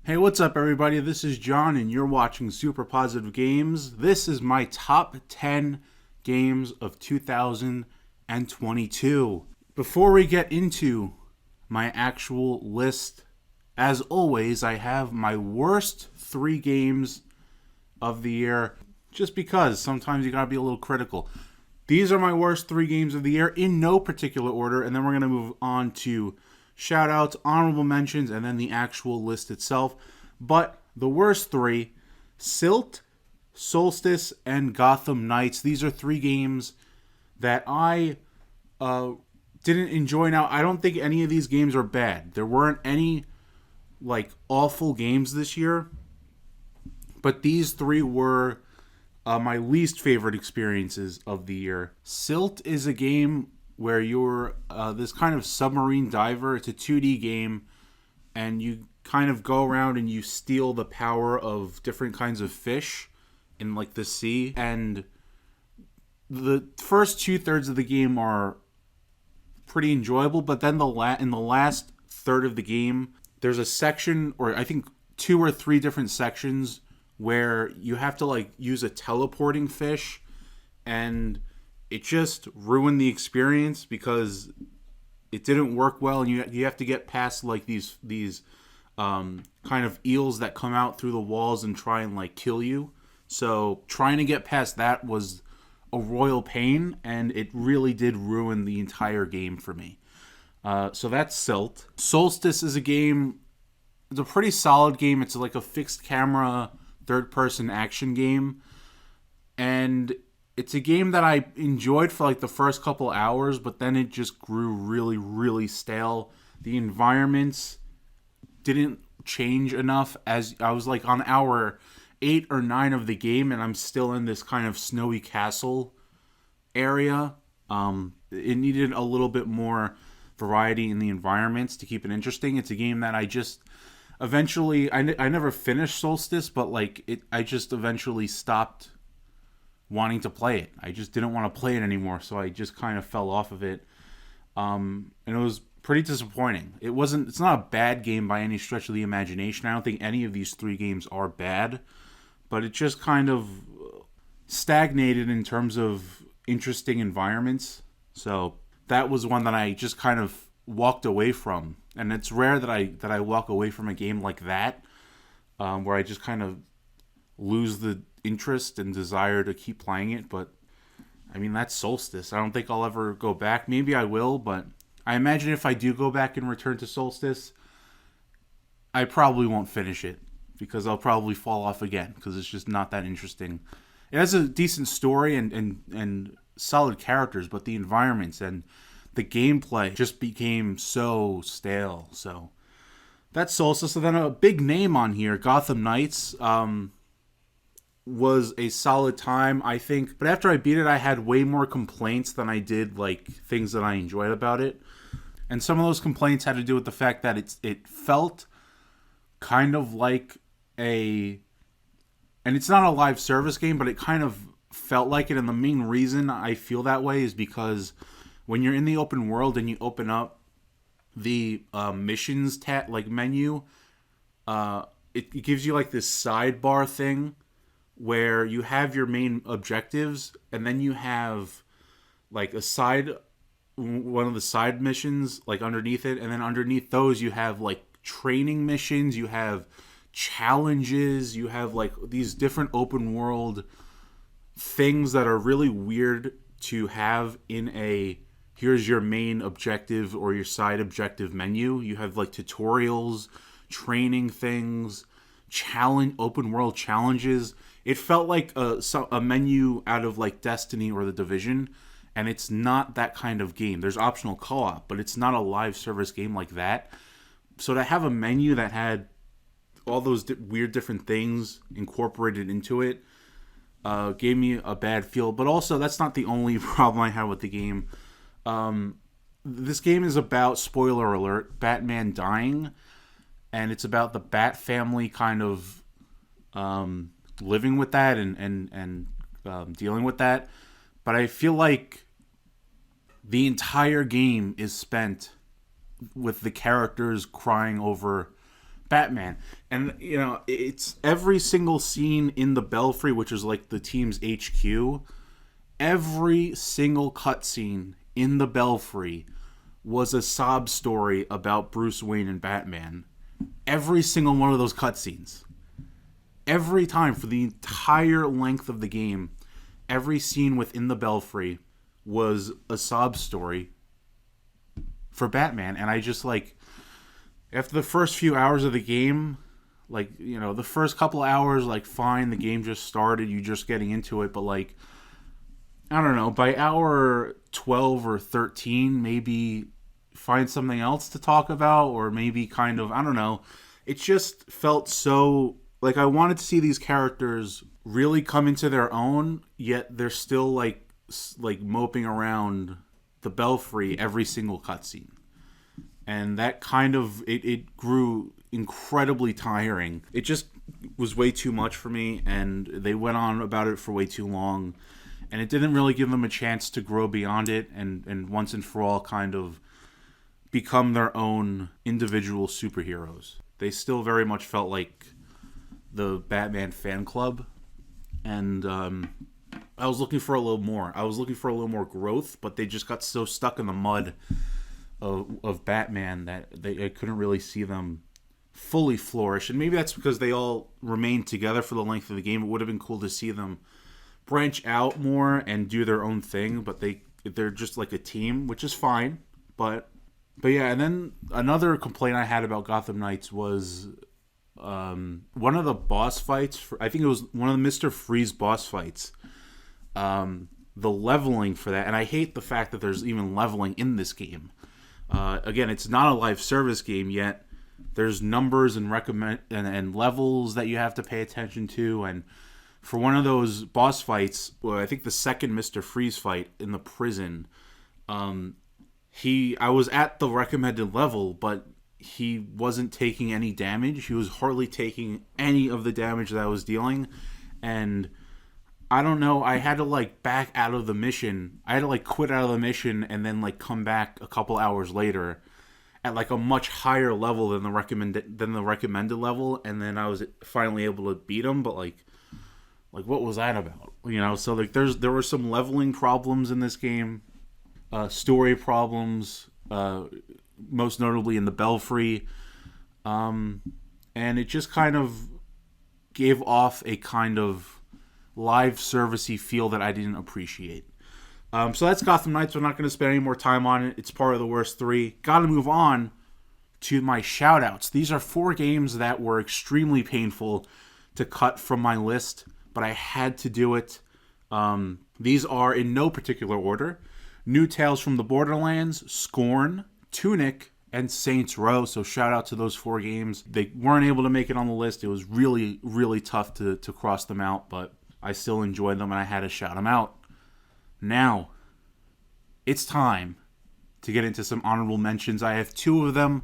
Hey, what's up, everybody? This is John, and you're watching Super Positive Games. This is my top 10 games of 2022. Before we get into my actual list, as always, I have my worst 3 games of the year, just because sometimes you gotta be a little critical. These are my worst 3 games of the year in no particular order, and then we're gonna move on to shout outs, honorable mentions, and then the actual list itself. But the worst 3, Silt, Solstice, and Gotham Knights. These are 3 games that I didn't enjoy. Now, I don't think any of these games are bad. There weren't any awful games this year, but these 3 were my least favorite experiences of the year. Silt is a game where you're this kind of submarine diver. It's a 2D game, and you kind of go around and you steal the power of different kinds of fish in the sea. And the first 2/3 of the game are pretty enjoyable, but then in the last third of the game, there's a section, or I think 2 or 3 different sections, where you have to use a teleporting fish, and it just ruined the experience because it didn't work well, and you have to get past these kind of eels that come out through the walls and try and kill you. So trying to get past that was a royal pain, and it really did ruin the entire game for me. So that's Silt. Solstice is a game. It's a pretty solid game. It's like a fixed camera third-person action game, and it's a game that I enjoyed for the first couple hours, but then it just grew really, really stale. The environments didn't change enough. As I was on hour 8 or 9 of the game, and I'm still in this kind of snowy castle area. It needed a little bit more variety in the environments to keep it interesting. It's a game that I just eventually, I never finished Solstice, but I just eventually stopped wanting to play it. I just didn't want to play it anymore, so I just kind of fell off of it. And it was pretty disappointing. It's not a bad game by any stretch of the imagination. I don't think any of these 3 games are bad, but it just kind of stagnated in terms of interesting environments. So that was one that I just kind of walked away from. And it's rare that I walk away from a game like that, where I just kind of lose the interest and desire to keep playing it. But I mean, that's Solstice. I don't think I'll ever go back. Maybe I will, but I imagine if I do go back and return to Solstice, I probably won't finish it because I'll probably fall off again because it's just not that interesting. It has a decent story and solid characters, but the environments and the gameplay just became so stale. So that's Solstice. So then a big name on here, Gotham Knights, was a solid time, I think. But after I beat it, I had way more complaints than I did things that I enjoyed about it. And some of those complaints had to do with the fact that it felt kind of like and it's not a live service game, but it kind of felt like it. And the main reason I feel that way is because when you're in the open world and you open up the missions menu, it gives you this sidebar thing where you have your main objectives, and then you have one of the side missions underneath it, and then underneath those you have training missions, you have challenges, you have these different open world things that are really weird to have in here's your main objective or your side objective menu. You have tutorials, training things, open world challenges. It felt like a menu out of Destiny or The Division, and it's not that kind of game. There's optional co-op, but it's not a live service game like that. So to have a menu that had all those weird different things incorporated into it gave me a bad feel. But also, that's not the only problem I had with the game. This game is about, spoiler alert, Batman dying, and it's about the Bat family kind of living with that and dealing with that. But I feel like the entire game is spent with the characters crying over Batman. And, it's every single scene in the Belfry, which is like the team's HQ, every single cutscene in the Belfry was a sob story about Bruce Wayne and Batman. Every single one of those cutscenes. Every time for the entire length of the game, every scene within the Belfry was a sob story for Batman. And I just after the first few hours of the game, the first couple hours, fine, the game just started, you just getting into it, but I don't know, by hour 12 or 13, maybe find something else to talk about, or maybe I don't know. It just felt so, I wanted to see these characters really come into their own, yet they're still, moping around the Belfry every single cutscene. And that it grew incredibly tiring. It just was way too much for me, and they went on about it for way too long. And it didn't really give them a chance to grow beyond it and once and for all become their own individual superheroes. They still very much felt like the Batman fan club. And I was looking for a little more. I was looking for a little more growth, but they just got so stuck in the mud of Batman that I couldn't really see them fully flourish. And maybe that's because they all remained together for the length of the game. It would have been cool to see them branch out more and do their own thing, but they're just like a team, which is fine. But yeah, and then another complaint I had about Gotham Knights was one of the boss fights. I think it was one of the Mr. Freeze boss fights. The leveling for that, and I hate the fact that there's even leveling in this game. Again, it's not a live service game yet. There's numbers and and levels that you have to pay attention to, and for one of those boss fights, I think the second Mr. Freeze fight in the prison, I was at the recommended level, but he wasn't taking any damage. He was hardly taking any of the damage that I was dealing, and I don't know, I had to back out of the mission. I had to quit out of the mission and then come back a couple hours later at a much higher level than the recommended level, and then I was finally able to beat him, but what was that about? So there were some leveling problems in this game, story problems, most notably in the Belfry, and it just gave off a live servicey feel that I didn't appreciate. So that's Gotham Knights. We're not going to spend any more time on it. It's part of the worst three. Got to move on to my shout-outs. These are 4 games that were extremely painful to cut from my list, but I had to do it. These are in no particular order: New Tales from the Borderlands, Scorn, Tunic, and Saints Row. So shout out to those 4 games. They weren't able to make it on the list. It was really, really tough to cross them out, but I still enjoyed them and I had to shout them out. Now, it's time to get into some honorable mentions. I have 2 of them,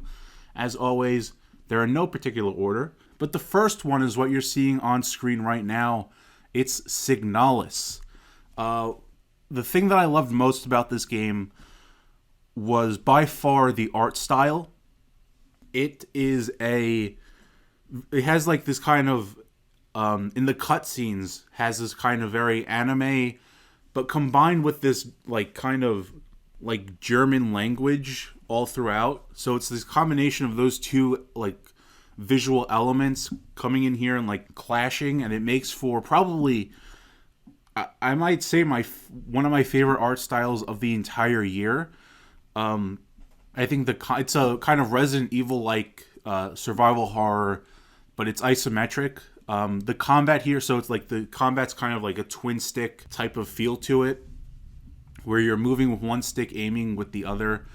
as always. They're in no particular order, but the first one is what you're seeing on screen right now. It's Signalis. The thing that I loved most about this game was by far the art style. It has this in the cutscenes, has this very anime, but combined with this German language all throughout. So it's this combination of those two visual elements coming in here and clashing, and it makes for probably, I might say, one of my favorite art styles of the entire year. I think it's a kind of Resident Evil survival horror, but it's isometric. The combat here, so it's the combat's like a twin stick type of feel to it, where you're moving with one stick, aiming with the other.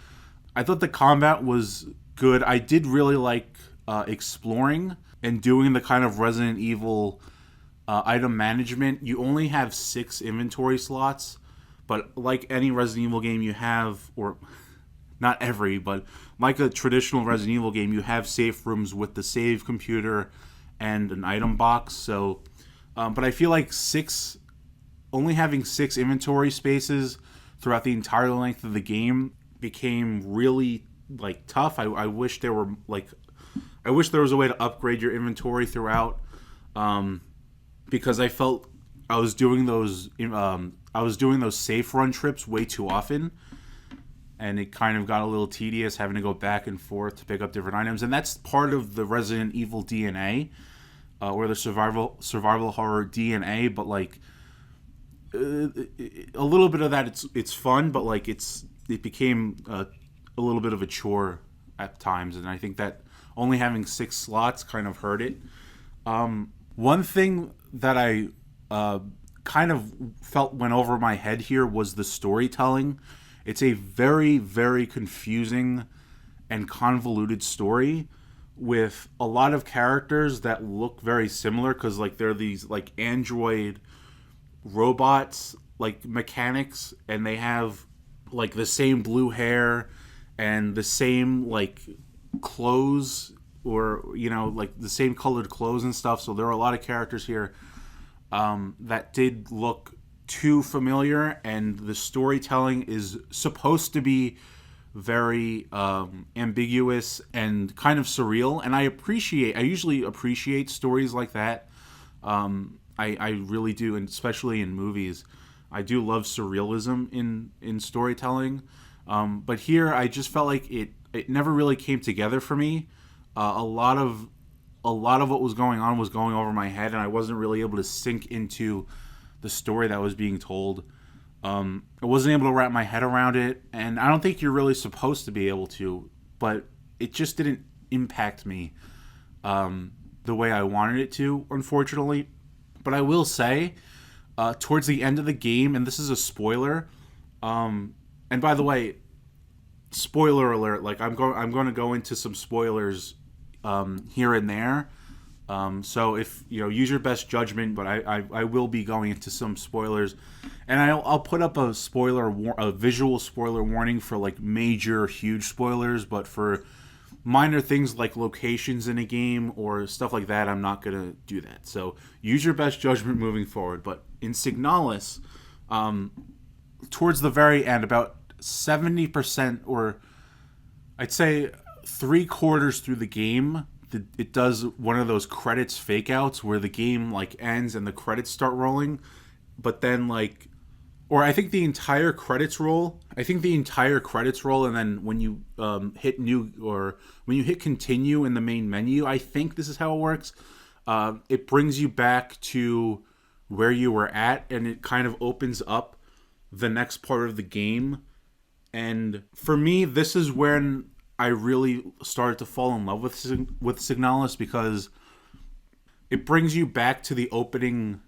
I thought the combat was good. I did really like exploring and doing the kind of Resident Evil item management. You only have 6 inventory slots, but like any Resident Evil game you have, or not every, but like a traditional Resident Evil game, you have safe rooms with the save computer and an item box. So, but I feel like only having 6 inventory spaces throughout the entire length of the game became really tough. I wish there were I wish there was a way to upgrade your inventory throughout, because I felt I was doing those safe run trips way too often, and it kind of got a little tedious having to go back and forth to pick up different items. And that's part of the Resident Evil DNA, or the survival horror DNA. But like a little bit of that, it's fun, but like it became a little bit of a chore at times, and I think that only having 6 slots kind of hurt it. One thing that I kind of felt went over my head here was the storytelling. It's a very, very confusing and convoluted story with a lot of characters that look very similar, because like they're these like android robots, like mechanics, and they have like the same blue hair and the same like clothes, or like the same colored clothes and stuff. So there are a lot of characters here that did look too familiar, and the storytelling is supposed to be very ambiguous and kind of surreal. And I usually appreciate stories like that. I really do, and especially in movies. I do love surrealism in storytelling. But here I just felt like it never really came together for me. A lot of what was going on was going over my head, and I wasn't really able to sink into the story that was being told. I wasn't able to wrap my head around it, and I don't think you're really supposed to be able to, but it just didn't impact me the way I wanted it to, unfortunately. But I will say, towards the end of the game, and this is a spoiler, and by the way, spoiler alert, like I'm going to go into some spoilers here and there. So if use your best judgment, but I will be going into some spoilers, and I'll put up a visual spoiler warning for like major huge spoilers, but for minor things like locations in a game or stuff like that, I'm not gonna do that. So use your best judgment moving forward. But in Signalis, towards the very end, about 70%, or I'd say 3/4 through the game, it does one of those credits fake outs where the game like ends and the credits start rolling, but then like, or I think the entire credits roll. And then when you hit new, or when you hit continue in the main menu, I think this is how it works. It brings you back to where you were at, and it kind of opens up the next part of the game. And for me, this is when I really started to fall in love with Signalis, because it brings you back to the opening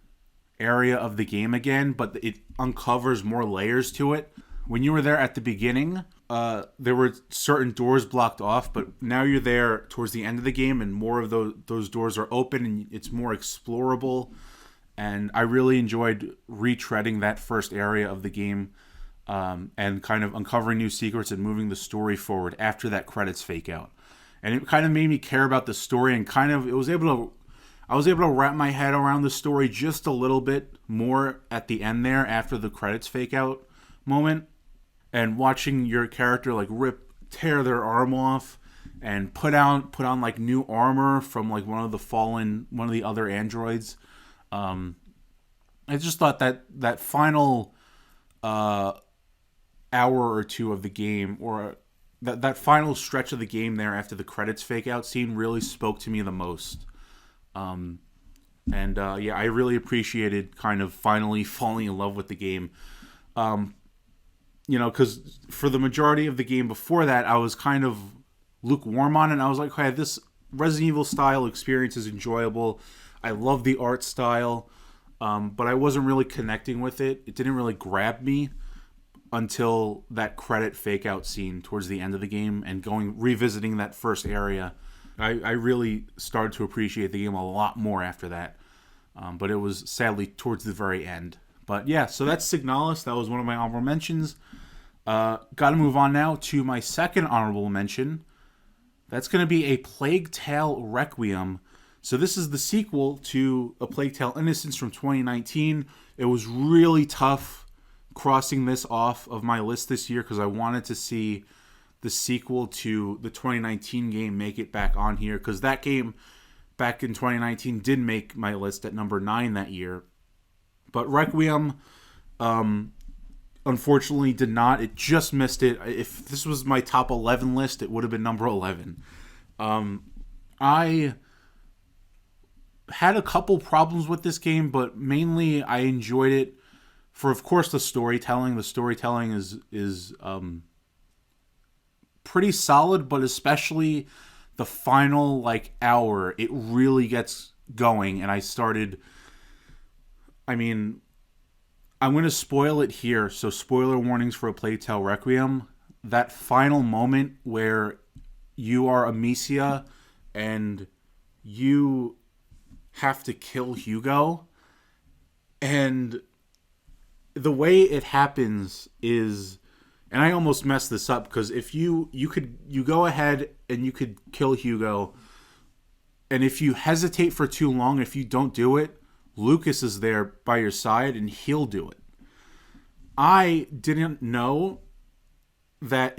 area of the game again, but it uncovers more layers to it. When you were there at the beginning, there were certain doors blocked off, but now you're there towards the end of the game, and more of those doors are open, and it's more explorable. And I really enjoyed retreading that first area of the game, and kind of uncovering new secrets and moving the story forward after that credits fake out. And it kind of made me care about the story, and I was able to wrap my head around the story just a little bit more at the end there, after the credits fake out moment, and watching your character like tear their arm off and put on like new armor from like one of the other androids. I just thought that final hour or two of the game, or that final stretch of the game there after the credits fake out scene, really spoke to me the most. I really appreciated kind of finally falling in love with the game. Because for the majority of the game before that, I was kind of lukewarm on it. And I was like, okay, this Resident Evil style experience is enjoyable. I love the art style, but I wasn't really connecting with it. It didn't really grab me until that credit fake out scene towards the end of the game, and revisiting that first area. I really started to appreciate the game a lot more after that. But it was sadly towards the very end. But yeah, so that's Signalis. That was one of my honorable mentions. Got to move on now to my second honorable mention. That's going to be A Plague Tale Requiem. So this is the sequel to A Plague Tale Innocence from 2019. It was really tough crossing this off of my list this year, because I wanted to see the sequel to the 2019 game make it back on here, because that game back in 2019 did make my list at number 9 that year. But Requiem, unfortunately, did not. It just missed it. If this was my top 11 list, it would have been number 11. I had a couple problems with this game, but mainly I enjoyed it for, of course, the storytelling. The storytelling is pretty solid, but especially the final like hour, it really gets going. And I'm going to spoil it here, so spoiler warnings for A Plague Tale Requiem. That final moment where you are Amicia and you have to kill Hugo, and the way it happens is, and I almost messed this up, because if you go ahead and you could kill Hugo, and if you hesitate for too long, if you don't do it, Lucas is there by your side and he'll do it. I didn't know that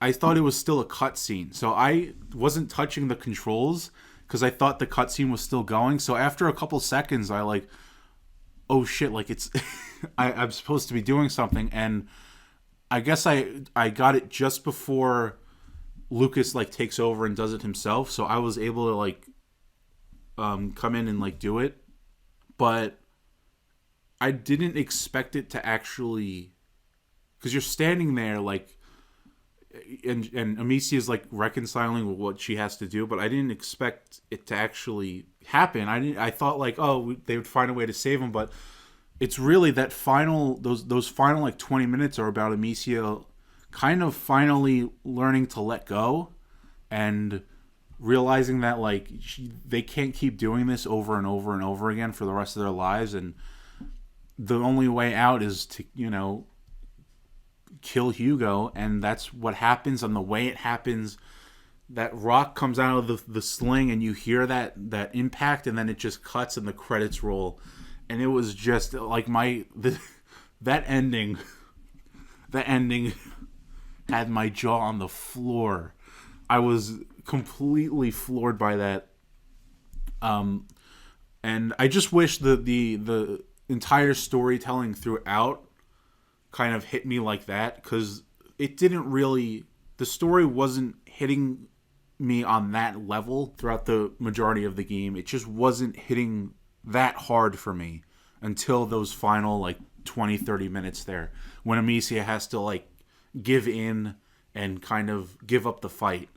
I thought it was still a cutscene, so I wasn't touching the controls because I thought the cutscene was still going. So after a couple seconds, I like, oh shit, like it's I'm supposed to be doing something, and I guess I got it just before Lucas like takes over and does it himself, so I was able to like come in and like do it. But I didn't expect it to actually, because you're standing there like, and Amicia is like reconciling with what she has to do, but I didn't expect it to actually happen. I thought like, oh, they would find a way to save him, but it's really that final, those final like 20 minutes are about Amicia kind of finally learning to let go and realizing that like they can't keep doing this over and over and over again for the rest of their lives, and the only way out is to, kill Hugo. And that's what happens. And the way it happens, that rock comes out of the sling and you hear that impact, and then it just cuts and the credits roll. And it was just like that ending had my jaw on the floor. I was completely floored by that. And I just wish the entire storytelling throughout kind of hit me like that, because it didn't really, the story wasn't hitting me on that level throughout the majority of the game. It just wasn't hitting that hard for me until those final like 20-30 minutes there, when Amicia has to like give in and kind of give up the fight.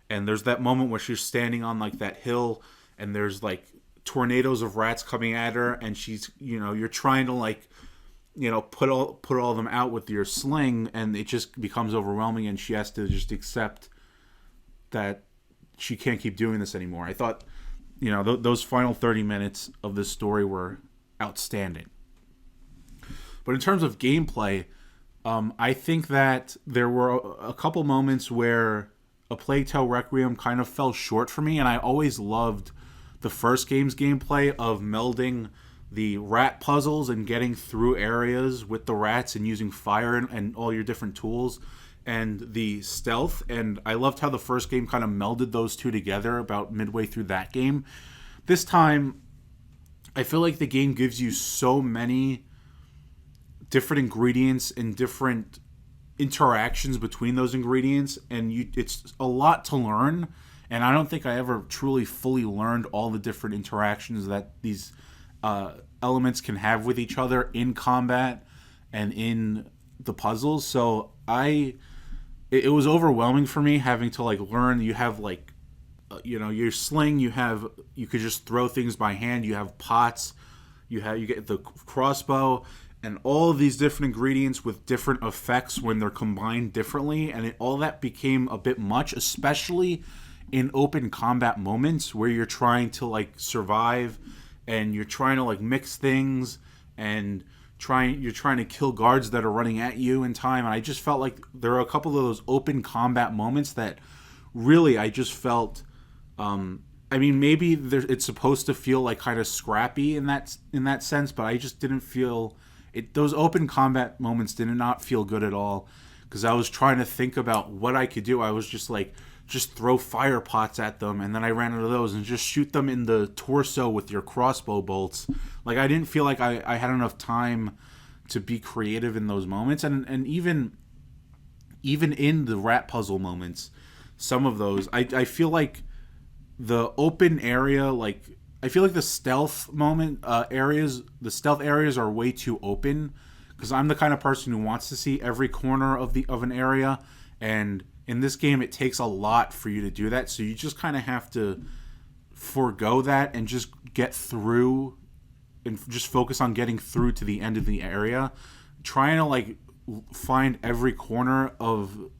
And there's that moment where she's standing on like that hill, and there's like tornadoes of rats coming at her, and she's, you're trying to like, put all of them out with your sling, and it just becomes overwhelming, and she has to just accept that she can't keep doing this anymore. I thought, those final 30 minutes of this story were outstanding. But in terms of gameplay, I think that there were a couple moments where A Plague Tale Requiem kind of fell short for me, and I always loved the first game's gameplay of melding the rat puzzles and getting through areas with the rats and using fire and all your different tools, and the stealth. And I loved how the first game kind of melded those two together about midway through that game. This time, I feel like the game gives you so many different ingredients and different interactions between those ingredients, and it's a lot to learn. And I don't think I ever truly fully learned all the different interactions that these elements can have with each other in combat and in the puzzles. So it was overwhelming for me having to like learn. You have like your sling, you could just throw things by hand, you have pots, you get the crossbow, and all of these different ingredients with different effects when they're combined differently. And all that became a bit much, especially in open combat moments where you're trying to like survive and you're trying to like mix things and you're trying to kill guards that are running at you in time. And I just felt like there are a couple of those open combat moments that really I just felt maybe it's supposed to feel like kind of scrappy in that sense, but I just didn't feel it. Those open combat moments did not feel good at all, because I was trying to think about what I could do. I was just like, just throw fire pots at them, and then I ran into those and just shoot them in the torso with your crossbow bolts. Like, I didn't feel like I had enough time to be creative in those moments, and even in the rat puzzle moments, some of those, I feel like the open area, like, I feel like the stealth areas are way too open, because I'm the kind of person who wants to see every corner of an area, and in this game it takes a lot for you to do that, so you just kind of have to forego that and just get through and just focus on getting through to the end of the area. Trying to like find every corner of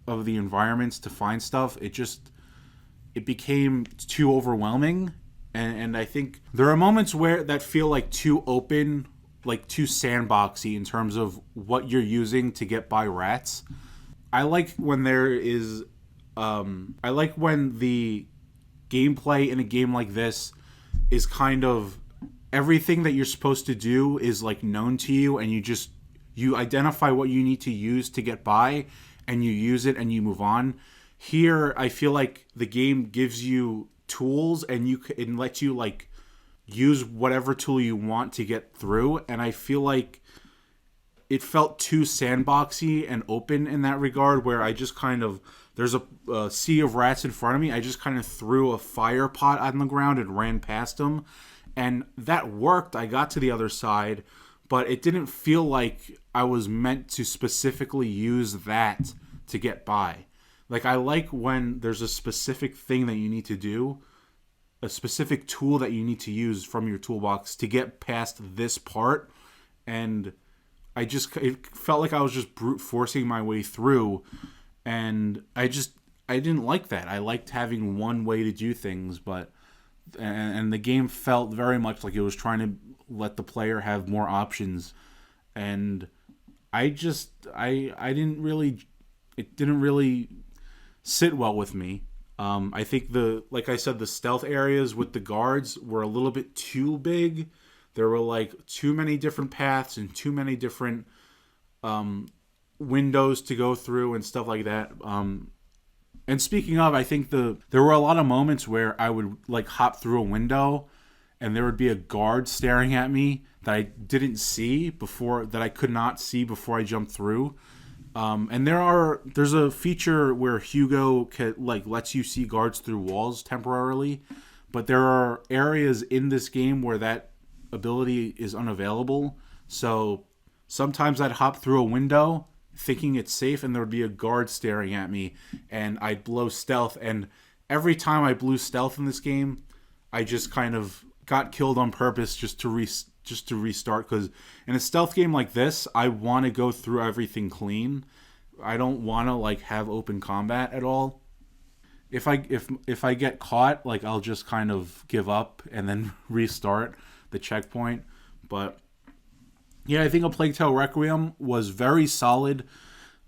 the environments to find stuff, it became too overwhelming. And I think there are moments where that feel like too open, like too sandboxy in terms of what you're using to get by rats. I like when I like when the gameplay in a game like this is kind of everything that you're supposed to do is like known to you, and you identify what you need to use to get by, and you use it and you move on. Here, I feel like the game gives you tools, and it lets you like use whatever tool you want to get through, and I feel like it felt too sandboxy and open in that regard, where I just kind of, there's a sea of rats in front of me, I just kind of threw a fire pot on the ground and ran past them, and that worked. I got to the other side, but it didn't feel like I was meant to specifically use that to get by. Like, I like when there's a specific thing that you need to do, a specific tool that you need to use from your toolbox to get past this part, and it felt like I was just brute forcing my way through, and I didn't like that. I liked having one way to do things, and the game felt very much like it was trying to let the player have more options, and I didn't really, it didn't really sit well with me. I think like I said, the stealth areas with the guards were a little bit too big. There were like too many different paths and too many different windows to go through and stuff like that. And speaking of, I think there were a lot of moments where I would like hop through a window and there would be a guard staring at me that I didn't see before, that I could not see before I jumped through. And there's a feature where Hugo lets you see guards through walls temporarily, but there are areas in this game where that ability is unavailable. So sometimes I'd hop through a window thinking it's safe, and there would be a guard staring at me, and I'd blow stealth. And every time I blew stealth in this game, I just kind of got killed on purpose just to restart, because in a stealth game like this, I want to go through everything clean. I don't want to like have open combat at all. If I get caught, like, I'll just kind of give up and then restart the checkpoint. But yeah, I think A Plague Tale Requiem was very solid.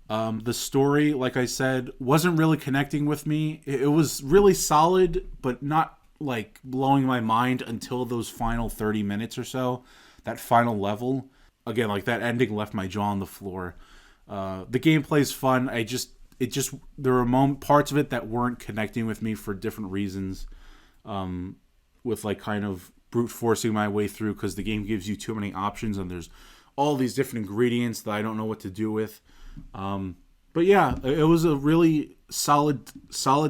The story, like I said, wasn't really connecting with me. It was really solid, but not like blowing my mind until those final 30 minutes or so. That final level, again, like that ending left my jaw on the floor. The gameplay's fun. There were parts of it that weren't connecting with me for different reasons. With like kind of brute forcing my way through, because the game gives you too many options and there's all these different ingredients that I don't know what to do with. But yeah, it was a really solid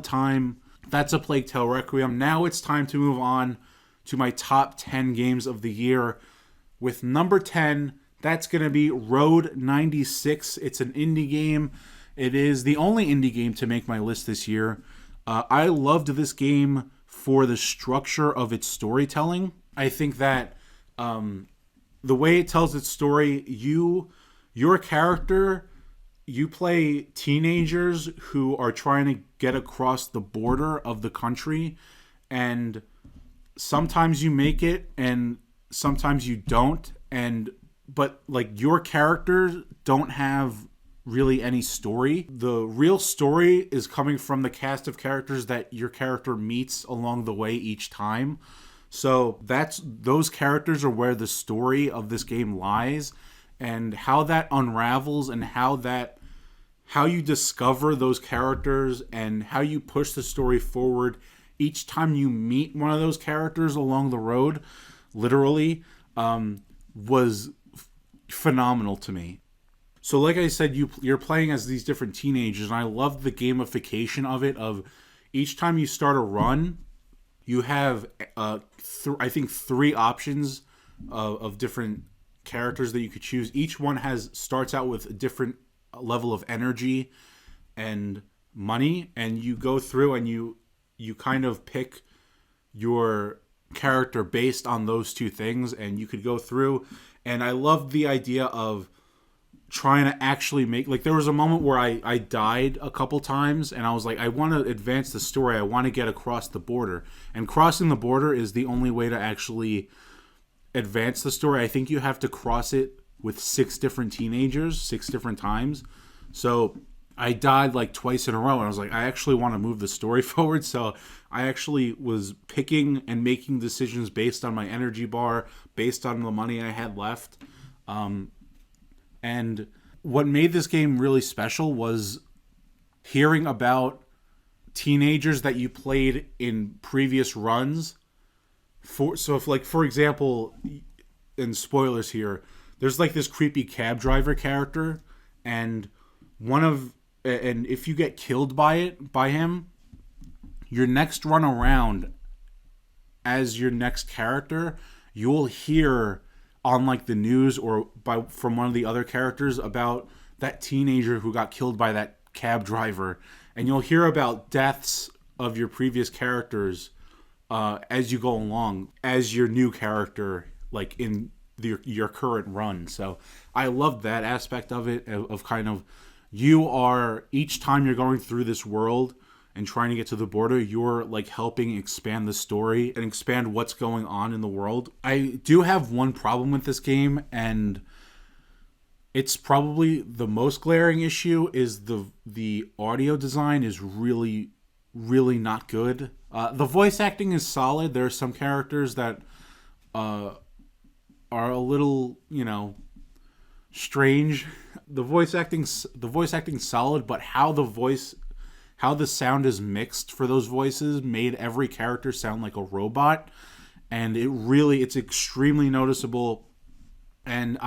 time. That's A Plague Tale Requiem. Now it's time to move on to my top 10 games of the year. With number 10, that's going to be Road 96. It's an indie game. It is the only indie game to make my list this year. I loved this game for the structure of its storytelling. I think that the way it tells its story, your character, you play teenagers who are trying to get across the border of the country, and sometimes you make it and sometimes you don't, but like your characters don't have really any story. The real story is coming from the cast of characters that your character meets along the way each time. So those characters are where the story of this game lies, and how that unravels and how how you discover those characters and how you push the story forward each time you meet one of those characters along the road, literally, was phenomenal to me. So, like I said, you're playing as these different teenagers, and I love the gamification of it. Of each time you start a run, you have I think 3 options of different characters that you could choose. Each one starts out with a different level of energy and money, and you go through and you kind of pick your character based on those 2 things, and you could go through. And I love the idea of trying to actually make, like, there was a moment where I died a couple times, and I was like, I want to advance the story, I want to get across the border, and crossing the border is the only way to actually advance the story. I think you have to cross it with 6 different teenagers 6 different times. So I died like twice in a row, and I was like, I actually want to move the story forward. So I actually was picking and making decisions based on my energy bar, based on the money I had left. And what made this game really special was hearing about teenagers that you played in previous runs. So if, like, for example, and spoilers here, there's like this creepy cab driver character, and if you get killed by him, your next run around as your next character, you'll hear on, like, the news or from one of the other characters about that teenager who got killed by that cab driver, and you'll hear about deaths of your previous characters as you go along as your new character, like in your current run. So I loved that aspect of it, of kind of, you are, each time you're going through this world and trying to get to the border, you're like helping expand the story and expand what's going on in the world. I do have one problem with this game, and it's probably the most glaring issue, is the audio design is really, really not good. The voice acting is solid. There are some characters that are a little, strange. The voice acting's solid, but how the sound is mixed for those voices made every character sound like a robot, and it's extremely noticeable. And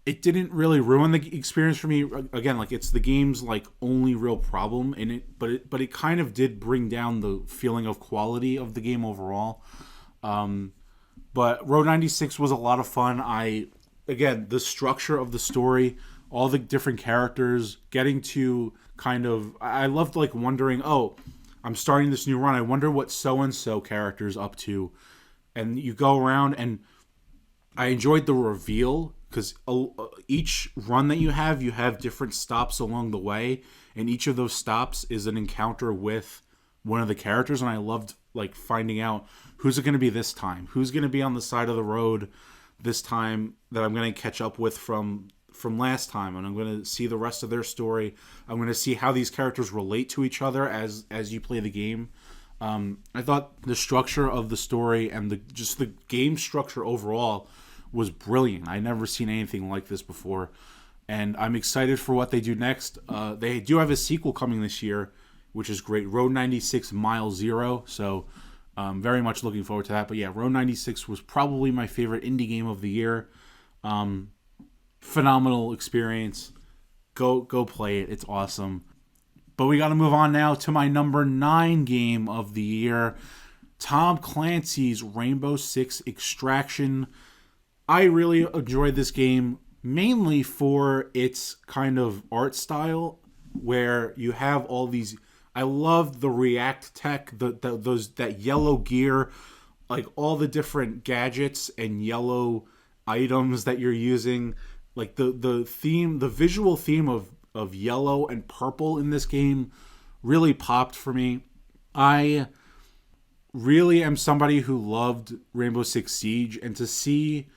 it didn't really ruin the experience for me. Again, like, it's the game's like only real problem in it, but it kind of did bring down the feeling of quality of the game overall. But Road 96 was a lot of fun. Again, the structure of the story, all the different characters, getting to kind of, I loved, like, wondering, oh, I'm starting this new run, I wonder what so-and-so character's up to. And you go around, and I enjoyed the reveal, because each run that you have different stops along the way, and each of those stops is an encounter with one of the characters, and I loved, like, finding out who's it going to be this time, who's going to be on the side of the road this time that I'm going to catch up with from last time, and I'm going to see the rest of their story. I'm going to see how these characters relate to each other as you play the game. I thought the structure of the story and just the game structure overall was brilliant. I never seen anything like this before, and I'm excited for what they do next. They do have a sequel coming this year, which is great, Road 96 Mile Zero, so very much looking forward to that. But yeah, Road 96 was probably my favorite indie game of the year. Phenomenal experience. Go play it. It's awesome. But we got to move on now to my number 9 game of the year, Tom Clancy's Rainbow Six Extraction. I really enjoyed this game, mainly for its kind of art style, where you have all these. I love the React tech, that yellow gear, like all the different gadgets and yellow items that you're using, like the theme, the visual theme of yellow and purple in this game really popped for me. I really am somebody who loved Rainbow Six Siege, and to see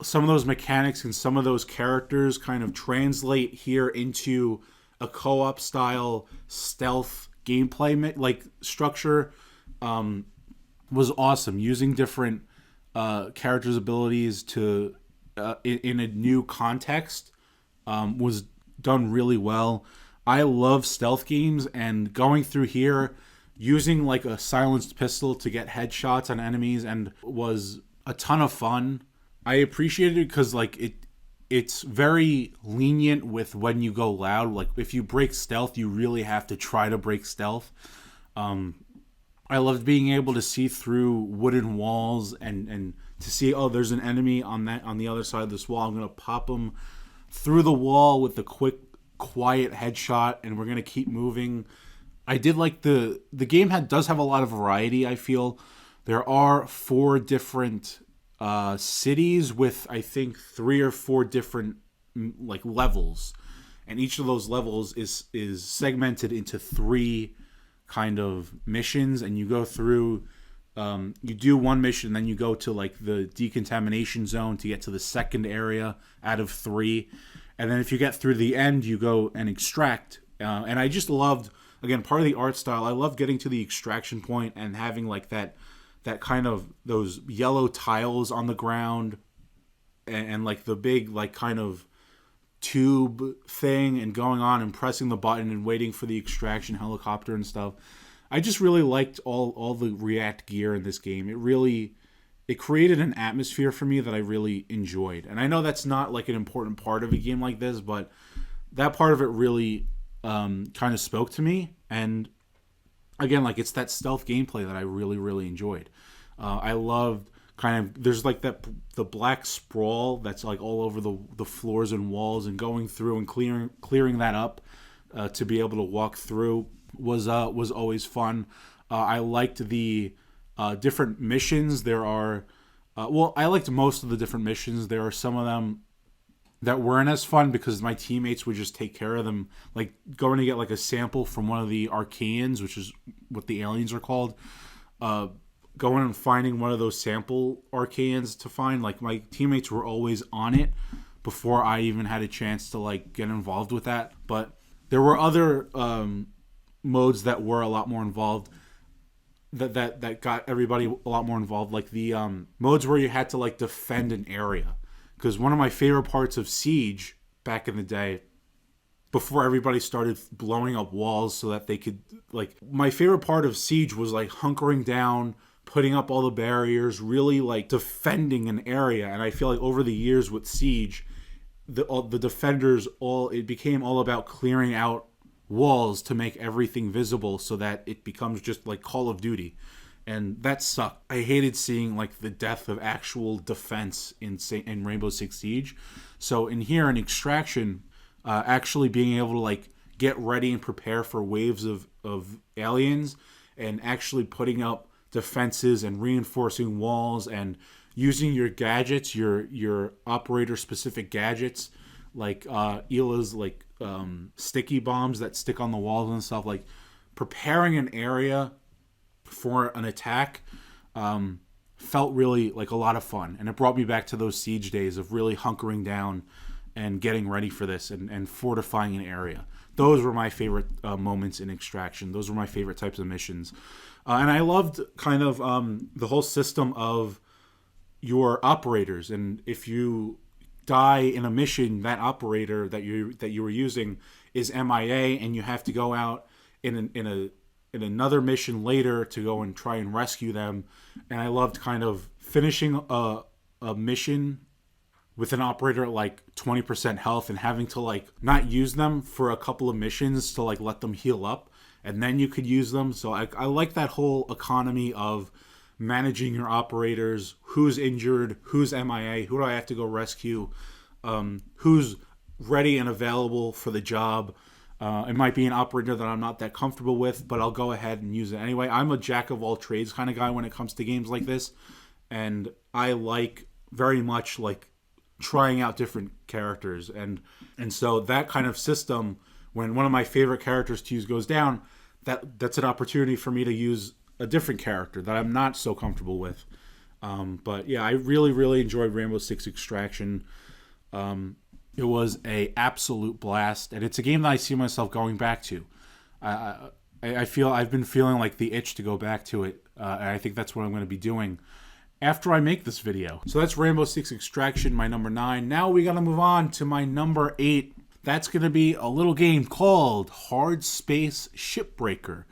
some of those mechanics and some of those characters kind of translate here into a co-op style stealth gameplay like structure was awesome. Using different characters' abilities to in a new context was done really well. I love stealth games, and going through here, using like a silenced pistol to get headshots on enemies and was a ton of fun. I appreciated it because like it's very lenient with when you go loud. Like if you break stealth, you really have to try to break stealth. I loved being able to see through wooden walls and to see, oh, there's an enemy on the other side of this wall. I'm gonna pop them through the wall with a quick, quiet headshot, and we're gonna keep moving. I did like the game does have a lot of variety. I feel there are 4 different cities with I think 3 or 4 different like levels, and each of those levels is segmented into 3 kind of missions, and you go through. You do one mission, then you go to like the decontamination zone to get to the second area out of 3, and then if you get through the end, you go and extract. And I just loved, again, part of the art style. I love getting to the extraction point and having like that kind of those yellow tiles on the ground, and like the big like kind of tube thing, and going on and pressing the button and waiting for the extraction helicopter and stuff. I just really liked all the React gear in this game. It created an atmosphere for me that I really enjoyed. And I know that's not like an important part of a game like this, but that part of it really kind of spoke to me. And again, like it's that stealth gameplay that I really, really enjoyed. I loved kind of, there's like the black sprawl that's like all over the floors and walls, and going through and clearing that up to be able to walk through was always fun. I liked the different missions. There are I liked most of the different missions. There are some of them that weren't as fun because my teammates would just take care of them, like going to get like a sample from one of the Archaeans, which is what the aliens are called. Going and finding one of those sample Archaeans to find, like my teammates were always on it before I even had a chance to like get involved with that. But there were other modes that were a lot more involved, that got everybody a lot more involved, like the modes where you had to like defend an area. Because one of my favorite parts of Siege back in the day, before everybody started blowing up walls so that they could, like, my favorite part of Siege was like hunkering down, putting up all the barriers, really like defending an area. And I feel like over the years with Siege, the defenders it became all about clearing out walls to make everything visible so that it becomes just like Call of Duty. And that sucked. I hated seeing like the death of actual defense in Rainbow Six Siege. So in here in Extraction, actually being able to like get ready and prepare for waves of aliens, and actually putting up defenses and reinforcing walls and using your gadgets, your operator specific gadgets, like Ela's like sticky bombs that stick on the walls and stuff, like preparing an area for an attack, felt really like a lot of fun. And it brought me back to those Siege days of really hunkering down and getting ready for this, and fortifying an area. Those were my favorite moments in Extraction. Those were my favorite types of missions. And I loved kind of the whole system of your operators. And if you die in a mission, that operator that you were using is MIA, and you have to go out in another mission later to go and try and rescue them. And I loved kind of finishing a mission with an operator at like 20% health and having to like not use them for a couple of missions to like let them heal up, and then you could use them. So I like that whole economy of managing your operators, who's injured, who's MIA, who do I have to go rescue, who's ready and available for the job. It might be an operator that I'm not that comfortable with, but I'll go ahead and use it anyway. I'm a jack of all trades kind of guy when it comes to games like this, and I like very much like trying out different characters, and so that kind of system, when one of my favorite characters to use goes down, that's an opportunity for me to use a different character that I'm not so comfortable with. But yeah, I really, really enjoyed Rainbow Six Extraction. It was a absolute blast, and it's a game that I see myself going back to. I feel I've been feeling like the itch to go back to it, and I think that's what I'm going to be doing after I make this video. So that's Rainbow Six Extraction, my number 9. Now we got to move on to my number 8. that's going to be a little game called Hard Space Shipbreaker.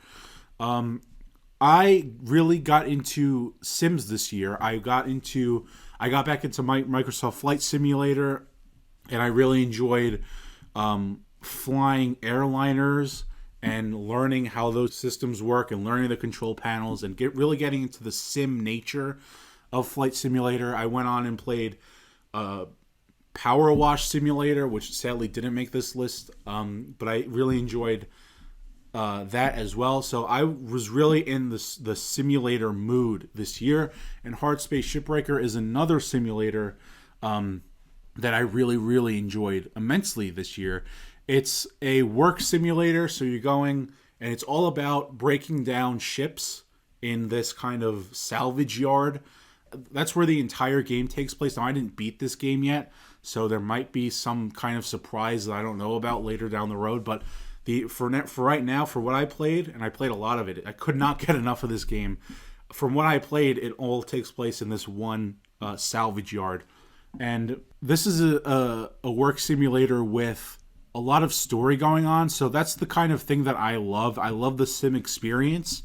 I really got into Sims this year. I got back into my Microsoft Flight Simulator, and I really enjoyed flying airliners and learning how those systems work and learning the control panels and really getting into the sim nature of Flight Simulator. I went on and played Power Wash Simulator, which sadly didn't make this list, but I really enjoyed that as well. So I was really in the simulator mood this year, and Hard Space Shipbreaker is another simulator that I really, really enjoyed immensely this year. It's a work simulator, so you're going, and it's all about breaking down ships in this kind of salvage yard. That's where the entire game takes place. Now, I didn't beat this game yet, so there might be some kind of surprise that I don't know about later down the road, but for right now, for what I played, and I played a lot of it, I could not get enough of this game. From what I played, it all takes place in this one salvage yard. And this is a work simulator with a lot of story going on, so that's the kind of thing that I love. I love the sim experience,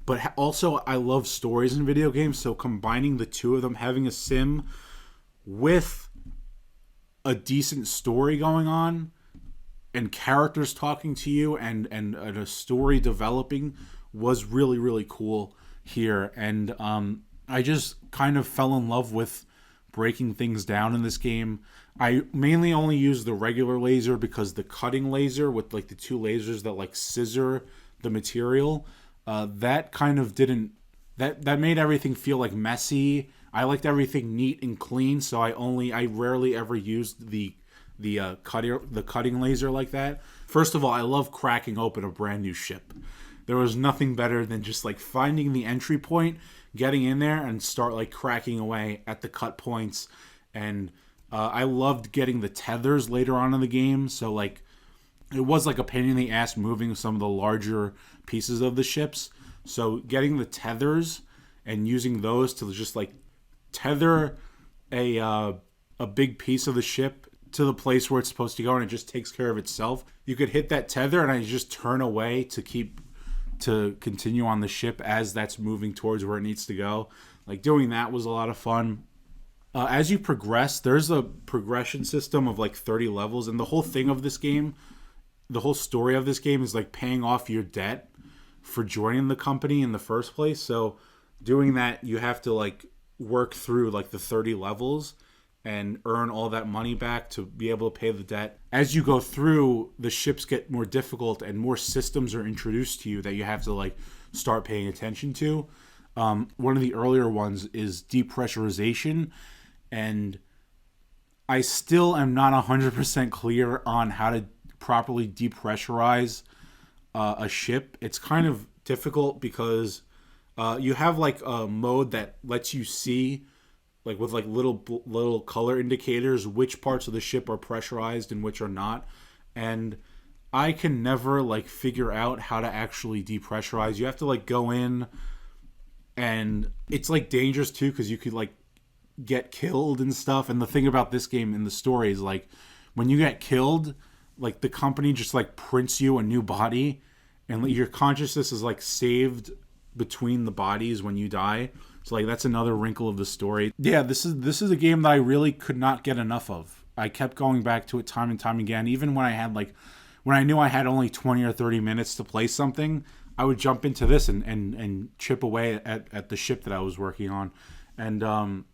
but also I love stories in video games, so combining the two of them, having a sim with a decent story going on, and characters talking to you and a story developing was really, really cool here. And I just kind of fell in love with breaking things down in this game. I mainly only use the regular laser because the cutting laser with like the two lasers that like scissor the material, that kind of didn't, that made everything feel like messy. I liked everything neat and clean, so I rarely ever used the cutting laser like that. First of all, I love cracking open a brand new ship. There was nothing better than just like finding the entry point, getting in there and start like cracking away at the cut points. And I loved getting the tethers later on in the game. So like it was like a pain in the ass moving some of the larger pieces of the ships. So getting the tethers and using those to just like tether a big piece of the ship to the place where it's supposed to go, and it just takes care of itself. You could hit that tether and I just turn away to continue on the ship as that's moving towards where it needs to go. Like doing that was a lot of fun. As you progress, there's a progression system of like 30 levels, and the whole thing of this game, the whole story of this game is like paying off your debt for joining the company in the first place. So doing that, you have to like work through like the 30 levels and earn all that money back to be able to pay the debt. As you go through, the ships get more difficult and more systems are introduced to you that you have to like start paying attention to. One of the earlier ones is depressurization, and I still am not 100% clear on how to properly depressurize a ship. It's kind of difficult because you have like a mode that lets you see, like with like little color indicators, which parts of the ship are pressurized and which are not. And I can never like figure out how to actually depressurize. You have to like go in, and it's like dangerous too because you could like get killed and stuff. And the thing about this game in the story is like when you get killed, like the company just like prints you a new body, and like, your consciousness is like saved between the bodies when you die. So like that's another wrinkle of the story. Yeah, this is a game that I really could not get enough of. I kept going back to it time and time again. Even when I knew I had only 20 or 30 minutes to play something, I would jump into this and chip away at the ship that I was working on. And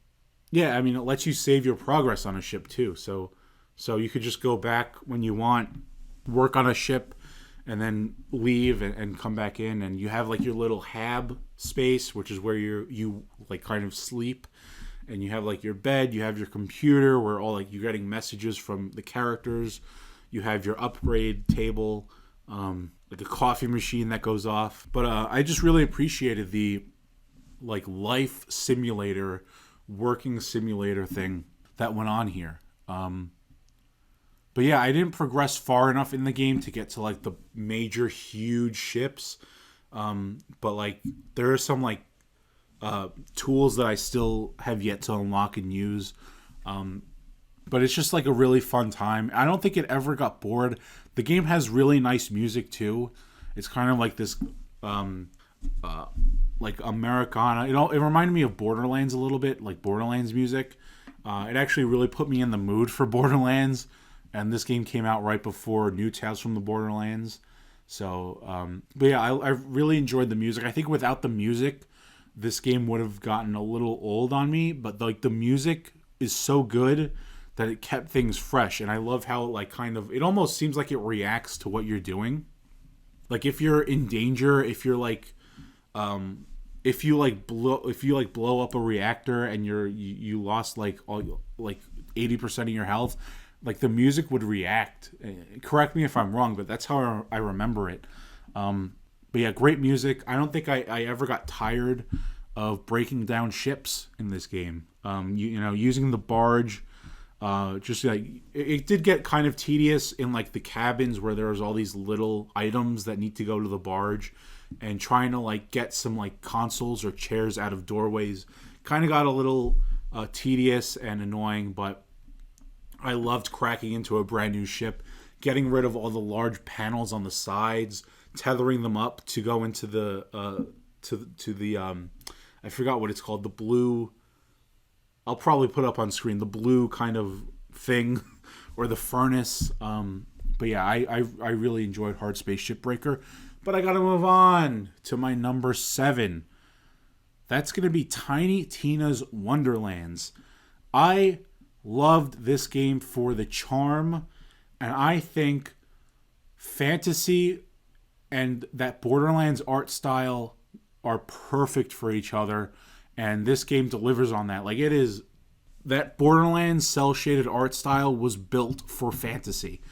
yeah, I mean it lets you save your progress on a ship too. So you could just go back when you want, work on a ship, and then leave and come back in, and you have like your little hab space, which is where you like kind of sleep, and you have like your bed, you have your computer where all like you're getting messages from the characters, you have your upgrade table, like a coffee machine that goes off. But I just really appreciated the like life simulator, working simulator thing that went on here. But yeah, I didn't progress far enough in the game to get to like the major huge ships. But like there are some like tools that I still have yet to unlock and use. but it's just like a really fun time. I don't think it ever got bored. The game has really nice music too. It's kind of like this like Americana. It reminded me of Borderlands a little bit, like Borderlands music. It actually really put me in the mood for Borderlands, and this game came out right before New Tales from the Borderlands. So, but yeah, I really enjoyed the music. I think without the music, this game would have gotten a little old on me. But like the music is so good that it kept things fresh, and I love how like kind of it almost seems like it reacts to what you're doing. Like if you're in danger, if you're like if you like blow up a reactor and you lost like all like 80% of your health, like the music would react. Correct me if I'm wrong, but that's how I remember it. But yeah, great music. I don't think I ever got tired of breaking down ships in this game. You know, using the barge. Just like it did get kind of tedious in like the cabins where there was all these little items that need to go to the barge, and trying to like get some like consoles or chairs out of doorways kind of got a little tedious and annoying. But I loved cracking into a brand new ship, getting rid of all the large panels on the sides, tethering them up to go into the to the I forgot what it's called, the blue. I'll probably put up on screen the blue kind of thing, or the furnace. But yeah, I really enjoyed Hard Space Shipbreaker. But I gotta move on to my number 7. That's gonna be Tiny Tina's Wonderlands. I loved this game for the charm, and I think fantasy and that Borderlands art style are perfect for each other. And this game delivers on that. Like it is, that Borderlands cell shaded art style was built for fantasy.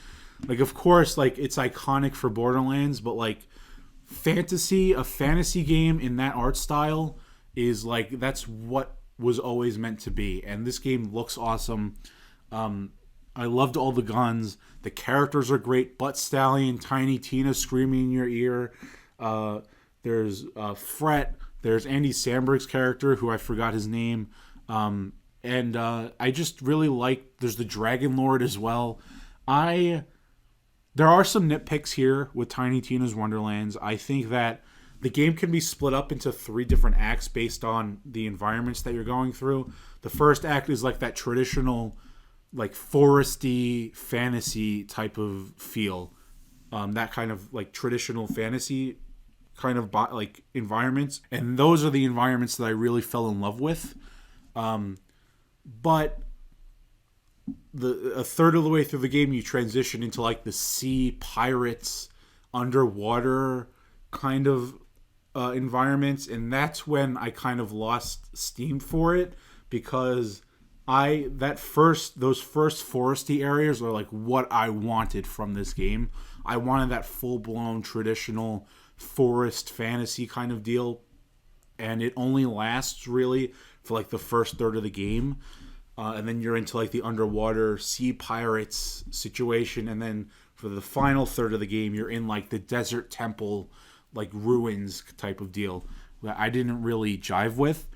Like of course, like it's iconic for Borderlands, but like a fantasy game in that art style is like that's what was always meant to be. And this game looks awesome. I loved all the guns. The characters are great. Butt Stallion, Tiny Tina screaming in your ear. There's Fret. There's Andy Samberg's character, who I forgot his name. And I just really like... There's the Dragon Lord as well. There are some nitpicks here with Tiny Tina's Wonderlands. I think that the game can be split up into 3 different acts based on the environments that you're going through. The first act is like that traditional, like foresty fantasy type of feel. That kind of like traditional fantasy kind of like environments, and those are the environments that I really fell in love with. But a third of the way through the game, you transition into like the sea pirates, underwater kind of environments, and that's when I kind of lost steam for it, because those first foresty areas are like what I wanted from this game. I wanted that full blown traditional forest fantasy kind of deal, and it only lasts really for like the first third of the game, and then you're into like the underwater sea pirates situation, and then for the final third of the game you're in like the desert temple like ruins type of deal that I didn't really jive with.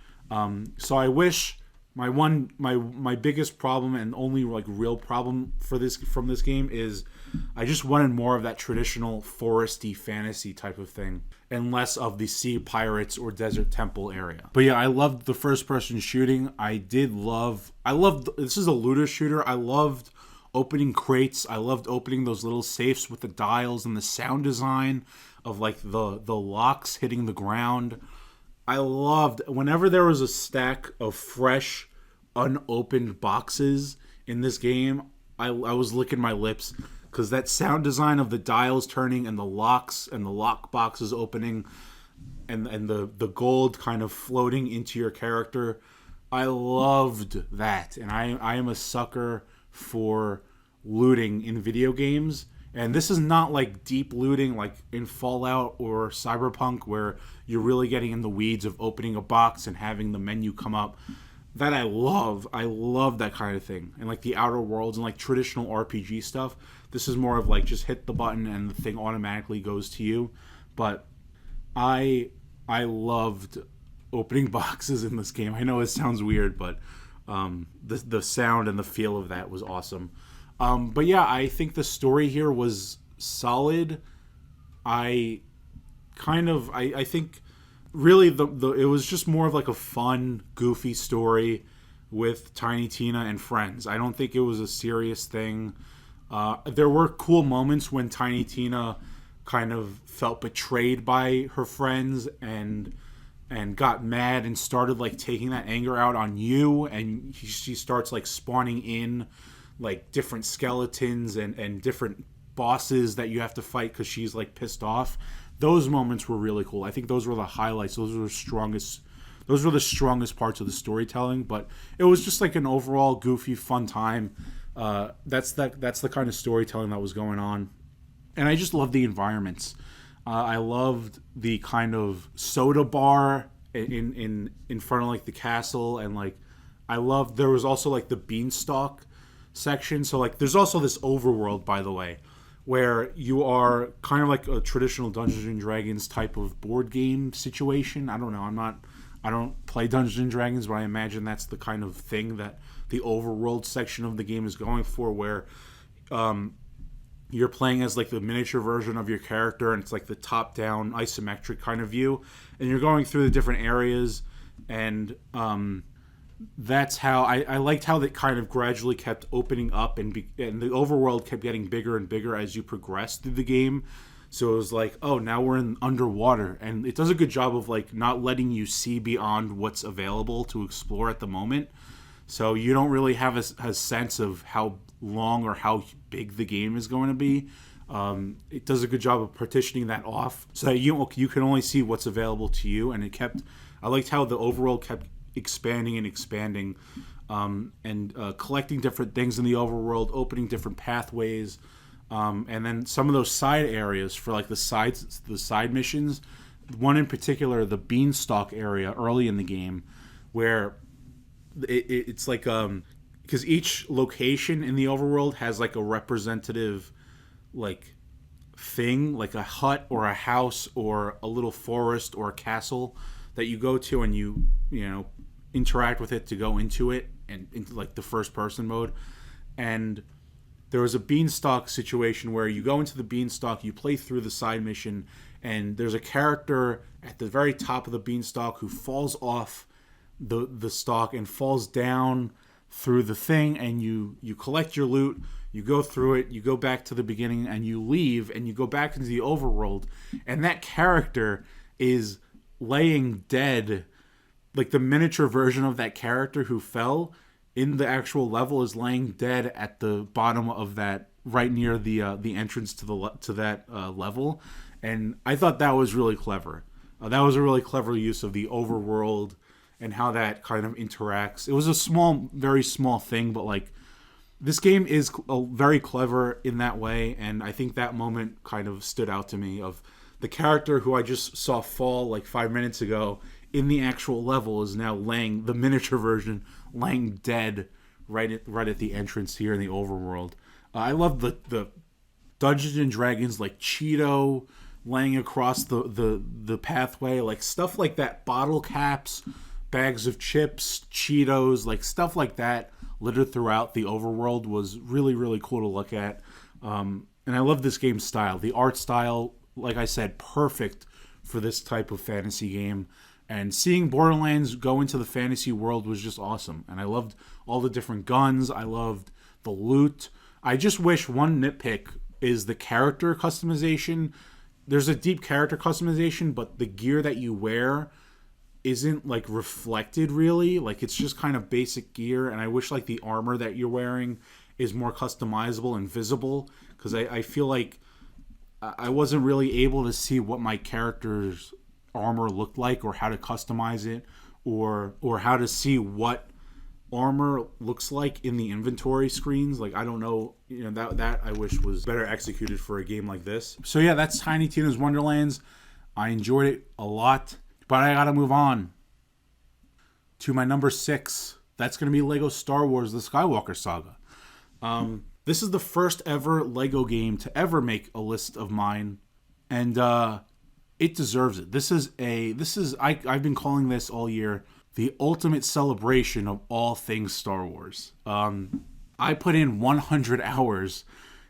So I wish my biggest problem and only like real problem from this game is I just wanted more of that traditional foresty fantasy type of thing and less of the sea pirates or desert temple area. But yeah, I loved the first person shooting. I loved this is a looter shooter. I loved opening crates. I loved opening those little safes with the dials and the sound design of like the locks hitting the ground. I loved whenever there was a stack of fresh unopened boxes in this game, I was licking my lips, because that sound design of the dials turning and the locks and the lock boxes opening and the gold kind of floating into your character, I loved that. And I am a sucker for looting in video games. And this is not like deep looting like in Fallout or Cyberpunk, where you're really getting in the weeds of opening a box and having the menu come up. That I love. I love that kind of thing. And like the Outer Worlds and like traditional RPG stuff. This is more of like just hit the button and the thing automatically goes to you. But I loved opening boxes in this game. I know it sounds weird, but The sound and the feel of that was awesome. But yeah, I think the story here was solid. I think really the it was just more of like a fun, goofy story with Tiny Tina and friends. I don't think it was a serious thing. There were cool moments when Tiny Tina kind of felt betrayed by her friends and got mad and started like taking that anger out on you, and she starts like spawning in like different skeletons and different bosses that you have to fight because she's like pissed off. Those moments were really cool. I think those were the highlights. Those were the strongest parts of the storytelling. But it was just like an overall goofy, fun time. That's the kind of storytelling that was going on, and I just loved the environments. I loved the kind of soda bar in front of like the castle, and like I loved there was also like the beanstalk section. So like there's also this overworld, by the way, where you are kind of like a traditional Dungeons and Dragons type of board game situation. I don't know. I don't play Dungeons and Dragons, but I imagine that's the kind of thing that the overworld section of the game is going for, where you're playing as like the miniature version of your character, and it's like the top-down isometric kind of view, and you're going through the different areas, and that's how I liked how that kind of gradually kept opening up, and the overworld kept getting bigger and bigger as you progressed through the game. So it was like, oh, now we're in underwater, and it does a good job of like not letting you see beyond what's available to explore at the moment. So you don't really have a sense of how long or how big the game is going to be. It does a good job of partitioning that off so that you can only see what's available to you. And I liked how the overworld kept expanding and expanding, and collecting different things in the overworld, opening different pathways, and then some of those side areas for like the side missions. One in particular, the beanstalk area early in the game, where it's like because each location in the overworld has like a representative like thing, like a hut or a house or a little forest or a castle that you go to, and you interact with it to go into it and into like the first person mode. And there was a beanstalk situation where you go into the beanstalk, you play through the side mission, and there's a character at the very top of the beanstalk who falls off the stalk and falls down through the thing, and you collect your loot, you go through it, you go back to the beginning, and you leave, and you go back into the overworld, and that character is laying dead. Like the miniature version of that character who fell in the actual level is laying dead at the bottom of that, right near the entrance to that level. And I thought that was really clever. That was a really clever use of the overworld and how that kind of interacts. It was a very small thing, but like this game is very clever in that way, and I think that moment kind of stood out to me, of the character who I just saw fall like 5 minutes ago in the actual level is now the miniature version, laying dead right at the entrance here in the overworld. I love the Dungeons and Dragons like Cheeto laying across the pathway, like stuff like that, bottle caps, bags of chips, Cheetos, like stuff like that littered throughout the overworld was really, really cool to look at. And I love this game's style. The art style, like I said, perfect for this type of fantasy game. And seeing Borderlands go into the fantasy world was just awesome. And I loved all the different guns. I loved the loot. I just wish one nitpick is the character customization. There's a deep character customization, but the gear that you wear isn't like reflected really. Like it's just kind of basic gear. And I wish like the armor that you're wearing is more customizable and visible, because I feel like I wasn't really able to see what my character's armor looked like, or how to customize it, or how to see what armor looks like in the inventory screens. Like I don't know, that I wish was better executed for a game like this. So yeah, that's Tiny Tina's Wonderlands. I enjoyed it a lot, but I gotta move on to my number 6. That's gonna be Lego Star Wars: The Skywalker Saga. This is the first ever Lego game to ever make a list of mine, and it deserves it. I've been calling this all year the ultimate celebration of all things Star Wars. I put in 100 hours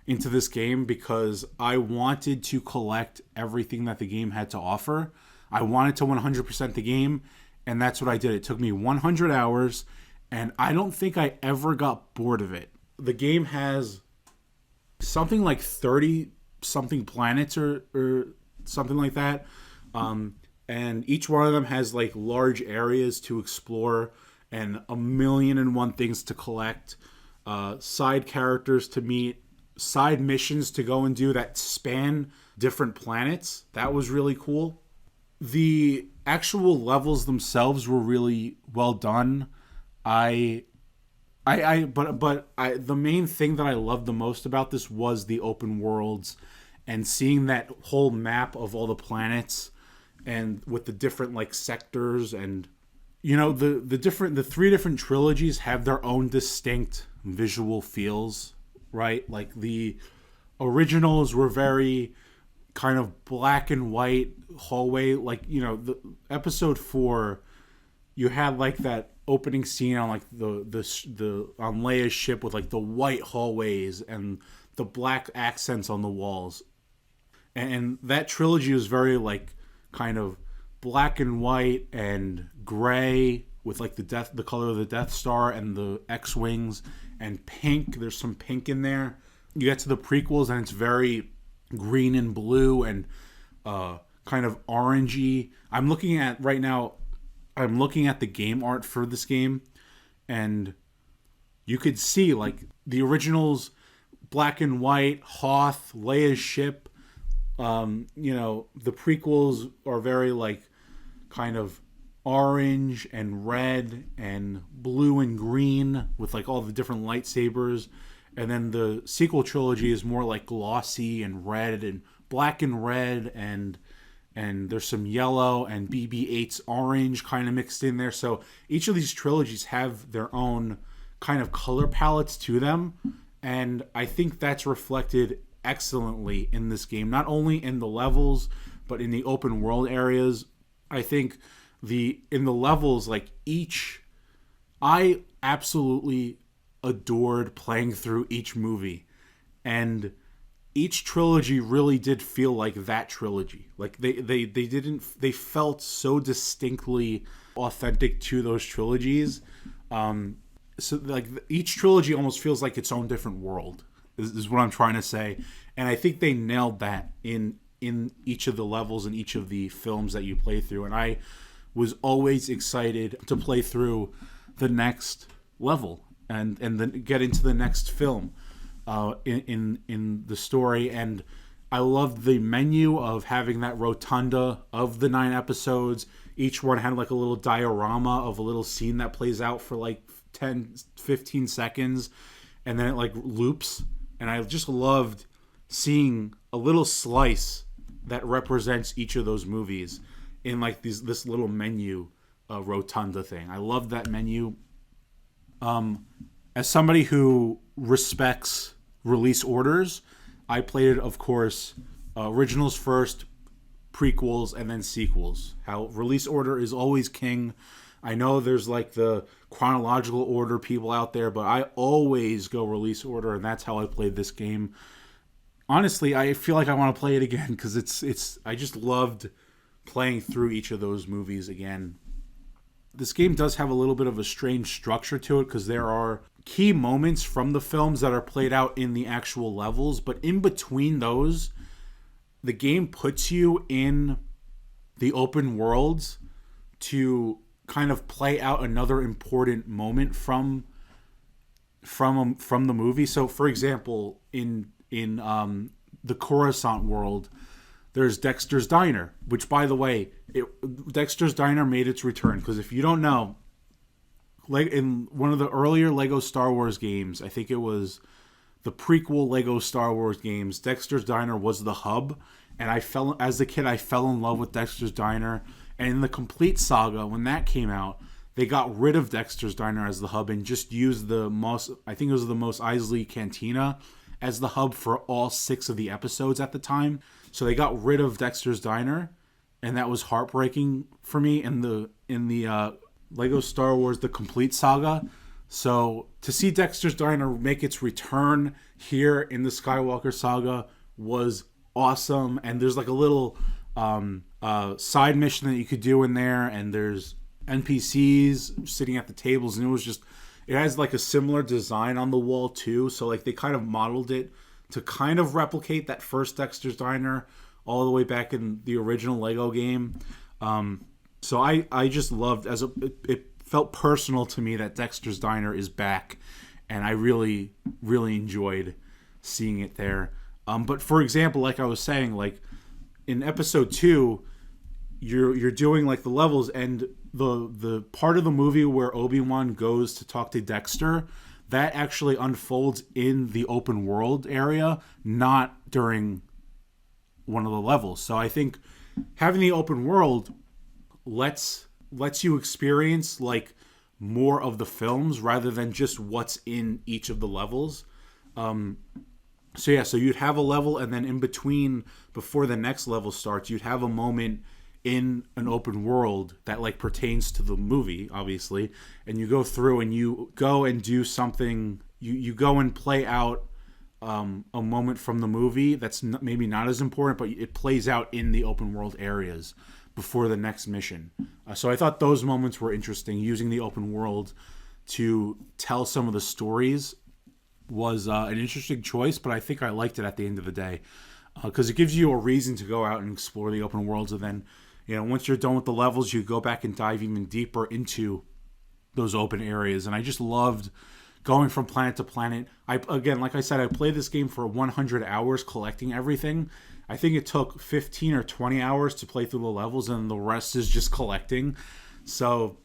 into this game because I wanted to collect everything that the game had to offer. I wanted to 100% the game, and that's what I did. It took me 100 hours, and I don't think I ever got bored of it. The game has something like 30 something planets or something like that. And each one of them has like large areas to explore and 1,000,001 things to collect, side characters to meet, side missions to go and do that span different planets. That was really cool. The actual levels themselves were really well done. The main thing that I loved the most about this was the open worlds and seeing that whole map of all the planets and with the different like sectors, and the three different trilogies have their own distinct visual feels, right? Like the originals were very kind of black and white hallway, like the episode 4, you had like that opening scene on like the on Leia's ship with like the white hallways and the black accents on the walls, and that trilogy was very like kind of black and white and gray with like the color of the Death Star and the X-wings, and pink. There's some pink in there. You get to the prequels and it's very green and blue and kind of orangey. I'm looking at the game art for this game, and you could see like the originals, black and white, Hoth, Leia's ship. The prequels are very like kind of orange and red and blue and green with like all the different lightsabers, and then the sequel trilogy is more like glossy and red and black and red, and there's some yellow and BB-8's orange kind of mixed in there. So each of these trilogies have their own kind of color palettes to them, and I think that's reflected excellently in this game, not only in the levels but in the open world areas. I think in the levels, like I absolutely adored playing through each movie, and each trilogy really did feel like that trilogy. Like they felt so distinctly authentic to those trilogies. So like each trilogy almost feels like its own different world is what I'm trying to say. And I think they nailed that in each of the levels and each of the films that you play through. And I was always excited to play through the next level and then get into the next film in the story. And I loved the menu of having that rotunda of the 9 episodes. Each one had like a little diorama of a little scene that plays out for like 10-15 seconds, and then it like loops. And I just loved seeing a little slice that represents each of those movies in like this little menu rotunda thing. I love that menu. As somebody who respects release orders, I played it, of course, originals first, prequels, and then sequels. How release order is always king. I know there's like the chronological order people out there, but I always go release order, and that's how I played this game. Honestly, I feel like I want to play it again because I just loved playing through each of those movies again. This game does have a little bit of a strange structure to it because there are key moments from the films that are played out in the actual levels, but in between those, the game puts you in the open worlds to kind of play out another important moment from the movie. So, for example, in the Coruscant world, there's Dexter's Diner, which, by the way, Dexter's Diner made its return. Because if you don't know, like in one of the earlier Lego Star Wars games, I think it was the prequel Lego Star Wars games, Dexter's Diner was the hub. And as a kid, I fell in love with Dexter's Diner. And in the Complete Saga, when that came out, they got rid of Dexter's Diner as the hub and just used the Mos Eisley Cantina as the hub for all 6 of the episodes at the time. So they got rid of Dexter's Diner, and that was heartbreaking for me. In the Lego Star Wars The Complete Saga. So to see Dexter's Diner make its return here in the Skywalker Saga was awesome. And there's like a little side mission that you could do in there, and there's NPCs sitting at the tables, and it has like a similar design on the wall too. So like they kind of modeled it to kind of replicate that first Dexter's Diner all the way back in the original Lego game. So I just loved, it felt personal to me that Dexter's Diner is back, and I really, really enjoyed seeing it there. But for example, like I was saying, like in episode 2, you're doing like the levels, and the part of the movie where Obi-Wan goes to talk to Dexter, that actually unfolds in the open world area, not during one of the levels. So I think having the open world lets you experience like more of the films rather than just what's in each of the levels. So you'd have a level, and then in between, before the next level starts, you'd have a moment in an open world that like pertains to the movie, obviously, and you go through and you go and do something. You go and play out a moment from the movie that's maybe not as important, but it plays out in the open world areas before the next mission. So I thought those moments were interesting. Using the open world to tell some of the stories was an interesting choice, but I think I liked it at the end of the day, because it gives you a reason to go out and explore the open worlds. And then, once you're done with the levels, you go back and dive even deeper into those open areas. And I just loved going from planet to planet. Again, like I said, I played this game for 100 hours collecting everything. I think it took 15 or 20 hours to play through the levels, and the rest is just collecting. So,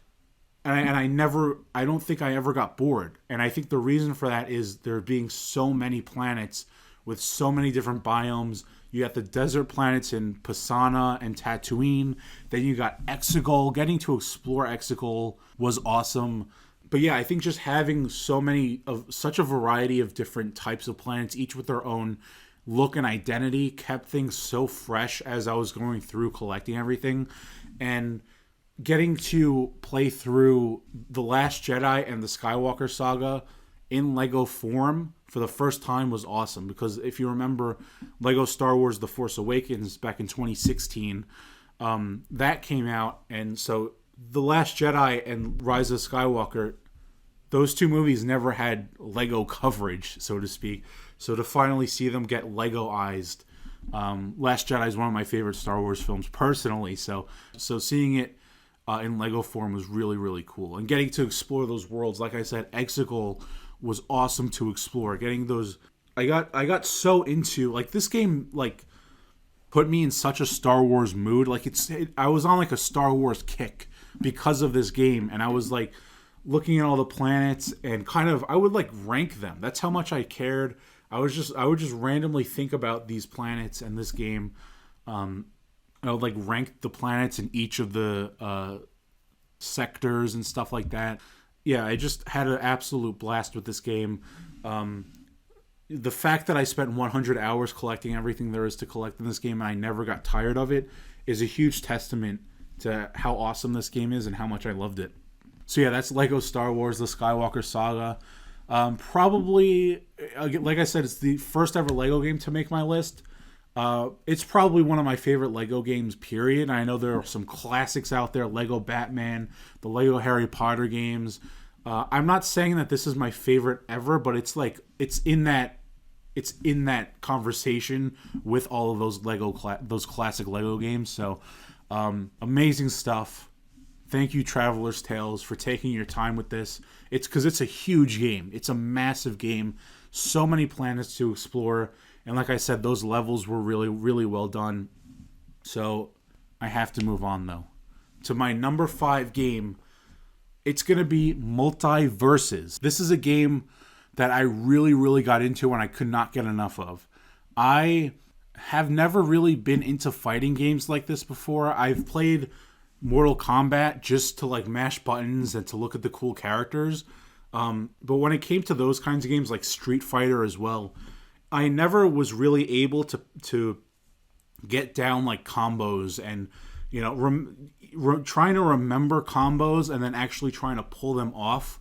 and I don't think I ever got bored. And I think the reason for that is there being so many planets with so many different biomes. You got the desert planets in Pisana and Tatooine. Then you got Exegol. Getting to explore Exegol was awesome. But yeah, I think just having such a variety of different types of planets, each with their own look and identity, kept things so fresh as I was going through collecting everything. And getting to play through The Last Jedi and the Skywalker Saga in Lego form for the first time was awesome. Because if you remember Lego Star Wars The Force Awakens back in 2016, that came out. And so The Last Jedi and Rise of Skywalker, those two movies never had Lego coverage, so to speak. So to finally see them get Lego-ized, Last Jedi is one of my favorite Star Wars films personally. So seeing it in Lego form was really, really cool. And getting to explore those worlds, like I said, Exegol was awesome to explore. Getting those, I got so into, like, this game, like, put me in such a Star Wars mood. Like, I was on like a Star Wars kick because of this game, and I was like looking at all the planets and kind of, I would like rank them. That's how much I cared. I would just randomly think about these planets and this game. I would like rank the planets in each of the sectors and stuff like that. Yeah, I just had an absolute blast with this game. The fact that I spent 100 hours collecting everything there is to collect in this game, and I never got tired of it, is a huge testament to how awesome this game is and how much I loved it. So yeah, that's Lego Star Wars, the Skywalker Saga. Probably, like I said, it's the first ever Lego game to make my list. It's probably one of my favorite Lego games, period. I know there are some classics out there, Lego Batman, the Lego Harry Potter games. I'm not saying that this is my favorite ever, but it's in that conversation with all of those those classic Lego games. So amazing stuff. Thank you, Traveler's Tales, for taking your time with this. It's because it's a huge game. It's a massive game. So many planets to explore. And like I said, those levels were really, really well done. So I have to move on, though, to my number 5 game. It's going to be Multiverses. This is a game that I really, really got into and I could not get enough of. I have never really been into fighting games like this before. I've played Mortal Kombat just to like mash buttons and to look at the cool characters. But when it came to those kinds of games like Street Fighter as well, I never was really able to get down like combos and trying to remember combos and then actually trying to pull them off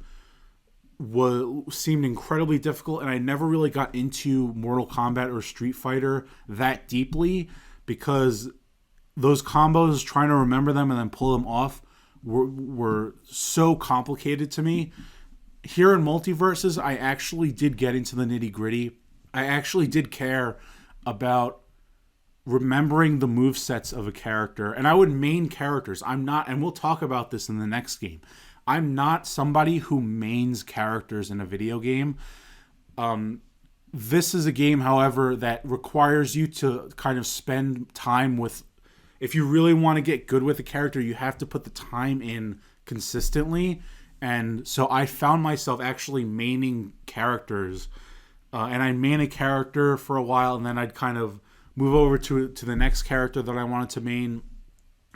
seemed incredibly difficult, and I never really got into Mortal Kombat or Street Fighter that deeply because those combos, trying to remember them and then pull them off, were so complicated to me. Here in Multiverses, I actually did get into the nitty gritty. I actually did care about remembering the move sets of a character, and I would main characters. I'm not, and we'll talk about this in the next game, I'm not somebody who mains characters in a video game. This is a game, however, that requires you to kind of spend time with. If you really want to get good with a character, you have to put the time in consistently. And so I found myself actually maining characters. And I'd main a character for a while, and then I'd kind of move over to the next character that I wanted to main,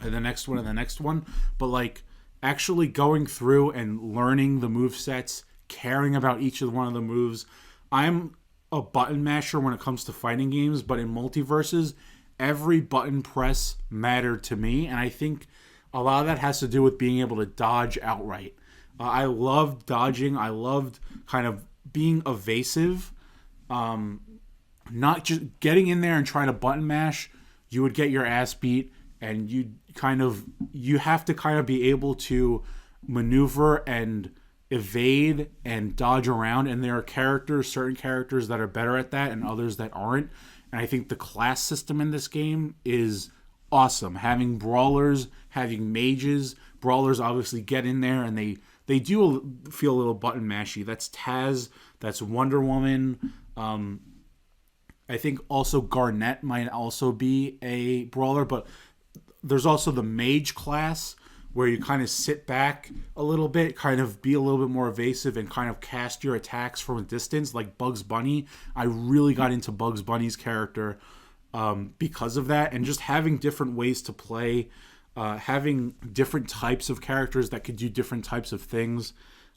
and the next one, and the next one. But like, actually going through and learning the move sets, caring about each of one of the moves. I'm a button masher when it comes to fighting games, but in Multiverses, every button press mattered to me, and I think a lot of that has to do with being able to dodge outright. I loved dodging. I loved kind of being evasive, not just getting in there and trying to button mash. You would get your ass beat, and you have to kind of be able to maneuver and evade and dodge around. And there are certain characters that are better at that and others that aren't. And I think the class system in this game is awesome. Having brawlers, having mages. Brawlers obviously get in there and they do feel a little button mashy. That's Taz. That's Wonder Woman. I think also Garnet might also be a brawler, but there's also the mage class where you kind of sit back a little bit, kind of be a little bit more evasive and kind of cast your attacks from a distance, like Bugs Bunny. I really got into Bugs Bunny's character because of that, and just having different ways to play, having different types of characters that could do different types of things,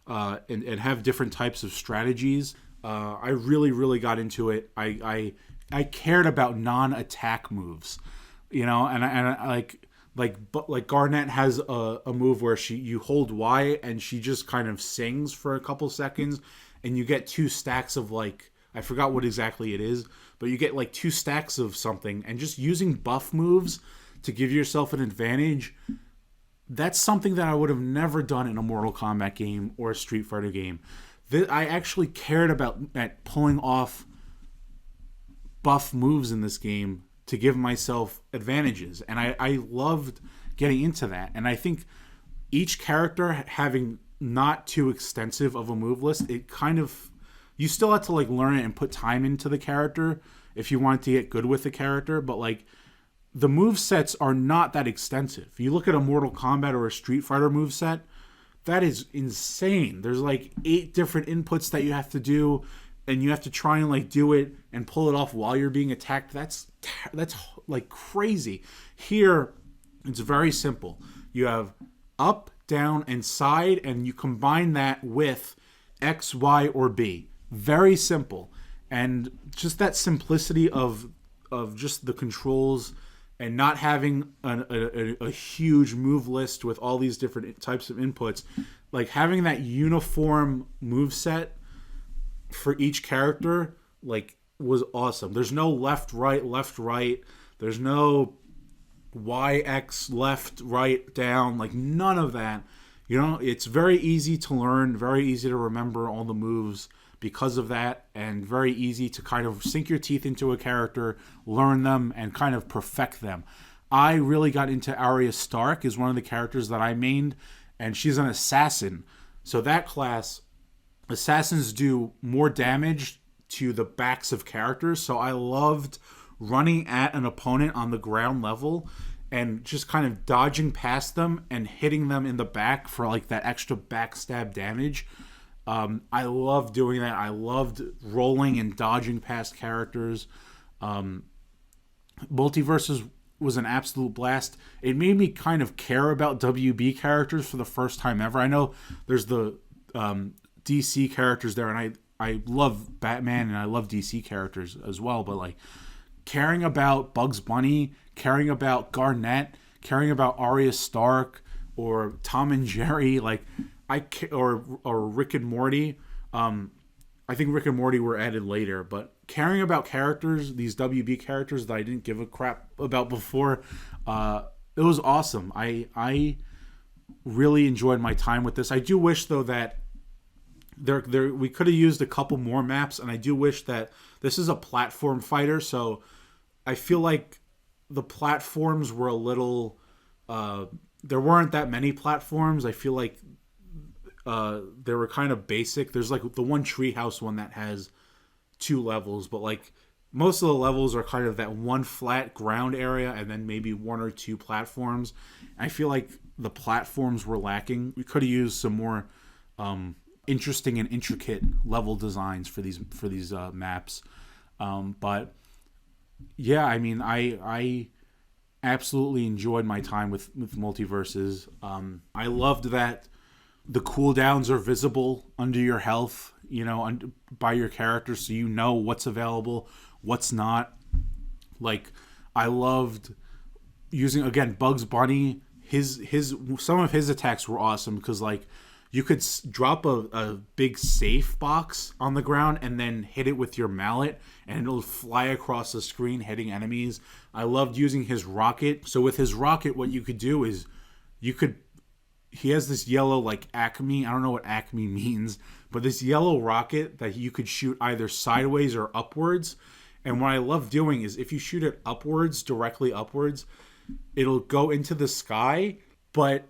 and have different types of strategies. I really, really got into it. I cared about non-attack moves. And I like Garnet has a move where you hold Y and she just kind of sings for a couple seconds, and you get 2 stacks of I forgot what exactly it is, but you get 2 stacks of something, and just using buff moves to give yourself an advantage. That's something that I would have never done in a Mortal Kombat game or a Street Fighter game. I actually cared about pulling off buff moves in this game to give myself advantages, and I loved getting into that. And I think each character having not too extensive of a move list, it kind of, you still have to learn it and put time into the character if you want to get good with the character, but the move sets are not that extensive. You look at a Mortal Kombat or a Street Fighter move set, that is insane. There's 8 different inputs that you have to do, and you have to try and do it and pull it off while you're being attacked. That's crazy. Here, it's very simple. You have up, down, and side, and you combine that with X, Y, or B. Very simple. And just that simplicity of just the controls, and not having a huge move list with all these different types of inputs, having that uniform move set for each character was awesome. There's no left right. There's no YX left right down, none of that. It's very easy to learn, very easy to remember all the moves because of that, and very easy to kind of sink your teeth into a character, learn them, and kind of perfect them. I really got into Arya Stark, is one of the characters that I mained, and she's an assassin. So that class, assassins do more damage to the backs of characters, so I loved running at an opponent on the ground level and just kind of dodging past them and hitting them in the back for that extra backstab damage. I loved doing that. I loved rolling and dodging past characters. Multiverses was an absolute blast. It made me kind of care about WB characters for the first time ever. I know there's the DC characters there, and I love Batman and I love DC characters as well, but caring about Bugs Bunny, caring about Garnet, caring about Arya Stark or Tom and Jerry, like or Rick and Morty. I think Rick and Morty were added later, but caring about characters, these WB characters that I didn't give a crap about before, it was awesome. I really enjoyed my time with this. I do wish though that we could have used a couple more maps, and I do wish that this is a platform fighter, so I feel like the platforms were a little there weren't that many platforms. I feel like they were kind of basic. There's like the one treehouse one that has 2 levels, but like most of the levels are kind of that one flat ground area and then maybe 1 or 2 platforms. I feel like the platforms were lacking. We could have used some more interesting and intricate level designs for these maps. But yeah, I mean, I absolutely enjoyed my time with Multiverses. I loved that the cooldowns are visible under your health, by your character, so you know what's available, what's not. Like, I loved using, again, Bugs Bunny. Some of his attacks were awesome because, like, you could drop a big safe box on the ground and then hit it with your mallet, and it'll fly across the screen hitting enemies. I loved using his rocket. So with his rocket, what you could do is he has this yellow, like, Acme. I don't know what Acme means, but this yellow rocket that you could shoot either sideways or upwards. And what I love doing is if you shoot it upwards, directly upwards, it'll go into the sky, but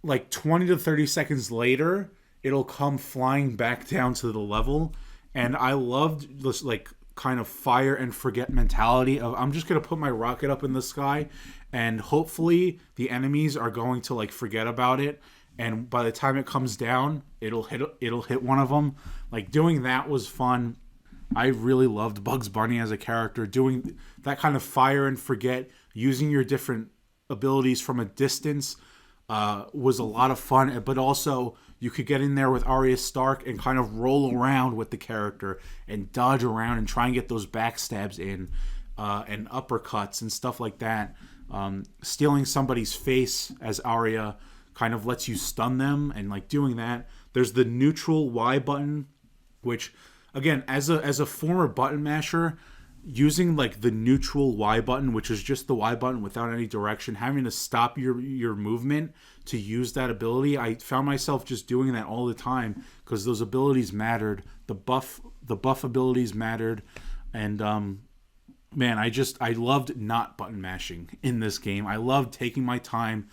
like 20 to 30 seconds later, it'll come flying back down to the level. And I loved this, like, kind of fire and forget mentality of, I'm just going to put my rocket up in the sky and hopefully the enemies are going to, like, forget about it. And by the time it comes down, it'll hit one of them. Like, doing that was fun. I really loved Bugs Bunny as a character. Doing that kind of fire and forget, using your different abilities from a distance, was a lot of fun. But also, you could get in there with Arya Stark and kind of roll around with the character and dodge around and try and get those backstabs in, and uppercuts and stuff like that. Stealing somebody's face as Arya kind of lets you stun them, and like doing that. There's the neutral Y button, which, again, as a former button masher, using like the neutral Y button, which is just the Y button without any direction, having to stop your movement to use that ability, I found myself just doing that all the time because those abilities mattered. The buff abilities mattered, and man, I loved not button mashing in this game. I loved taking my time,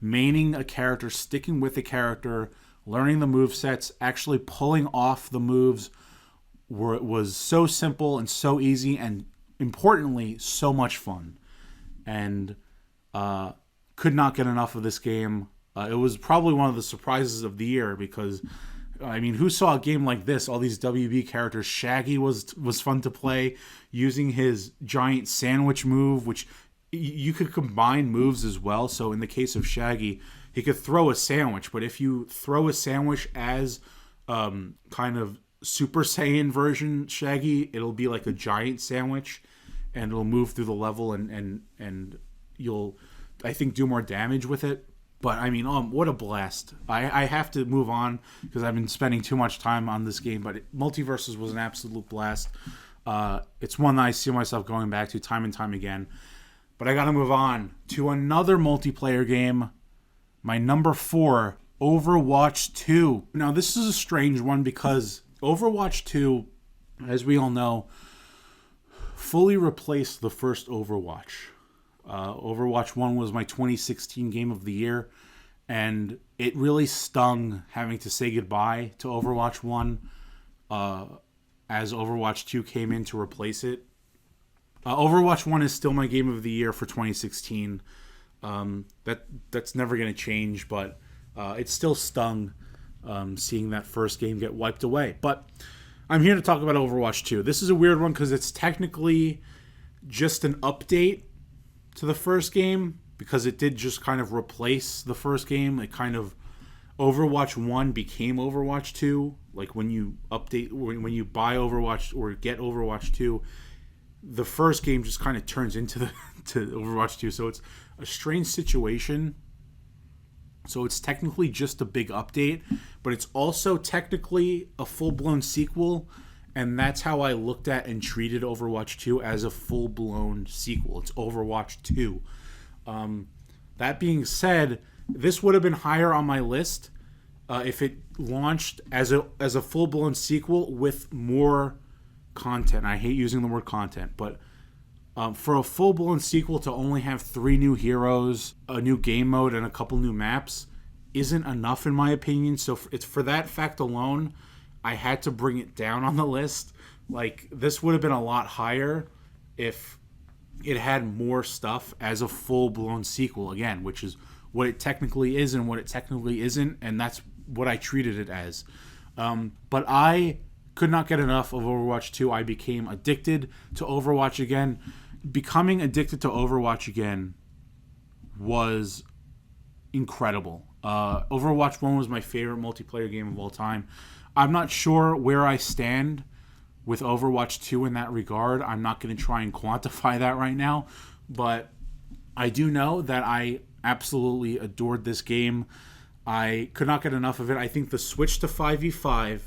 maining a character, sticking with a character, learning the movesets, actually pulling off the moves. Where it was so simple and so easy, and importantly, so much fun. And could not get enough of this game. It was probably one of the surprises of the year because, I mean, who saw a game like this? All these WB characters. Shaggy was fun to play, using his giant sandwich move, which you could combine moves as well. So in the case of Shaggy, he could throw a sandwich, but if you throw a sandwich as kind of Super Saiyan version Shaggy, it'll be like a giant sandwich, and it'll move through the level, and you'll, I think, do more damage with it. But I mean, what a blast! I have to move on because I've been spending too much time on this game. But Multiverses was an absolute blast. It's one that I see myself going back to time and time again. But I got to move on to another multiplayer game. My number 4, Overwatch 2. Now this is a strange one because Overwatch 2, as we all know, fully replaced the first Overwatch. Overwatch 1 was my 2016 game of the year, and it really stung having to say goodbye to Overwatch 1 as Overwatch 2 came in to replace it. Overwatch 1 is still my game of the year for 2016. That's never going to change, but it still stung seeing that first game get wiped away. But I'm here to talk about Overwatch 2. This is a weird one because it's technically just an update to the first game, because it did just kind of replace the first game. It kind of, Overwatch 1 became Overwatch 2. Like when you update, when you buy Overwatch or get Overwatch 2, the first game just kind of turns into the to Overwatch 2. So it's a strange situation. So it's technically just a big update, but it's also technically a full-blown sequel, and that's how I looked at and treated Overwatch 2, as a full-blown sequel. It's Overwatch 2. That being said, this would have been higher on my list if it launched as a full-blown sequel with more content. I hate using the word content, but for a full-blown sequel to only have 3 new heroes, a new game mode, and a couple new maps isn't enough in my opinion. So it's for that fact alone, I had to bring it down on the list. Like, this would have been a lot higher if it had more stuff as a full-blown sequel, again, which is what it technically is and what it technically isn't, and that's what I treated it as. But I could not get enough of Overwatch 2. I became addicted to Overwatch again. Becoming addicted to Overwatch again was incredible. Overwatch 1 was my favorite multiplayer game of all time. I'm not sure where I stand with Overwatch 2 in that regard. I'm not going to try and quantify that right now, but I do know that I absolutely adored this game. I could not get enough of it. I think the switch to 5v5,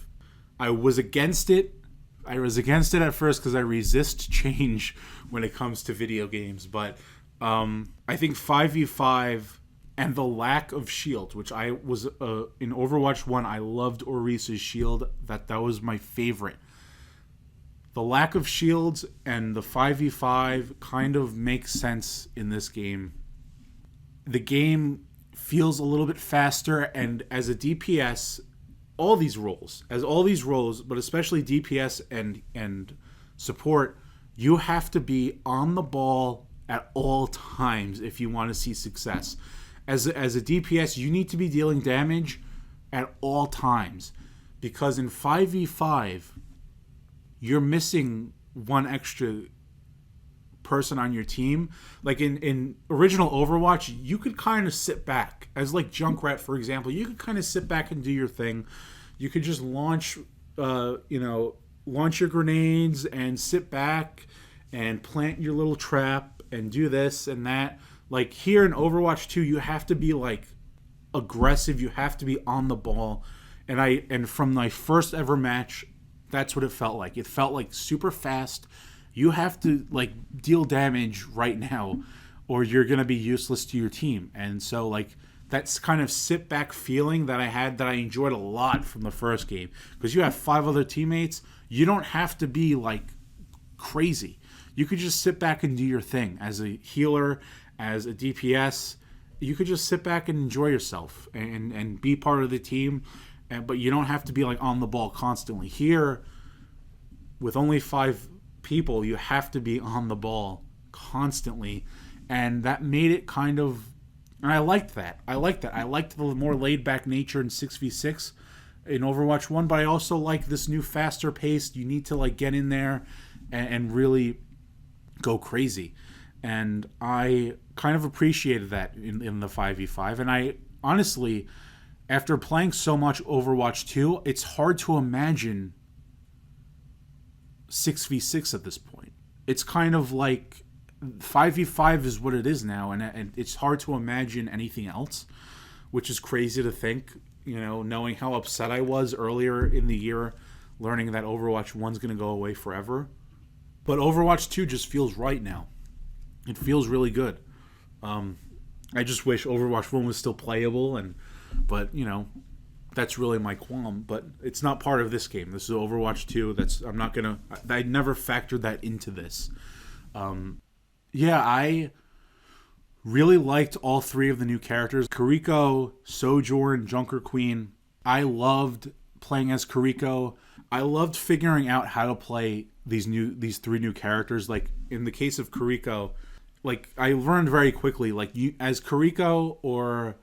I was against it. I was against it at first because I resist change when it comes to video games. But I think 5v5 and the lack of shield, which I was in Overwatch 1, I loved Orisa's shield. That was my favorite. The lack of shields and the 5v5 kind of makes sense in this game. The game feels a little bit faster, and as a DPS, all these roles, but especially DPS and support, you have to be on the ball at all times if you want to see success. As a DPS, you need to be dealing damage at all times, because in 5v5, you're missing one extra person on your team. Like in original Overwatch, you could kind of sit back. As like Junkrat, for example, you could kind of sit back and do your thing. You could just launch your grenades and sit back and plant your little trap and do this and that. Like here in Overwatch 2, you have to be like aggressive. You have to be on the ball. And from my first ever match, that's what it felt like. It felt like super fast. You have to like deal damage right now, or you're gonna be useless to your team. And so like that's kind of sit back feeling that I had, that I enjoyed a lot from the first game, because you have 5 other teammates. You don't have to be like crazy. You could just sit back and do your thing as a healer, as a DPS. You could just sit back and enjoy yourself and be part of the team. But you don't have to be like on the ball constantly. Here, with only 5 people, you have to be on the ball constantly, and that made it kind of. And I liked that. I liked the more laid back nature in 6v6 in Overwatch 1, but I also like this new faster pace. You need to like get in there and really go crazy, and I kind of appreciated that in the 5v5. And I honestly, after playing so much Overwatch 2, it's hard to imagine 6v6 at this point. It's kind of like 5v5 is what it is now, and it's hard to imagine anything else, which is crazy to think, knowing how upset I was earlier in the year, learning that Overwatch 1's going to go away forever. But Overwatch 2 just feels right now. It feels really good. I just wish Overwatch 1 was still playable, but that's really my qualm. But it's not part of this game. This is Overwatch 2. I never factored that into this. I really liked all 3 of the new characters. Kiriko, Sojourn, Junker Queen. I loved playing as Kiriko. I loved figuring out how to play these 3 new characters. Like in the case of Kiriko, like I learned very quickly, like you as Kiriko,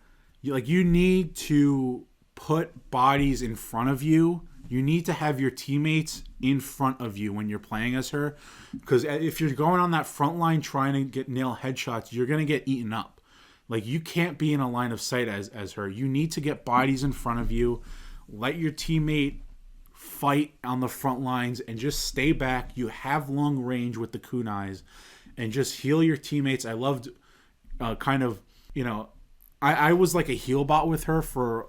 you need to put bodies in front of you. You need to have your teammates in front of you when you're playing as her, because if you're going on that front line trying to nail headshots, you're going to get eaten up. Like you can't be in a line of sight as her. You need to get bodies in front of you. Let your teammate fight on the front lines and just stay back. You have long range with the kunais and just heal your teammates. I loved kind of, I was like a heal bot with her for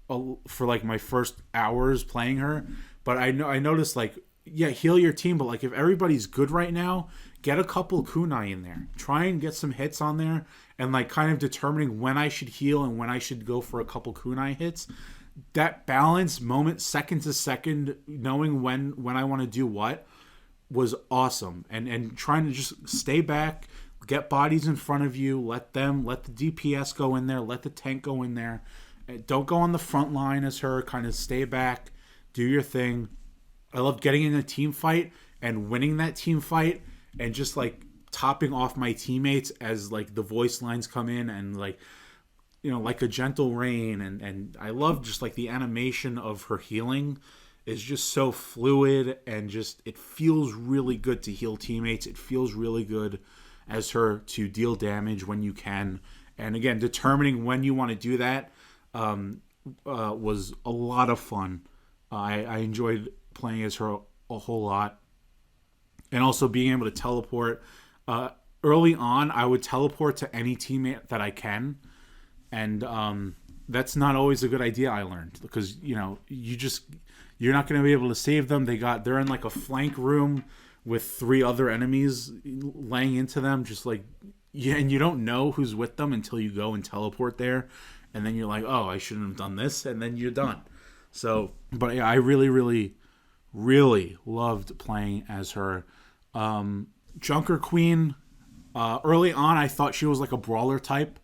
like my first hours playing her, but I noticed like, yeah, heal your team, but like if everybody's good right now, get a couple kunai in there. Try and get some hits on there, and like kind of determining when I should heal and when I should go for a couple kunai hits. That balance moment, second to second, knowing when I want to do what, was awesome. And trying to just stay back, get bodies in front of you, let the DPS go in there, let the tank go in there. Don't go on the front line as her, kind of stay back, do your thing. I love getting in a team fight and winning that team fight and just like topping off my teammates as like the voice lines come in and like, like a gentle rain. And I love just like the animation of her healing is just so fluid and just, it feels really good to heal teammates. It feels really good as her to deal damage when you can. And again, determining when you want to do that was a lot of fun. I enjoyed playing as her a whole lot, and also being able to teleport. Early on, I would teleport to any teammate that I can, and that's not always a good idea. I learned because you're not going to be able to save them. They're in like a flank room with 3 other enemies laying into them, just like and you don't know who's with them until you go and teleport there, and then you're like, oh, I shouldn't have done this, and then you're done. So, but yeah, I really, really, really loved playing as her. Junker Queen, early on I thought she was like a brawler type,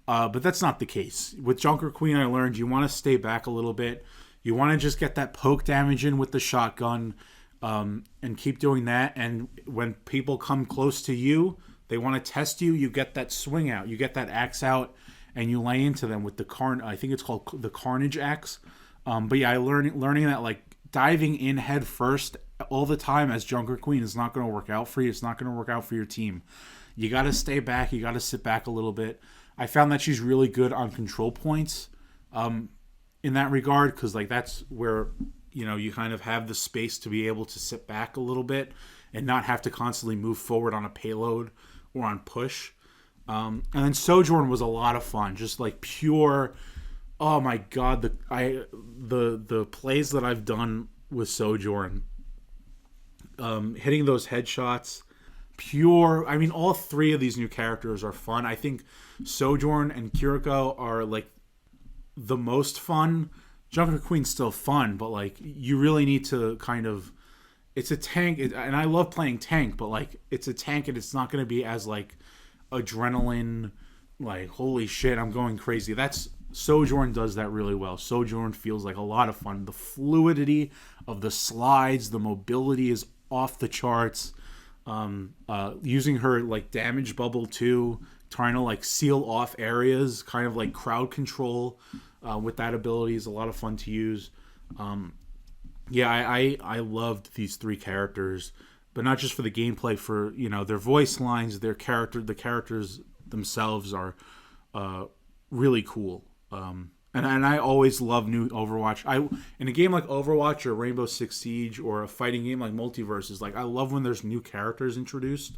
but that's not the case. With Junker Queen, I learned you want to stay back a little bit. You want to just get that poke damage in with the shotgun, and keep doing that. And when people come close to you, they want to test you, you get that swing out, you get that axe out, and you lay into them with the I think it's called the Carnage axe. But yeah, learning that like diving in head first all the time as Junker Queen is not going to work out for you. It's not going to work out for your team. You got to stay back. You got to sit back a little bit. I found that she's really good on control points in that regard, because like that's where you kind of have the space to be able to sit back a little bit and not have to constantly move forward on a payload or on push. And then Sojourn was a lot of fun. Just like pure. Oh my god, the plays that I've done with Sojourn, hitting those headshots, pure. I mean, all 3 of these new characters are fun. I think Sojourn and Kiriko are like the most fun. Junker Queen's still fun, but like you really need to kind of. It's a tank, and I love playing tank, but like it's a tank, and it's not going to be as like adrenaline. Like holy shit, I'm going crazy. Sojourn does that really well. Sojourn feels like a lot of fun. The fluidity of the slides, the mobility is off the charts. Using her like damage bubble too, trying to like seal off areas, kind of like crowd control with that ability is a lot of fun to use. Yeah, I loved these 3 characters, but not just for the gameplay, for their voice lines, the characters themselves are really cool. And I always love new Overwatch. In a game like Overwatch or Rainbow Six Siege or a fighting game like Multiverses, like I love when there's new characters introduced,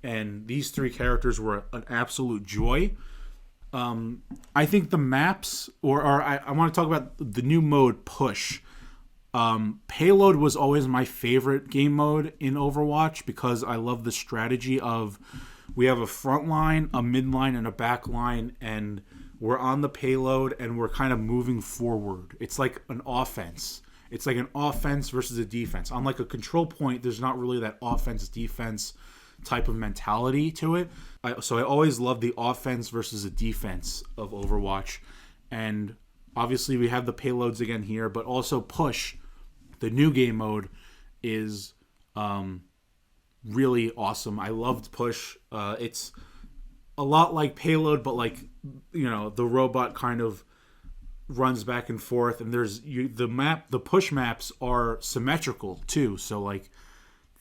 and these 3 characters were an absolute joy. I think the maps, or I want to talk about the new mode Push. Payload was always my favorite game mode in Overwatch because I love the strategy of we have a front line, a mid line, and a back line, and we're on the payload and we're kind of moving forward. It's like an offense. It's like an offense versus a defense. On like a control point, there's not really that offense-defense type of mentality to it. So I always love the offense versus a defense of Overwatch. And obviously we have the payloads again here, but also Push, the new game mode, is really awesome. I loved Push. It's a lot like Payload, but like the robot kind of runs back and forth, and the push maps are symmetrical too. So like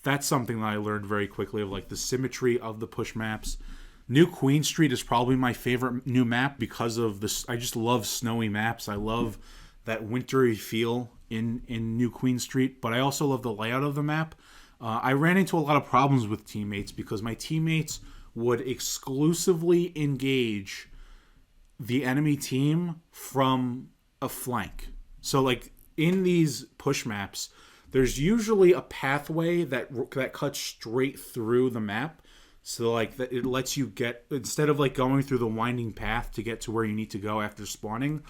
that's something that I learned very quickly, of like the symmetry of the push maps. New Queen Street is probably my favorite new map because of this. I just love snowy maps. I love that wintry feel in New Queen Street, but I also love the layout of the map. I ran into a lot of problems with teammates because my teammates would exclusively engage the enemy team from a flank. So like in these push maps, there's usually a pathway that cuts straight through the map. So like that, it lets you get, instead of like going through the winding path to get to where you need to go after spawning,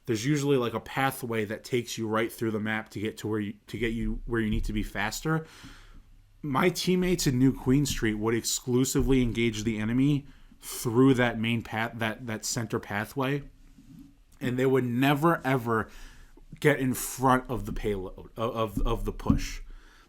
there's usually like a pathway that takes you right through the map to get where you need to be faster. My teammates in New Queen Street would exclusively engage the enemy through that main path, that center pathway, and they would never ever get in front of the payload of the push.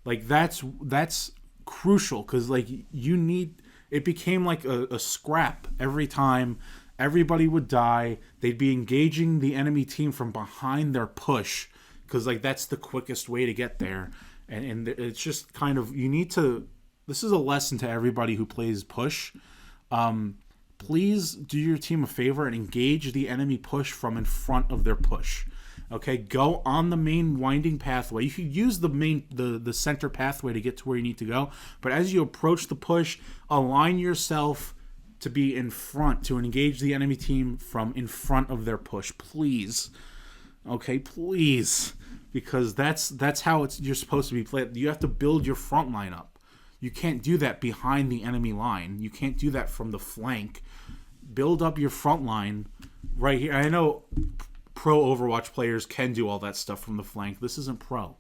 Like that's crucial, because like it became like a scrap every time. Everybody would die. They'd be engaging the enemy team from behind their push, because like that's the quickest way to get there. And it's just kind of, you need to, this is a lesson to everybody who plays push. Please do your team a favor and engage the enemy push from in front of their push. Okay, go on the main winding pathway. You could use the center pathway to get to where you need to go, but as you approach the push, align yourself to be in front, to engage the enemy team from in front of their push, please. Okay, please, because that's how you're supposed to be played. You have to build your front line up. You can't do that behind the enemy line. You can't do that from the flank. Build up your front line right here. I know pro Overwatch players can do all that stuff from the flank. This isn't pro.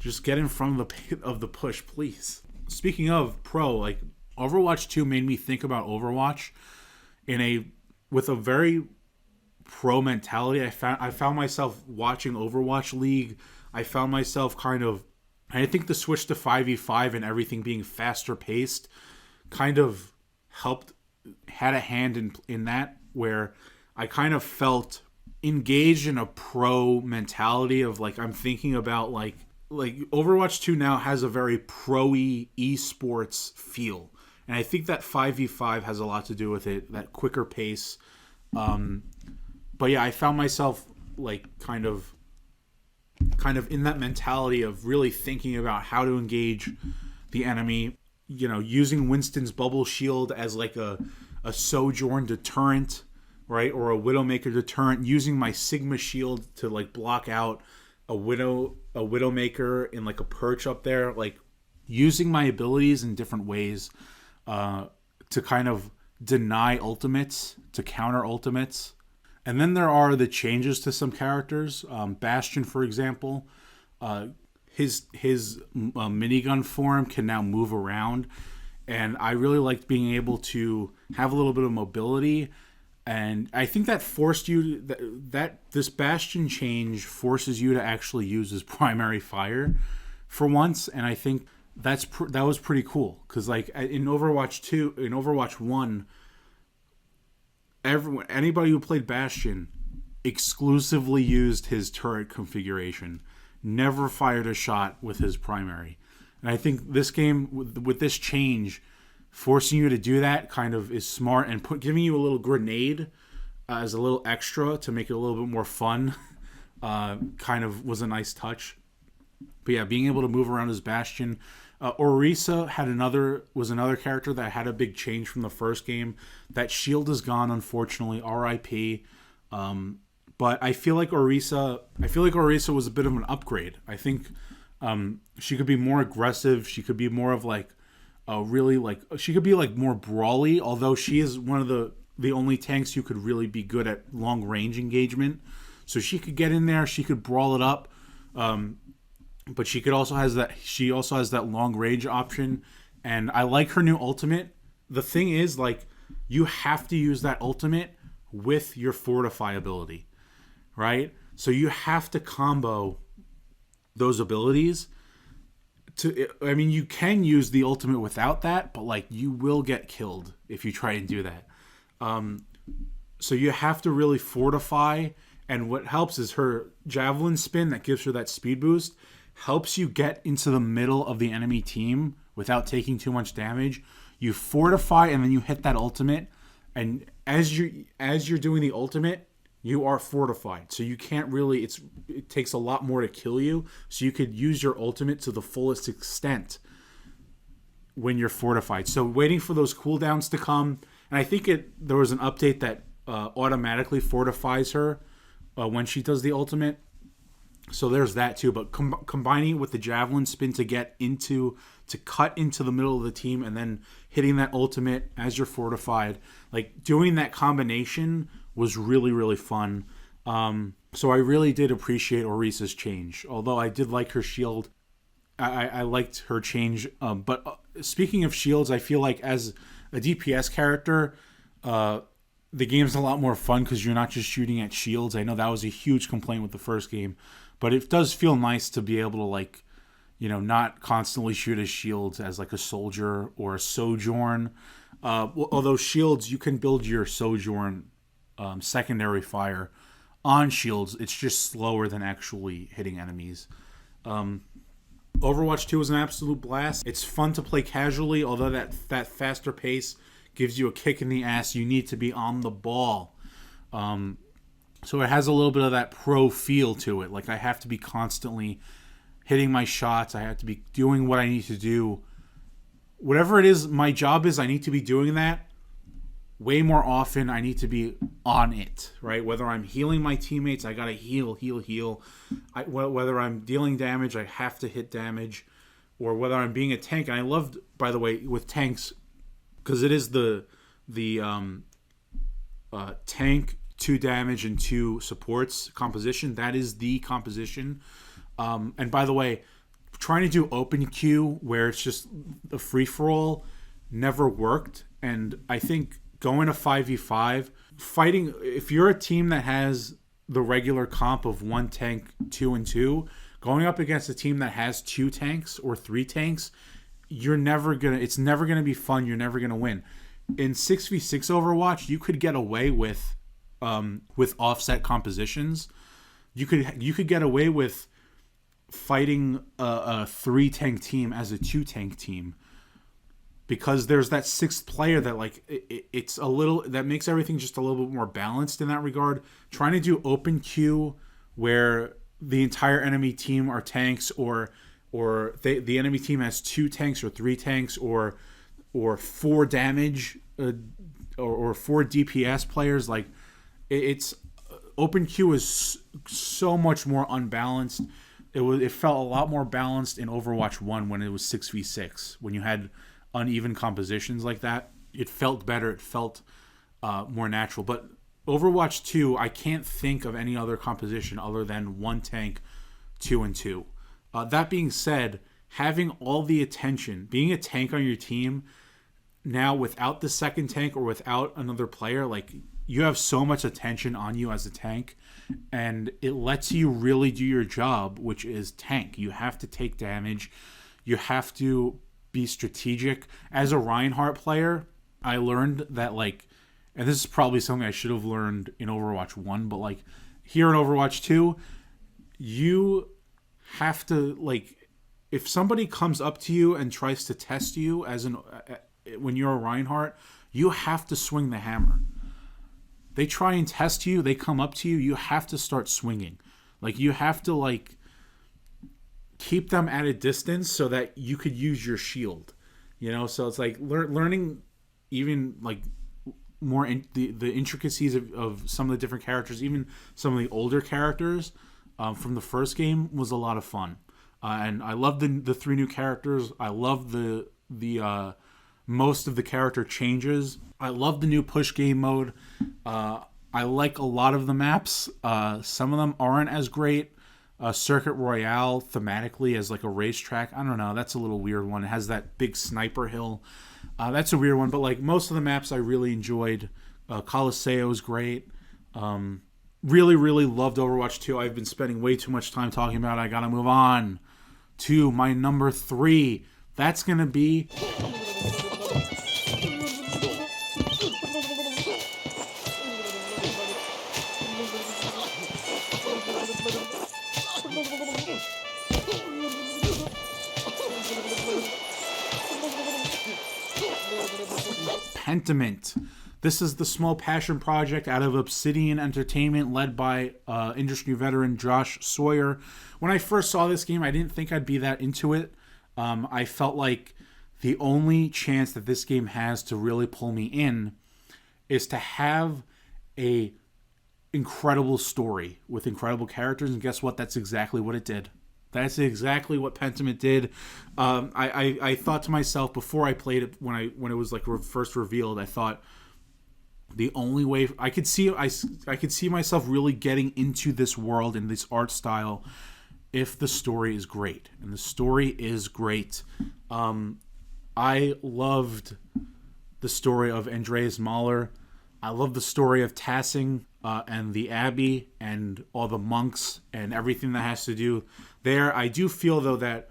Just get in front of the push, please. Speaking of pro, like Overwatch 2 made me think about Overwatch with a very pro mentality. I found myself watching Overwatch League. I found myself I think the switch to 5v5 and everything being faster paced kind of had a hand in that, where I kind of felt engaged in a pro mentality of like, I'm thinking about like Overwatch 2 now has a very pro-y esports feel. And I think that 5v5 has a lot to do with it, that quicker pace. But yeah, I found myself like kind of in that mentality of really thinking about how to engage the enemy, using Winston's bubble shield as like a Sojourn deterrent, right? Or a Widowmaker deterrent, using my Sigma shield to like block out a Widowmaker in like a perch up there, like using my abilities in different ways to kind of deny ultimates, to counter ultimates. And then there are the changes to some characters. Bastion, for example, his minigun form can now move around, and I really liked being able to have a little bit of mobility. And I think that forced you that this Bastion change forces you to actually use his primary fire for once, and I think that was pretty cool, because like in Overwatch 1, anybody who played Bastion exclusively used his turret configuration, never fired a shot with his primary. And I think this game, with this change, forcing you to do that kind of is smart, and giving you a little grenade as a little extra to make it a little bit more fun kind of was a nice touch. But yeah, being able to move around as Bastion. Orisa was another character that had a big change from the first game. That shield is gone, unfortunately. R.I.P. But I feel like Orisa was a bit of an upgrade. I think she could be more aggressive. She could be more of like she could be like more brawly. Although she is one of the only tanks who could really be good at long range engagement. So she could get in there. She could brawl it up. But she also has that long range option, and I like her new ultimate. The thing is, like, you have to use that ultimate with your fortify ability, right? So you have to combo those abilities. You can use the ultimate without that, but like you will get killed if you try and do that. So you have to really fortify, and what helps is her javelin spin that gives her that speed boost. Helps you get into the middle of the enemy team without taking too much damage. You fortify, and then you hit that ultimate. And as you're doing the ultimate, you are fortified. So you can't really, it takes a lot more to kill you. So you could use your ultimate to the fullest extent when you're fortified. So waiting for those cooldowns to come. And I think there was an update that automatically fortifies her when she does the ultimate. So there's that too. But combining it with the javelin spin to cut into the middle of the team and then hitting that ultimate as you're fortified, like doing that combination was really, really fun. So I really did appreciate Orisa's change. Although I did like her shield. I liked her change. But speaking of shields, I feel like as a DPS character, the game's a lot more fun because you're not just shooting at shields. I know that was a huge complaint with the first game. But it does feel nice to be able to, like, you know, not constantly shoot at shields as like a soldier or a sojourn. Although shields, you can build your sojourn secondary fire on shields. It's just slower than actually hitting enemies. Overwatch 2 is an absolute blast. It's fun to play casually, although that faster pace gives you a kick in the ass. You need to be on the ball. So it has a little bit of that pro feel to it. Like, I have to be constantly hitting my shots. I have to be doing what I need to do. Whatever it is my job is, I need to be doing that way more often. I need to be on it, right? Whether I'm healing my teammates, I gotta heal. Whether I'm dealing damage, I have to hit damage. Or whether I'm being a tank. And I loved, by the way, with tanks, because it is the tank, 2 damage, and 2 supports composition. That is the composition. And by the way, trying to do open queue where it's just a free-for-all never worked. And I think going to 5v5, fighting, if you're a team that has the regular comp of 1 tank, 2 and 2, going up against a team that has 2 tanks or 3 tanks, it's never gonna be fun. You're never gonna win. In 6v6 Overwatch, you could get away with offset compositions. You could get away with fighting a 3 tank team as a 2 tank team, because there's that 6th player that, like, it's a little, that makes everything just a little bit more balanced in that regard. Trying to do open queue where the entire enemy team are tanks, or the enemy team has 2 tanks or 3 tanks or 4 damage or 4 DPS players, like, it's open queue is so much more unbalanced. It felt a lot more balanced in Overwatch 1 when it was 6v6. When you had uneven compositions like that, it felt better. It felt more natural. But Overwatch 2, I can't think of any other composition other than 1 tank, 2 and 2. That being said, having all the attention, being a tank on your team now without the 2nd tank or without another player, like, you have so much attention on you as a tank, and it lets you really do your job, which is tank. You have to take damage. You have to be strategic. As a Reinhardt player, I learned that, like, and this is probably something I should have learned in Overwatch 1, but, like, here in Overwatch 2, you have to, like, if somebody comes up to you and tries to test you when you're a Reinhardt, you have to swing the hammer. They try and test you, they come up to you, you have to start swinging. Like, you have to, like, keep them at a distance so that you could use your shield. You know, so it's like learning even, like, more the intricacies of some of the different characters, even some of the older characters from the first game was a lot of fun. And I love the 3 new characters. I love the most of the character changes. I love the new push game mode. I like a lot of the maps. Some of them aren't as great. Circuit Royale thematically as, like, a racetrack, I don't know, that's a little weird one. It has that big sniper hill. That's a weird one, but, like, most of the maps I really enjoyed. Colosseo is great. Really, really loved Overwatch 2. I've been spending way too much time talking about it. I gotta move on to my number 3. That's gonna be Pentiment. This is the small passion project out of Obsidian Entertainment, led by industry veteran Josh Sawyer. When I first saw this game, I didn't think I'd be that into it. I felt like the only chance that this game has to really pull me in is to have a incredible story with incredible characters, and guess what? That's exactly what it did. That's exactly what Pentiment did. I thought to myself before I played it, when it was like first revealed, I thought the only way I could see myself really getting into this world and this art style if the story is great, and the story is great. I loved the story of Andreas Mahler. I love the story of Tassing and the Abbey and all the monks and everything that has to do there. I do feel though that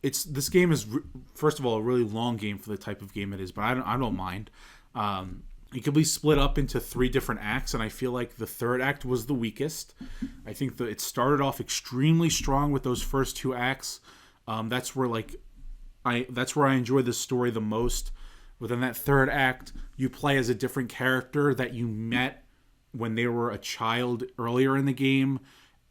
this game is first of all a really long game for the type of game it is, but I don't mind. It could be split up into 3 different acts, and I feel like the third act was the weakest. I think that it started off extremely strong with those first 2 acts. That's where I enjoy the story the most. Within that third act, you play as a different character that you met when they were a child earlier in the game,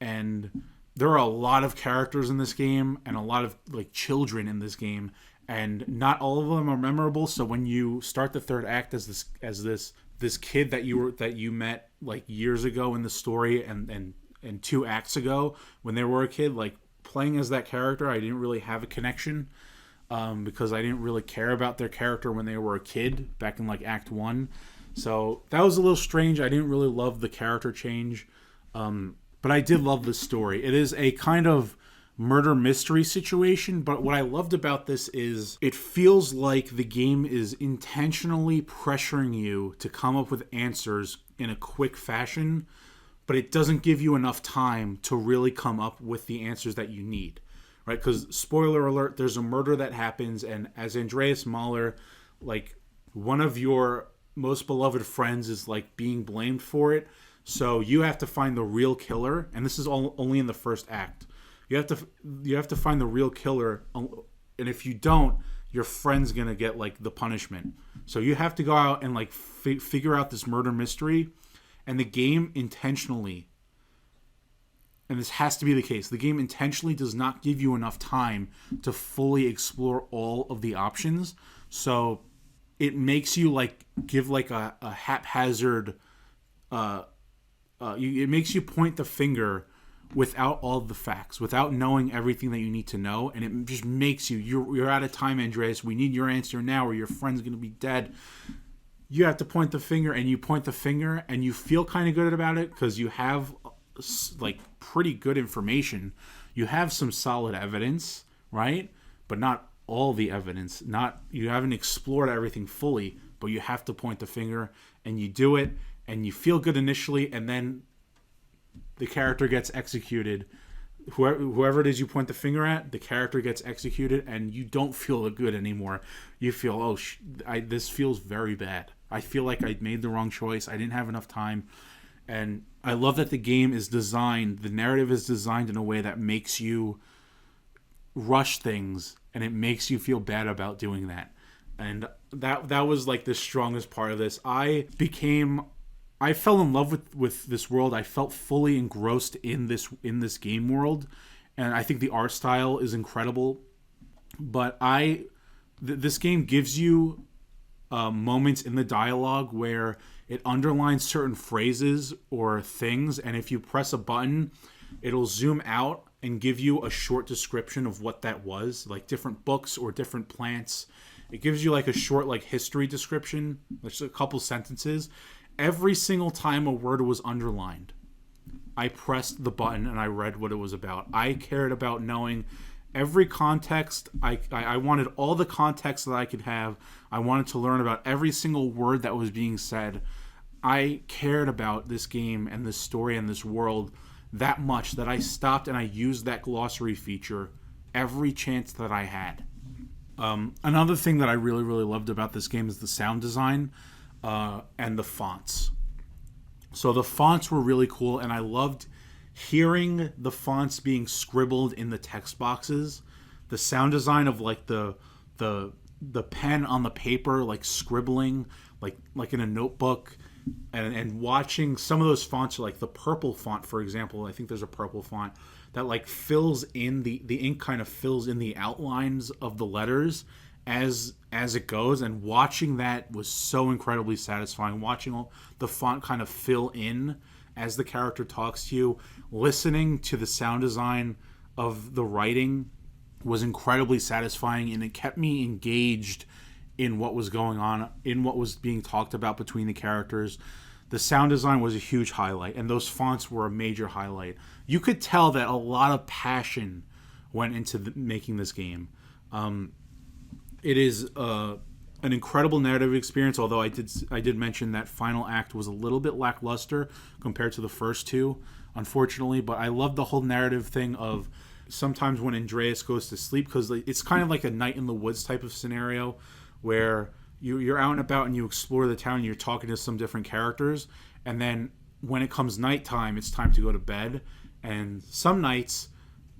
and there are a lot of characters in this game and a lot of like children in this game, and not all of them are memorable. So when you start the third act as this kid that you met like years ago in the story, and 2 acts ago when they were a kid, like playing as that character, I didn't really have a connection. Because I didn't really care about their character when they were a kid back in like Act 1. So that was a little strange. I didn't really love the character change. But I did love the story. It is a kind of murder mystery situation, but what I loved about this is it feels like the game is intentionally pressuring you to come up with answers in a quick fashion, but it doesn't give you enough time to really come up with the answers that you need. Right, because spoiler alert, there's a murder that happens, and as Andreas Mahler, like one of your most beloved friends is like being blamed for it. So you have to find the real killer, and this is only in the first act. You have to find the real killer, and if you don't, your friend's gonna get like the punishment. So you have to go out and like figure out this murder mystery, and the game intentionally. And this has to be the case. The game intentionally does not give you enough time to fully explore all of the options. So it makes you like give like a haphazard. It makes you point the finger without all of the facts, without knowing everything that you need to know, and it just makes you're out of time, Andreas. We need your answer now, or your friend's gonna be dead. You have to point the finger, and you point the finger, and you feel kind of good about it because you have like pretty good information. You have some solid evidence, right? But not all the evidence. You haven't explored everything fully, but you have to point the finger, and you do it, and you feel good initially, and then the character gets executed. Whoever it is you point the finger at, the character gets executed, and you don't feel good anymore. You feel, this feels very bad. I feel like I made the wrong choice. I didn't have enough time. And I love that the game is designed, the narrative is designed in a way that makes you rush things, and it makes you feel bad about doing that. And that was like the strongest part of this. I fell in love with this world. I felt fully engrossed in this game world, and I think the art style is incredible. But this game gives you moments in the dialogue where it underlines certain phrases or things, and if you press a button, it'll zoom out and give you a short description of what that was, like different books or different plants. It gives you like a short like history description, just a couple sentences. Every single time a word was underlined, I pressed the button and I read what it was about. I cared about knowing every context. I wanted all the context that I could have. I wanted to learn about every single word that was being said. I cared about this game and this story and this world that much that I stopped and I used that glossary feature every chance that I had. Another thing that I really, really loved about this game is the sound design and the fonts. So the fonts were really cool, and I loved hearing the fonts being scribbled in the text boxes. The sound design of like the the pen on the paper, like scribbling, like in a notebook, and watching some of those fonts, like the purple font, for example. I think there's a purple font that like fills in the ink, kind of fills in the outlines of the letters as it goes, and watching that was so incredibly satisfying. Watching all the font kind of fill in as the character talks to you, listening to the sound design of the writing was incredibly satisfying, and it kept me engaged in what was going on, in what was being talked about between the characters. The sound design was a huge highlight, and those fonts were a major highlight. You could tell that a lot of passion went into making this game. It is an incredible narrative experience, although I did mention that final act was a little bit lackluster compared to the first two, unfortunately. But I love the whole narrative thing of sometimes when Andreas goes to sleep, because it's kind of like a night in the woods type of scenario where you're out and about and you explore the town and you're talking to some different characters, and then when it comes nighttime, it's time to go to bed. And some nights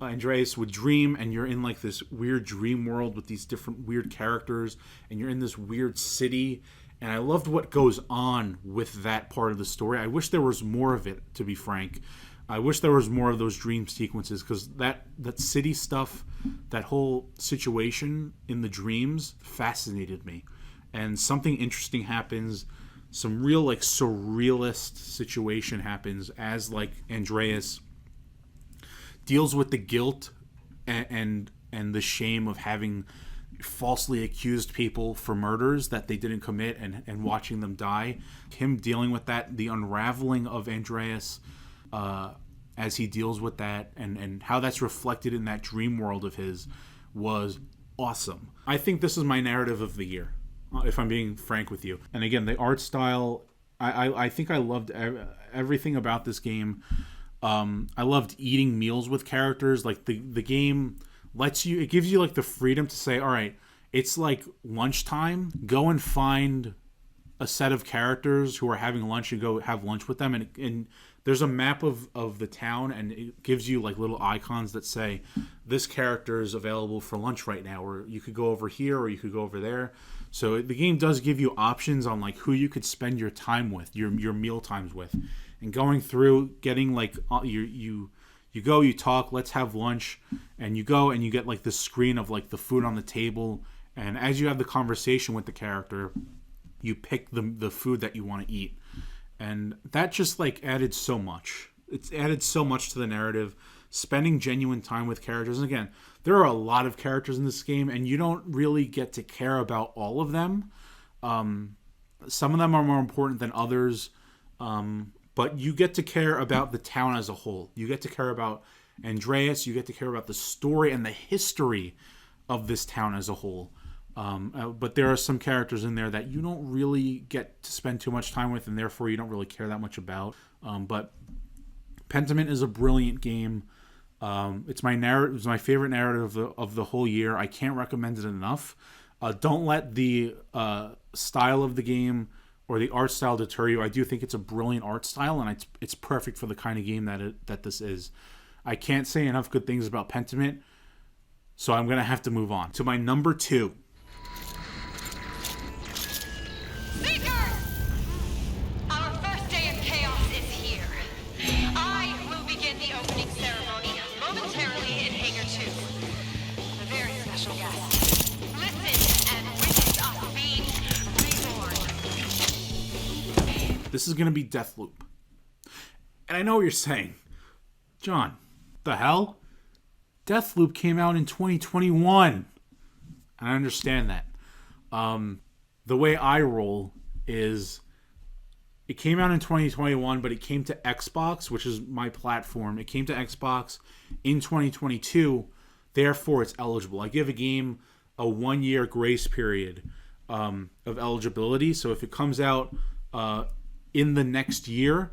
Andreas would dream, and you're in like this weird dream world with these different weird characters, and you're in this weird city. And I loved what goes on with that part of the story. I wish there was more of it, to be frank. I wish there was more of those dream sequences, because that city stuff, that whole situation in the dreams fascinated me. And something interesting happens, some real like surrealist situation happens as like Andreas deals with the guilt and the shame of having falsely accused people for murders that they didn't commit, and watching them die. Him dealing with that, the unraveling of Andreas as he deals with that, and how that's reflected in that dream world of his was awesome. I think this is my narrative of the year, if I'm being frank with you. And again, the art style, I think I loved everything about this game. I loved eating meals with characters. Like the game it gives you like the freedom to say, all right, it's like lunchtime, go and find a set of characters who are having lunch and go have lunch with them. And there's a map of the town, and it gives you like little icons that say this character is available for lunch right now, or you could go over here, or you could go over there. So the game does give you options on like who you could spend your time with, your meal times with, and going through getting like you go, you talk, let's have lunch, and you go and you get like the screen of like the food on the table, and as you have the conversation with the character, you pick the food that you want to eat. And that just like added so much. It's added so much to the narrative. Spending genuine time with characters. And again, there are a lot of characters in this game, and you don't really get to care about all of them. Some of them are more important than others. But you get to care about the town as a whole. You get to care about Andreas. You get to care about the story and the history of this town as a whole. But there are some characters in there that you don't really get to spend too much time with, and therefore you don't really care that much about. But Pentiment is a brilliant game. It's my favorite narrative of the whole year. I can't recommend it enough. Don't let the style of the game or the art style deter you. I do think it's a brilliant art style, and it's perfect for the kind of game that this is. I can't say enough good things about Pentiment, so I'm going to have to move on to my number 2. Our first day of chaos is here. I will begin the opening ceremony momentarily in Hangar 2. A very special guest. Listen and witness us being reborn. This is going to be Deathloop. And I know what you're saying. John, the hell? Deathloop came out in 2021. I understand that. The way I roll is it came out in 2021, but it came to Xbox, which is my platform. It came to Xbox in 2022. Therefore, it's eligible. I give a game a 1-year grace period of eligibility. So if it comes out in the next year,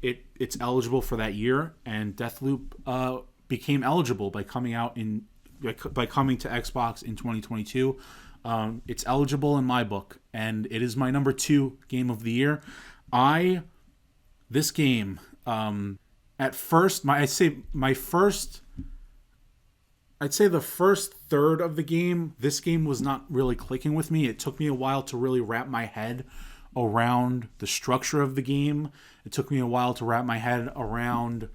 it's eligible for that year. And Deathloop became eligible by coming to Xbox in 2022. It's eligible in my book, and it is my number 2 game of the year. This game, at first, my first I'd say the first third of the game, this game was not really clicking with me. It took me a while to really wrap my head around the structure of the game. It took me a while to wrap my head around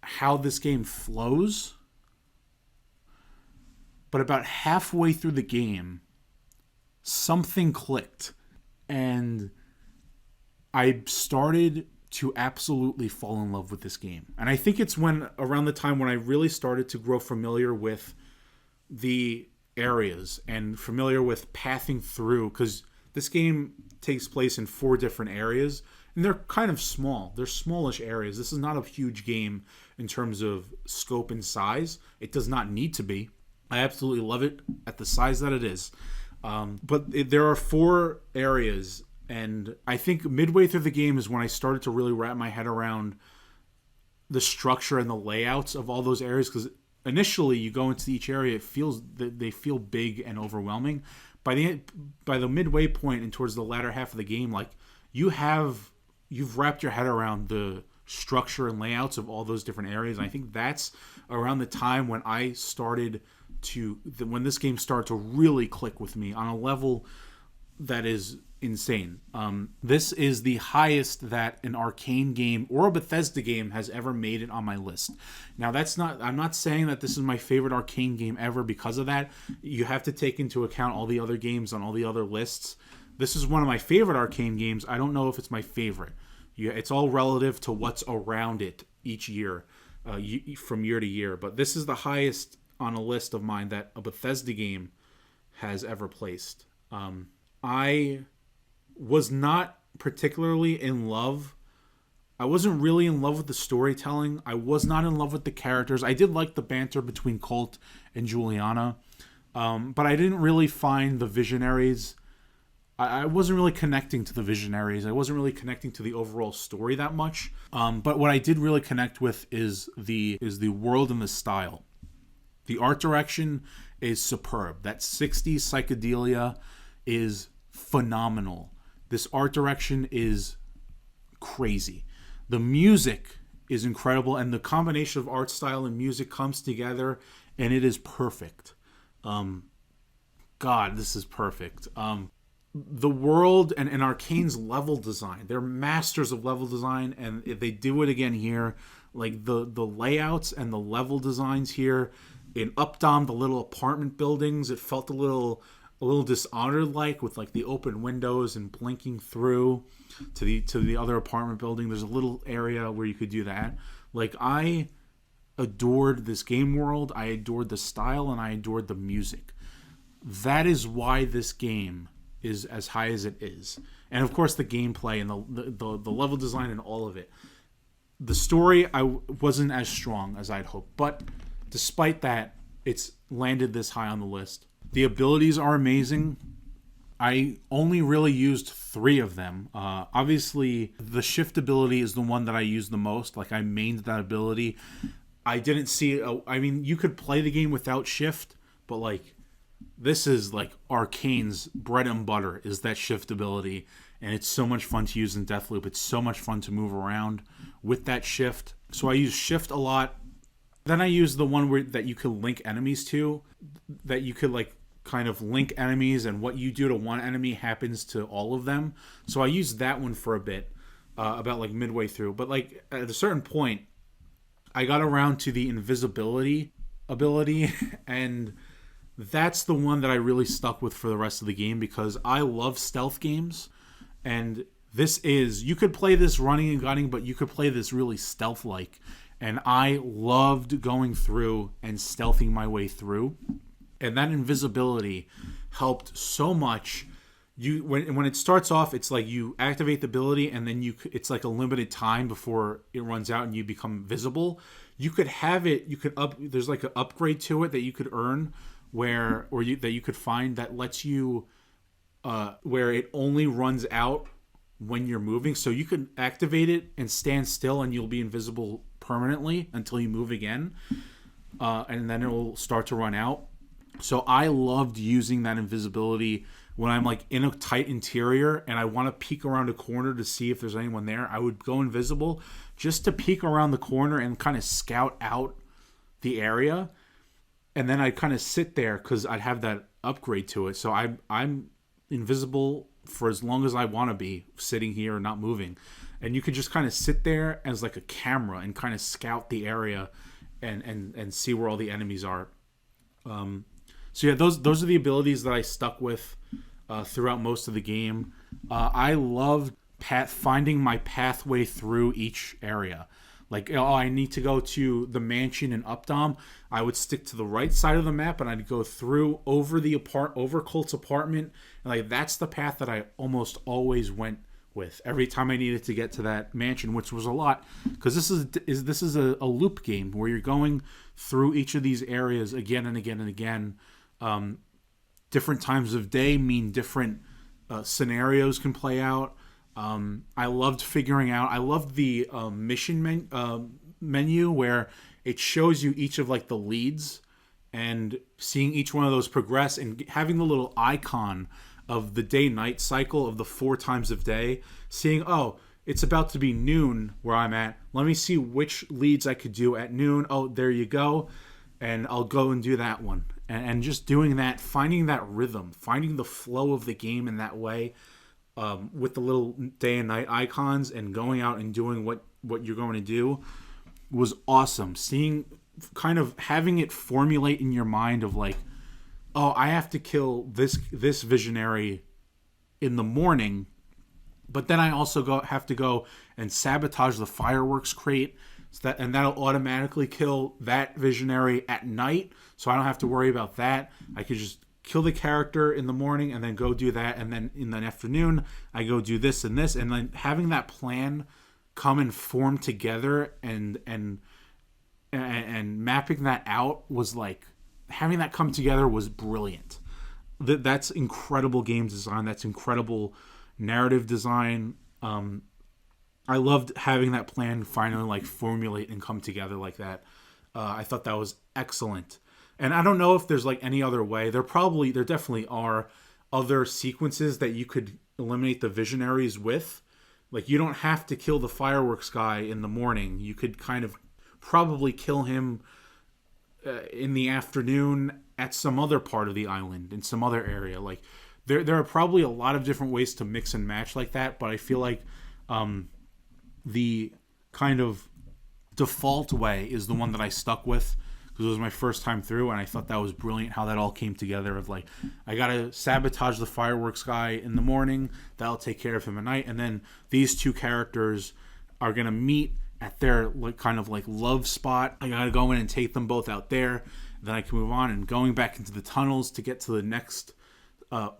how this game flows. But about halfway through the game, something clicked. And I started to absolutely fall in love with this game. And I think it's around the time when I really started to grow familiar with the areas and familiar with pathing through, because this game takes place in 4 different areas, and they're kind of small. They're smallish areas. This is not a huge game in terms of scope and size. It does not need to be. I absolutely love it at the size that it is. There are 4 areas, and I think midway through the game is when I started to really wrap my head around the structure and the layouts of all those areas, because initially you go into each area, they feel big and overwhelming. By the midway point and towards the latter half of the game, like you've wrapped your head around the structure and layouts of all those different areas. And I think that's around the time when when this game started to really click with me on a level that is insane. This is the highest that an Arcane game or a Bethesda game has ever made it on my list. Now, I'm not saying that this is my favorite Arcane game ever because of that. You have to take into account all the other games on all the other lists. This is one of my favorite Arcane games. I don't know if it's my favorite. It's all relative to what's around it each year, from year to year. But this is the highest on a list of mine that a Bethesda game has ever placed. I was not particularly in love. I wasn't really in love with the storytelling. I was not in love with the characters. I did like the banter between Colt and Juliana, but I didn't really find the Visionaries. I wasn't really connecting to the Visionaries. I wasn't really connecting to the overall story that much. But what I did really connect with is the world and the style. The art direction is superb. That 60s psychedelia is phenomenal. This art direction is crazy. The music is incredible, and the combination of art style and music comes together, and it is perfect. God, this is perfect. The world and Arcane's level design, they're masters of level design, and they do it again here. Like the layouts and the level designs here in Updom, the little apartment buildings, it felt a little Dishonored like, with like the open windows and blinking through to the other apartment building. There's a little area where you could do that. Like, I adored this game world, I adored the style, and I adored the music. That is why this game is as high as it is. And of course the gameplay and the level design and all of it. The story I wasn't as strong as I'd hoped, but despite that, it's landed this high on the list. The abilities are amazing. I only really used 3 of them. Obviously, the shift ability is the one that I use the most. Like, I mained that ability. I didn't see... I mean, you could play the game without shift, but, like, this is, like, Arcane's bread and butter is that shift ability. And it's so much fun to use in Deathloop. It's so much fun to move around with that shift. So I use shift a lot. Then I use the one that you could link enemies to. That you could, like, kind of link enemies, and what you do to one enemy happens to all of them. So I used that one for a bit, about like midway through. But like at a certain point, I got around to the invisibility ability, and that's the one that I really stuck with for the rest of the game, because I love stealth games, and you could play this running and gunning, but you could play this really stealth-like, and I loved going through and stealthing my way through. And that invisibility helped so much. When it starts off, it's like you activate the ability, and then it's like a limited time before it runs out and you become visible. You could have it. There's like an upgrade to it that you could earn, that you could find that lets you, where it only runs out when you're moving. So you could activate it and stand still, and you'll be invisible permanently until you move again, and then it will start to run out. So I loved using that invisibility when I'm like in a tight interior and I want to peek around a corner to see if there's anyone there. I would go invisible just to peek around the corner and kind of scout out the area. and then I'd kind of sit there because I'd have that upgrade to it. So I'm invisible for as long as I want to be, sitting here and not moving. And you could just kind of sit there as like a camera and kind of scout the area and see where all the enemies are. So yeah, those are the abilities that I stuck with throughout most of the game. I loved finding my pathway through each area. Like, oh, I need to go to the mansion in Updom. I would stick to the right side of the map and I'd go through over Colt's apartment. And like, that's the path that I almost always went with every time I needed to get to that mansion, which was a lot, because this is a loop game where you're going through each of these areas again and again and again. Different times of day mean different scenarios can play out. I loved figuring out. I loved the mission menu where it shows you each of like the leads and seeing each one of those progress and having the little icon of the day-night cycle of the 4 times of day. Seeing, oh, it's about to be noon where I'm at. Let me see which leads I could do at noon. Oh, there you go. And I'll go and do that one. And just doing that, finding that rhythm, finding the flow of the game in that way. With the little day and night icons and going out and doing what you're going to do was awesome. Seeing, kind of having it formulate in your mind of like, oh, I have to kill this visionary in the morning, but then I also have to go and sabotage the fireworks crate, and that'll automatically kill that visionary at night, so I don't have to worry about that. I could just kill the character in the morning and then go do that, and then in the afternoon I go do this and this, and then having that plan come and form together and mapping that out was like, having that come together was brilliant. That's incredible game design. That's incredible narrative design. I loved having that plan finally like formulate and come together like that. I thought that was excellent. And I don't know if there's like any other way. There definitely are other sequences that you could eliminate the visionaries with. Like, you don't have to kill the fireworks guy in the morning. You could kind of probably kill him in the afternoon at some other part of the island, in some other area. Like, there are probably a lot of different ways to mix and match like that, but I feel like the kind of default way is the one that I stuck with, because it was my first time through, and I thought that was brilliant how that all came together. Of like, I gotta sabotage the fireworks guy in the morning, that'll take care of him at night, and then these two characters are gonna meet at their like kind of like love spot. I gotta go in and take them both out there, then I can move on. And going back into the tunnels to get to the next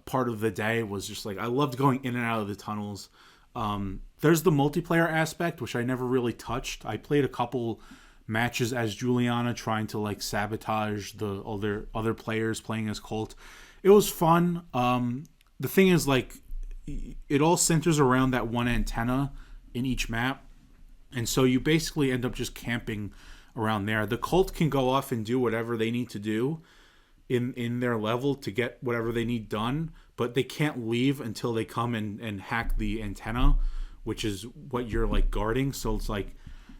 part of the day was just like, I loved going in and out of the tunnels. There's the multiplayer aspect, which I never really touched. I played a couple matches as Juliana, trying to like sabotage the other players playing as Colt. It was fun. The thing is, like, it all centers around that one antenna in each map, and so you basically end up just camping around there. The Colt can go off and do whatever they need to do in their level to get whatever they need done, but they can't leave until they come and hack the antenna, which is what you're like guarding. So it's like,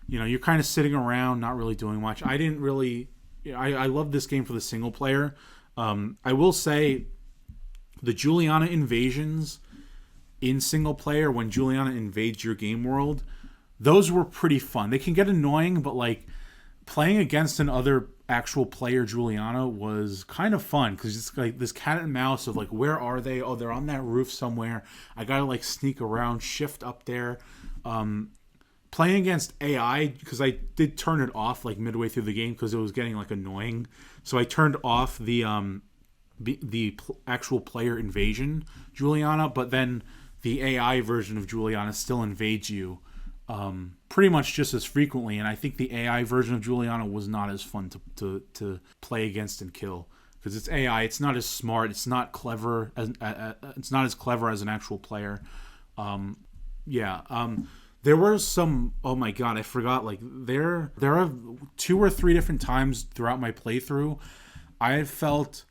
you know, you're kind of sitting around, not really doing much. I didn't really... I love this game for the single player. I will say the Juliana invasions in single player, when Juliana invades your game world, those were pretty fun. They can get annoying, but like playing against another actual player Juliana was kind of fun, because it's like this cat and mouse of like, where are they? Oh, they're on that roof somewhere. I gotta like sneak around, shift up there. Playing against AI, because I did turn it off like midway through the game because it was getting like annoying. So I turned off the actual player invasion Juliana, but then the AI version of Juliana still invades you pretty much just as frequently. And I think the AI version of Juliana was not as fun to play against and kill, because it's AI. It's not as smart. It's not clever. It's not as clever as an actual player. There were some... Oh my god, I forgot. Like, there are 2 or 3 different times throughout my playthrough I have felt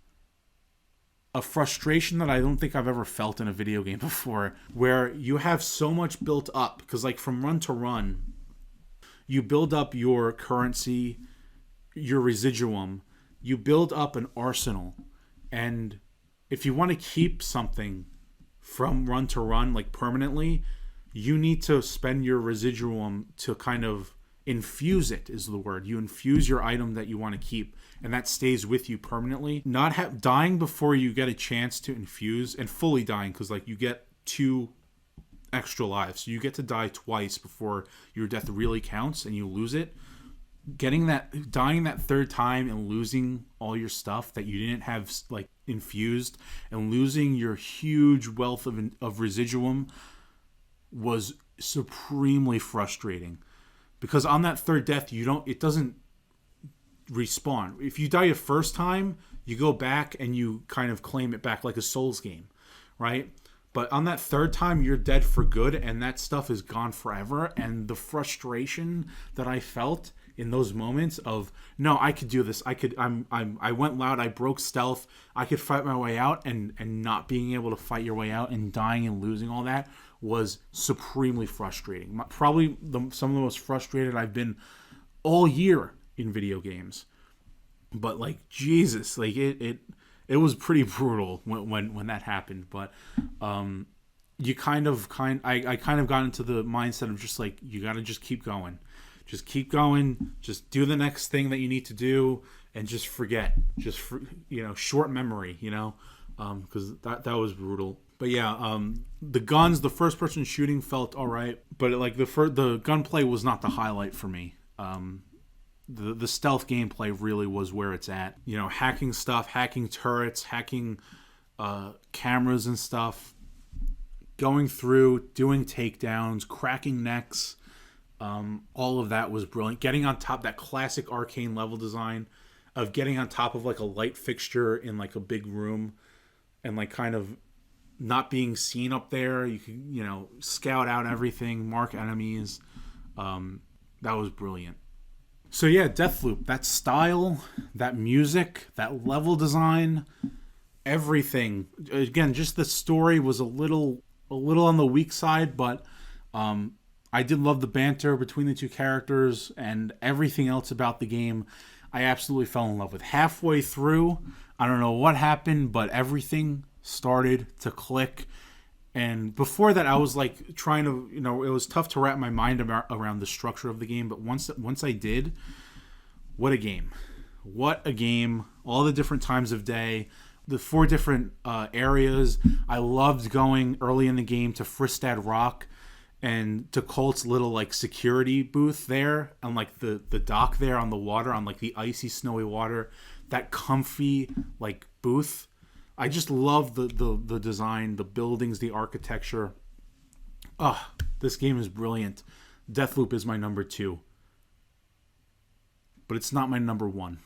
a frustration that I don't think I've ever felt in a video game before, where you have so much built up, because like from run to run, you build up your currency, your residuum, you build up an arsenal, and if you want to keep something from run to run, like permanently, you need to spend your residuum to kind of infuse it, is the word. You infuse your item that you want to keep, and that stays with you permanently. Not dying before you get a chance to infuse, and fully dying, because like you get 2 extra lives, so you get to die twice before your death really counts and you lose it. Dying that 3rd time and losing all your stuff that you didn't have like infused, and losing your huge wealth of residuum was supremely frustrating, because on that 3rd death it doesn't respawn. If you die a first time, you go back and you kind of claim it back like a Souls game, right? But on that 3rd time, you're dead for good, and that stuff is gone forever. And the frustration that I felt in those moments of, no, I could do this. I went loud. I broke stealth. I could fight my way out, and not being able to fight your way out and dying and losing all that was supremely frustrating. Probably some of the most frustrated I've been all year in video games. But like, Jesus, like it was pretty brutal when that happened. But I kind of got into the mindset of just like, you got to just keep going. Just keep going. Just do the next thing that you need to do, and just forget. Short memory, because that was brutal. But yeah, the guns, the first person shooting felt all right, but like the gunplay was not the highlight for me. The stealth gameplay really was where it's at. Hacking stuff, hacking turrets, hacking cameras and stuff, going through, doing takedowns, cracking necks. All of that was brilliant. Getting on top, that classic Arcane level design of getting on top of like a light fixture in like a big room, and like kind of not being seen up there. You can, scout out everything, mark enemies. That was brilliant. So yeah, Deathloop, that style, that music, that level design, everything. Again, just the story was a little on the weak side, but I did love the banter between the 2 characters, and everything else about the game I absolutely fell in love with. Halfway through, I don't know what happened, but everything started to click. And before that, I was like trying to, it was tough to wrap my mind around the structure of the game. But once I did, what a game. What a game. All the different times of day, the 4 different areas. I loved going early in the game to Fristad Rock and to Colt's little like security booth there on like the dock there on the water, on like the icy, snowy water. That comfy like booth. I just love the design, the buildings, the architecture. This game is brilliant. Deathloop is my number 2. But it's not my number 1.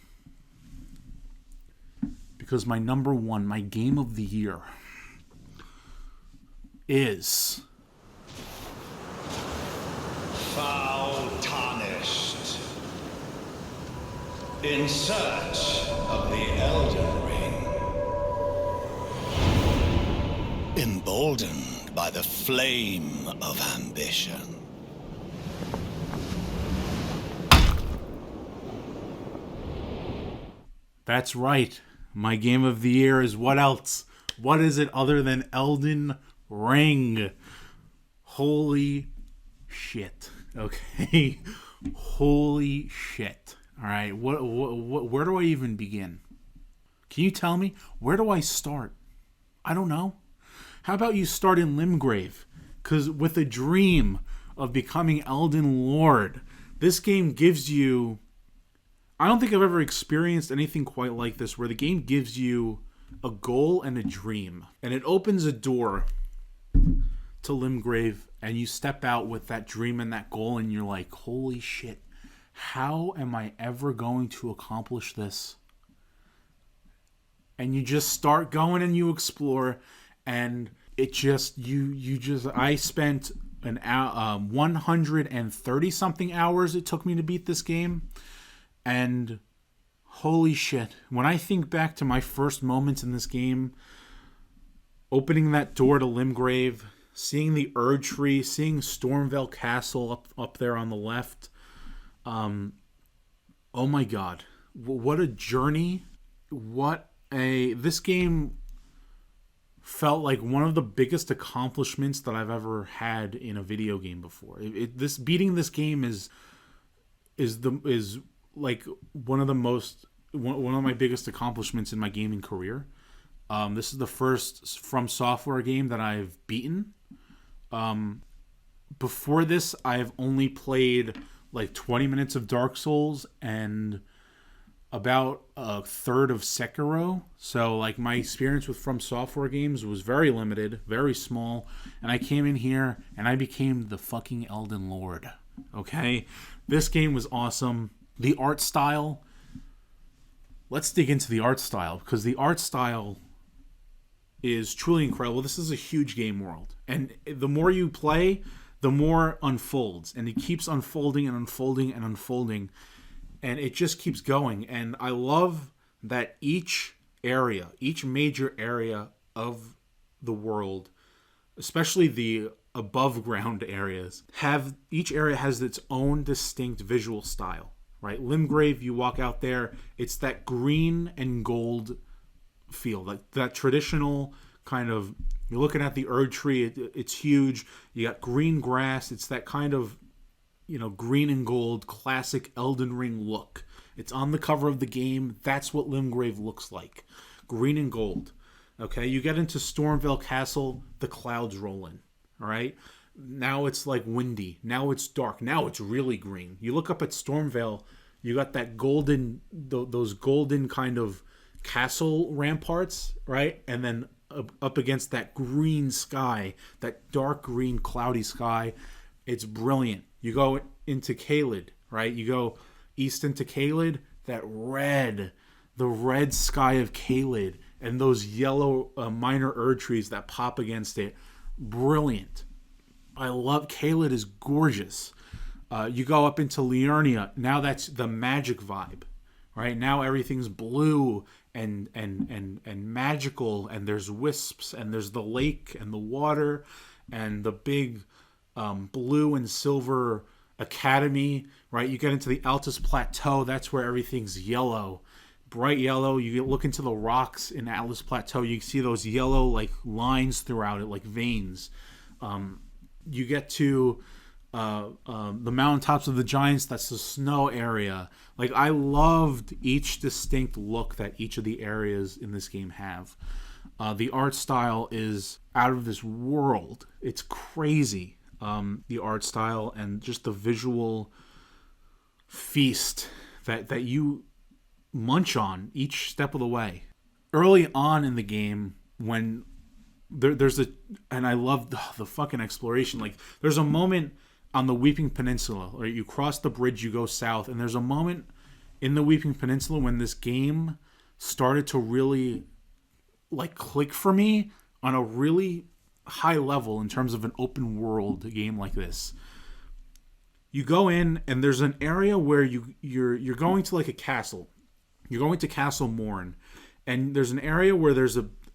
Because my number 1, my game of the year, is... Foul tarnished. In search of the Elden Ring. Emboldened by the flame of ambition. That's right. My game of the year is what else? What is it other than Elden Ring? Holy shit. Okay. Holy shit. All right. Where do I even begin? Can you tell me? Where do I start? I don't know. How about you start in Limgrave? Because with a dream of becoming Elden Lord, this game gives you... I don't think I've ever experienced anything quite like this, where the game gives you a goal and a dream. And it opens a door to Limgrave, and you step out with that dream and that goal, and you're like, holy shit, how am I ever going to accomplish this? And you just start going and you explore, and it just, I spent an 130 something hours it took me to beat this game. And holy shit, when I think back to my first moments in this game, opening that door to Limgrave, seeing the Erd Tree, seeing Stormvale Castle up there on the left, oh my god, what a journey. This game felt like one of the biggest accomplishments that I've ever had in a video game before. Beating this game is like one of my biggest accomplishments in my gaming career. This is the first From Software game that I've beaten. Before this, I've only played like 20 minutes of Dark Souls and about a third of Sekiro. So like my experience with From Software games was very limited, very small, and I came in here and I became the fucking Elden Lord. Okay? This game was awesome. The art style. Let's dig into the art style, because the art style is truly incredible. This is a huge game world, and the more you play, the more unfolds, and it keeps unfolding and unfolding and unfolding. And it just keeps going. And I love that each major area of the world, especially the above ground areas, each area has its own distinct visual style, right? Limgrave, you walk out there, it's that green and gold feel, like that traditional kind of, you're looking at the Erd tree, it's huge. You got green grass. It's that kind of, green and gold, classic Elden Ring look. It's on the cover of the game. That's what Limgrave looks like. Green and gold. Okay, you get into Stormvale Castle, the clouds roll in. All right? Now it's like windy. Now it's dark. Now it's really green. You look up at Stormvale, you got that golden, those golden kind of castle ramparts, right? And then up against that green sky, that dark green cloudy sky. It's brilliant. You go into Caelid, right? You go east into Caelid, the red sky of Caelid, and those yellow minor Erd trees that pop against it. Brilliant. I love Caelid, is gorgeous. You go up into Liurnia. Now that's the magic vibe, right? Now everything's blue and magical, and there's wisps, and there's the lake and the water and the big blue and silver academy, right? You get into the Altus Plateau. That's where everything's yellow, bright yellow. You look into the rocks in Atlas Plateau. You see those yellow like lines throughout it, like veins. You get to the mountaintops of the giants. That's the snow area. Like, I loved each distinct look that each of the areas in this game have. The art style is out of this world. It's crazy. The art style and just the visual feast that you munch on each step of the way. Early on in the game, when and I love the fucking exploration. Like, there's a moment on the Weeping Peninsula, or you cross the bridge, you go south, and there's a moment in the Weeping Peninsula when this game started to really like click for me on a really high level in terms of an open world game like this. You go in, and there's an area where you're going to like a castle. You're going to Castle Morn, and there's an area where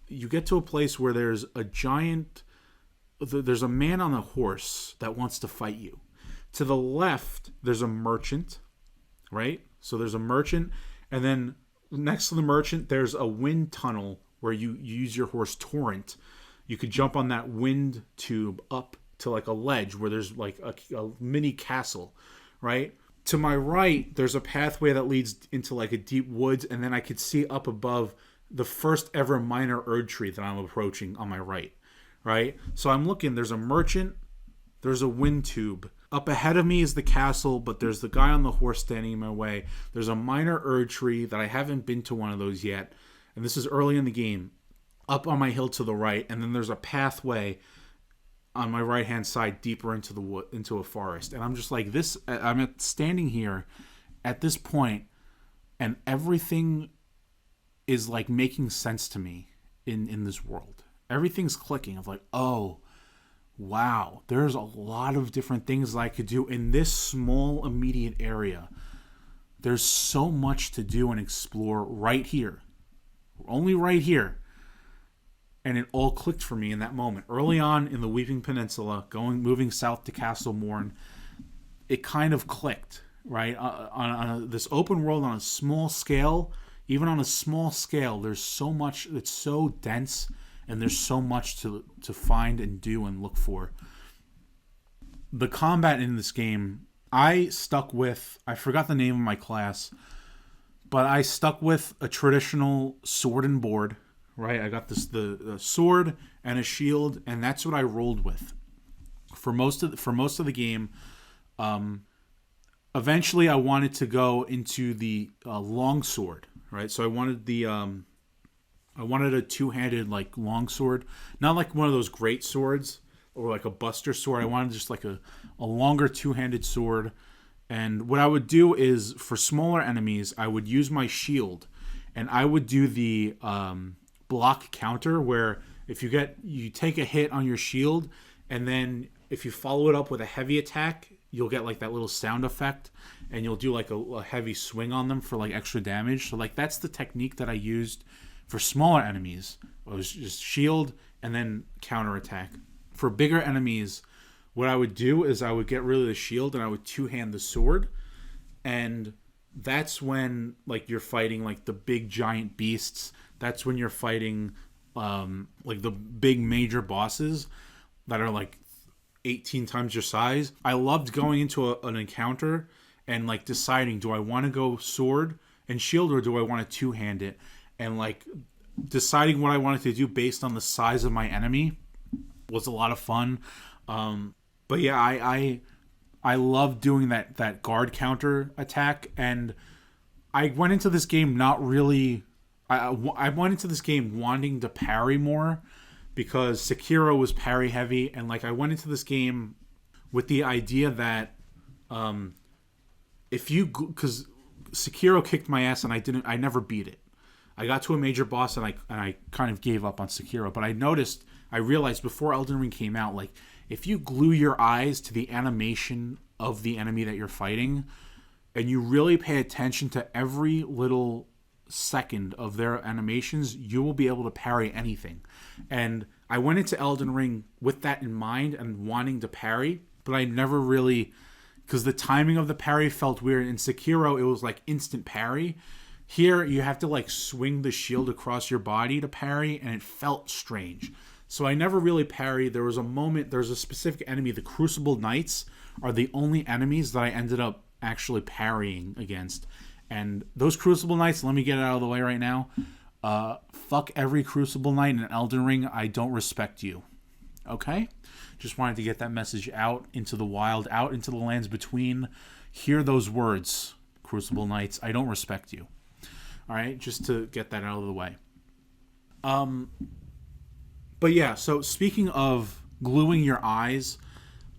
you get to a place where there's a man on a horse that wants to fight you. To the left, there's a merchant, right? So there's a merchant, and then next to the merchant, there's a wind tunnel where you use your horse Torrent. You could jump on that wind tube up to like a ledge where there's like a mini castle, right? To my right, there's a pathway that leads into like a deep woods, and then I could see up above the first ever minor Erd tree that I'm approaching on my right, right? So I'm looking, there's a merchant, there's a wind tube. Up ahead of me is the castle, but there's the guy on the horse standing in my way. There's a minor Erd tree that I haven't been to one of those yet, and this is early in the game. Up on my hill to the right, and then there's a pathway on my right hand side deeper into the wood, into a forest. And I'm just like, this, I'm standing here at this point, and everything is like making sense to me in this world. Everything's clicking. I'm like, oh wow, there's a lot of different things I could do in this small immediate area. There's so much to do and explore right here, only right here. And it all clicked for me in that moment. Early on in the Weeping Peninsula, moving south to Castle Morn, it kind of clicked. right? This open world on a small scale, even on a small scale, there's so much. It's so dense, and there's so much to find and do and look for. The combat in this game, I stuck with. I forgot the name of my class, but I stuck with a traditional sword and board. Right, I got the sword and a shield, and that's what I rolled with for most of the game. Eventually, I wanted to go into the long sword, right? So I wanted a two-handed like long sword, not like one of those great swords or like a buster sword. I wanted just like a longer two-handed sword. And what I would do is for smaller enemies, I would use my shield, and I would do the block counter where if you take a hit on your shield, and then if you follow it up with a heavy attack, you'll get like that little sound effect, and you'll do like a heavy swing on them for like extra damage. So like that's the technique that I used for smaller enemies. It was just shield and then counter attack. For bigger enemies, what I would do is I would get rid of the shield and I would two-hand the sword, and that's when like you're fighting like the big giant beasts. That's when you're fighting like the big major bosses that are like 18 times your size. I loved going into an encounter and like deciding, do I want to go sword and shield or do I want to two-hand it? And like deciding what I wanted to do based on the size of my enemy was a lot of fun. But yeah, I love doing that guard counter attack, and I went into this game not really. I went into this game wanting to parry more because Sekiro was parry heavy, and like I went into this game with the idea that because Sekiro kicked my ass and I never beat it. I got to a major boss and I kind of gave up on Sekiro, but I realized before Elden Ring came out, like if you glue your eyes to the animation of the enemy that you're fighting and you really pay attention to every little second of their animations, you will be able to parry anything. And I went into Elden Ring with that in mind and wanting to parry, but I never really, because the timing of the parry felt weird. In Sekiro, it was like instant parry. Here, you have to like swing the shield across your body to parry, and it felt strange. So I never really parried. There was a specific enemy, the Crucible Knights are the only enemies that I ended up actually parrying against. And those Crucible Knights, let me get it out of the way right now. Fuck every Crucible Knight in Elden Ring. I don't respect you. Okay? Just wanted to get that message out into the wild, out into the lands between. Hear those words, Crucible Knights. I don't respect you. All right? Just to get that out of the way. But yeah, so speaking of gluing your eyes,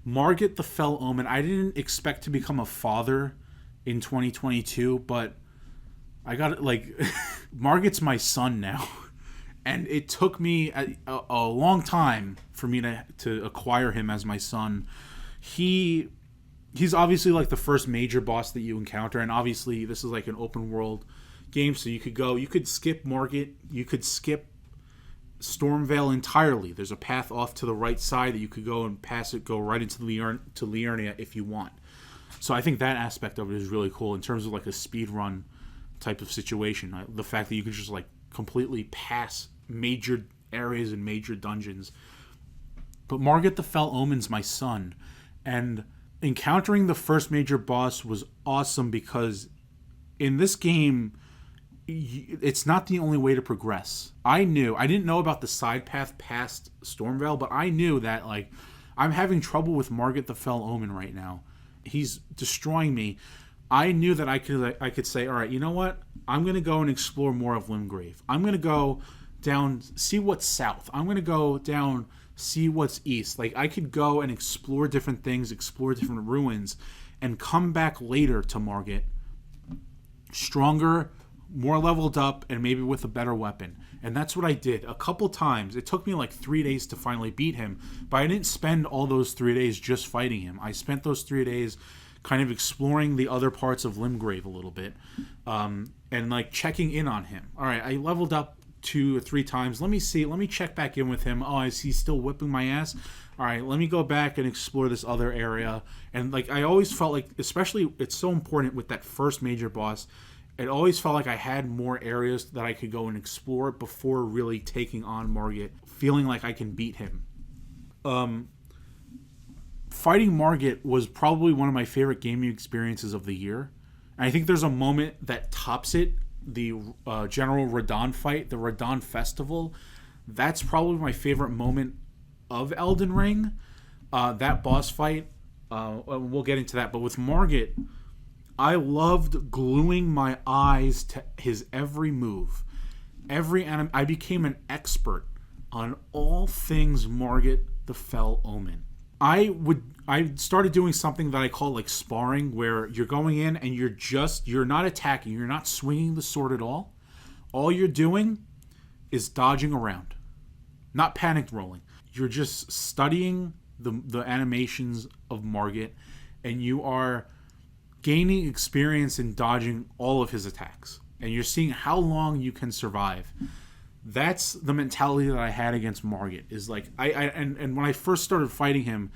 Margit the Fell Omen, I didn't expect to become a father in 2022, but I got it, like Margit's my son now, and it took me a long time for me to acquire him as my son. He's obviously like the first major boss that you encounter, and obviously this is like an open world game, so you could skip Margit, you could skip Stormvale entirely. There's a path off to the right side that you could go and pass it, go right into Liurnia if you want. So I think that aspect of it is really cool in terms of like a speed run type of situation. The fact that you can just like completely pass major areas and major dungeons. But Margit the Fell Omen's my son, and encountering the first major boss was awesome because in this game, it's not the only way to progress. I didn't know about the side path past Stormvale, but I knew that like I'm having trouble with Margit the Fell Omen right now. He's destroying me. I knew that I could say, all right, you know what? I'm going to go and explore more of Limgrave. I'm going to go down, see what's south. I'm going to go down, see what's east. Like I could go and explore different things, explore different ruins, and come back later to Margit stronger, more leveled up, and maybe with a better weapon. And that's what I did a couple times. It took me like 3 days to finally beat him, but I didn't spend all those 3 days just fighting him. I spent those 3 days kind of exploring the other parts of Limgrave a little bit, and like checking in on him. All right, I leveled up 2 or 3 times. Let me see. Let me check back in with him. Oh, is he still whipping my ass? All right, let me go back and explore this other area. And like I always felt like, especially it's so important with that first major boss, it always felt like I had more areas that I could go and explore before really taking on Margit, feeling like I can beat him. Fighting Margit was probably one of my favorite gaming experiences of the year. And I think there's a moment that tops it, the General Radahn fight, the Radahn Festival. That's probably my favorite moment of Elden Ring. That boss fight, we'll get into that. But with Margit, I loved gluing my eyes to his every move. I became an expert on all things Margit the Fell Omen. I started doing something that I call like sparring, where you're going in and you're not attacking, you're not swinging the sword at all. All you're doing is dodging around, not panic rolling. You're just studying the animations of Margit, and you are gaining experience in dodging all of his attacks, and you're seeing how long you can survive. That's the mentality that I had against Margit. Is like and when I first started fighting him,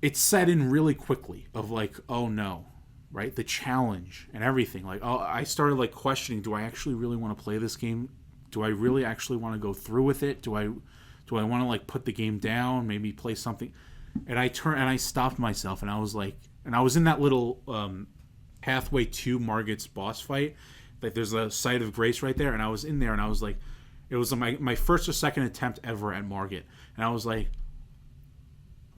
it set in really quickly of like, oh no, right? The challenge and everything. Like, oh, I started like questioning, do I actually really want to play this game? Do I really actually want to go through with it? Do I want to like put the game down, maybe play something? And I stopped myself, and I was like, and I was in that little pathway to Margit's boss fight. Like there's a site of grace right there, and I was in there, and I was like, it was my first or second attempt ever at Margit, and I was like,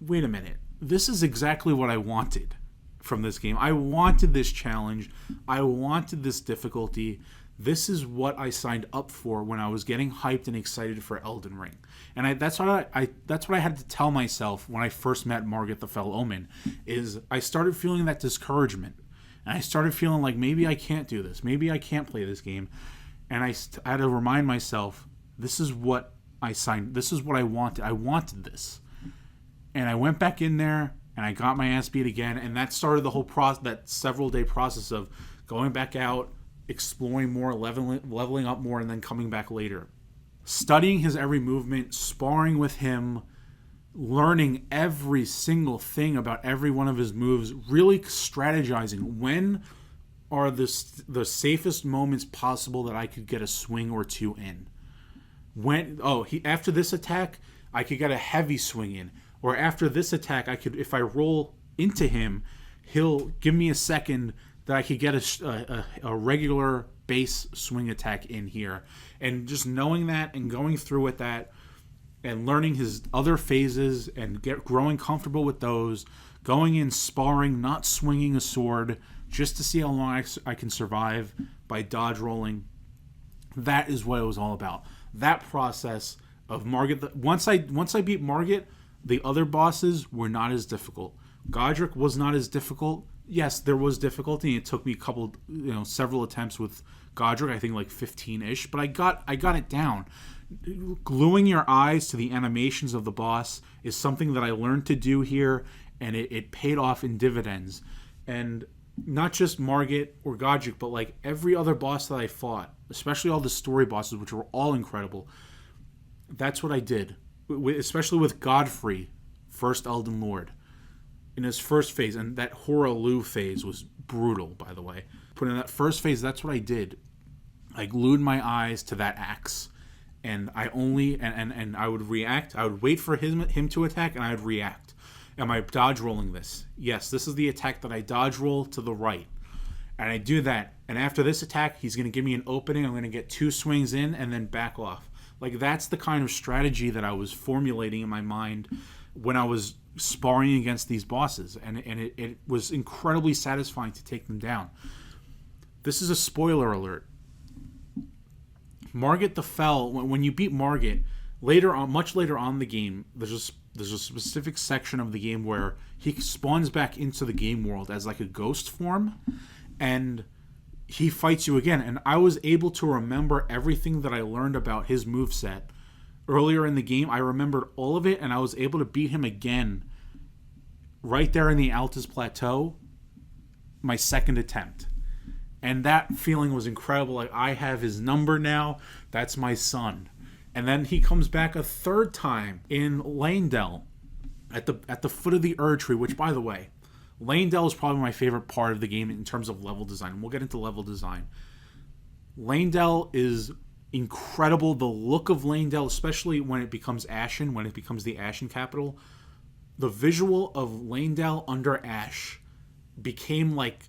wait a minute, this is exactly what I wanted from this game. I wanted this challenge, I wanted this difficulty. This is what I signed up for when I was getting hyped and excited for Elden Ring, and that's what I had to tell myself when I first met Margit the Fell Omen. Is I started feeling that discouragement. And I started feeling like maybe I can't do this. Maybe I can't play this game. And I had to remind myself, this is what I signed. This is what I wanted. I wanted this. And I went back in there, and I got my ass beat again. And that started the whole that several-day process of going back out, exploring more, leveling up more, and then coming back later. Studying his every movement, sparring with him, learning every single thing about every one of his moves, really strategizing when are the safest moments possible that I could get a swing or two in. After this attack, I could get a heavy swing in, or after this attack, I could, if I roll into him, he'll give me a second that I could get a regular base swing attack in here. And just knowing that and going through with that, and learning his other phases and growing comfortable with those, going in sparring, not swinging a sword, just to see how long I can survive by dodge rolling. That is what it was all about. That process of Margit. Once I beat Margit, the other bosses were not as difficult. Godric was not as difficult. Yes, there was difficulty. It took me several attempts with Godric. I think like 15-ish, but I got it down. Gluing your eyes to the animations of the boss is something that I learned to do here, and it paid off in dividends. And not just Margit or Godric, but like every other boss that I fought, especially all the story bosses, which were all incredible. That's what I did, especially with Godfrey, first Elden Lord, in his first phase, and that Hoarah phase was brutal, by the way. But in that first phase, that's what I did. I glued my eyes to that axe. And I would react. I would wait for him to attack, and I would react. Am I dodge rolling this? Yes, this is the attack that I dodge roll to the right. And I do that. And after this attack, he's going to give me an opening. I'm going to get 2 swings in and then back off. Like, that's the kind of strategy that I was formulating in my mind when I was sparring against these bosses. And it was incredibly satisfying to take them down. This is a spoiler alert. Margit the Fell, when you beat Margit, much later on in the game, there's a specific section of the game where he spawns back into the game world as like a ghost form, and he fights you again. And I was able to remember everything that I learned about his moveset earlier in the game. I remembered all of it, and I was able to beat him again right there in the Altus Plateau, my second attempt. And that feeling was incredible. Like, I have his number now. That's my son. And then he comes back a third time in Lanedell at the foot of the Erd Tree, which, by the way, Lanedell is probably my favorite part of the game in terms of level design. And we'll get into level design. Lanedell is incredible. The look of Lanedell, especially when it becomes Ashen, when it becomes the Ashen capital, the visual of Lanedell under Ash became like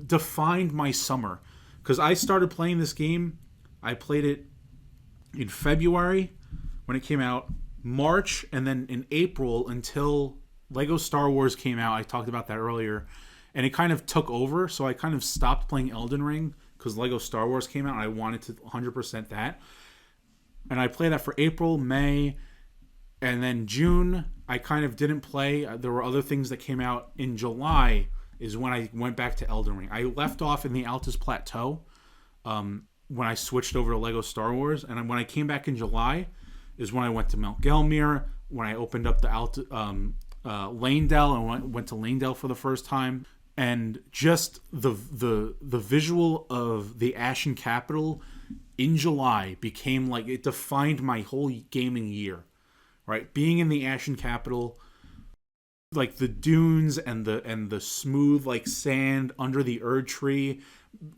defined my summer. Because I started playing this game, I played it in February when it came out, March, and then in April until Lego Star Wars came out. I talked about that earlier, and it kind of took over, so I kind of stopped playing Elden Ring because Lego Star Wars came out and I wanted to 100% that. And I played that for April, May, and then June I kind of didn't play. There were other things that came out. In July is when I went back to Elden Ring. I left off in the Altus Plateau when I switched over to Lego Star Wars, and when I came back in July is when I went to Mount Gelmir, when I opened up the Lanedell and went to Lanedell for the first time. And just the visual of the Ashen Capital in July became like, it defined my whole gaming year, right? Being in the Ashen Capital, like the dunes and the smooth like sand under the Erd Tree,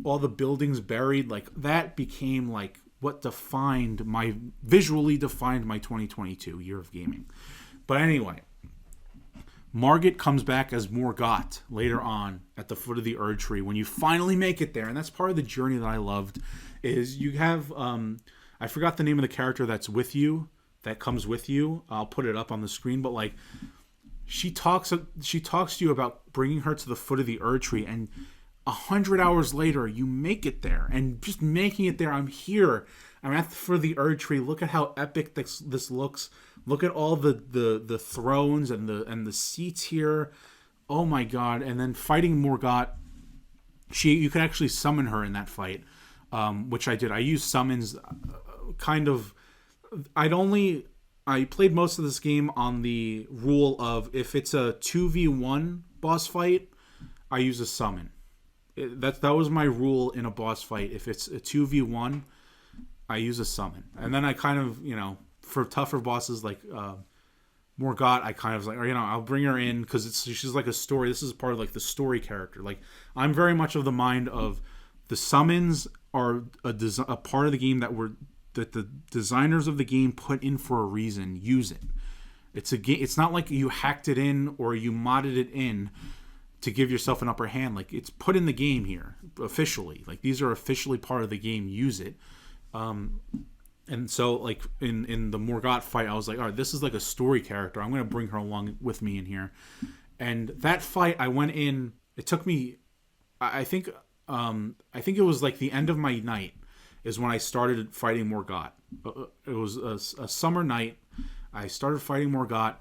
all the buildings buried, like that became like what visually defined my 2022 year of gaming. But anyway, Margit comes back as Morgott later on at the foot of the Erd Tree when you finally make it there. And that's part of the journey that I loved, is you have, I forgot the name of the character that comes with you. I'll put it up on the screen, but like she talks to you about bringing her to the foot of the Erd Tree, and 100 hours later you make it there. And just making it there, I'm here. I'm at the foot of the Erd Tree. Look at how epic this looks. Look at all the thrones and the seats here. Oh my god! And then fighting Morgott, you could actually summon her in that fight, which I did. I used summons, kind of. I played most of this game on the rule of, if it's a 2v1 boss fight, I use a summon. That was my rule in a boss fight. If it's a 2v1, I use a summon. And then I kind of, for tougher bosses like Morgott, I kind of was like, I'll bring her in because she's like a story. This is part of like the story character. Like, I'm very much of the mind of the summons are a part of the game that the designers of the game put in for a reason. Use it. It's a game. It's not like you hacked it in or you modded it in to give yourself an upper hand. Like, it's put in the game here officially. Like, these are officially part of the game. Use it. And so, like, in the Morgott fight, I was like, all right, this is like a story character. I'm going to bring her along with me in here. And that fight, I went in. It took me, I think it was like the end of my night is when I started fighting Morgott. It was a summer night. I started fighting Morgott,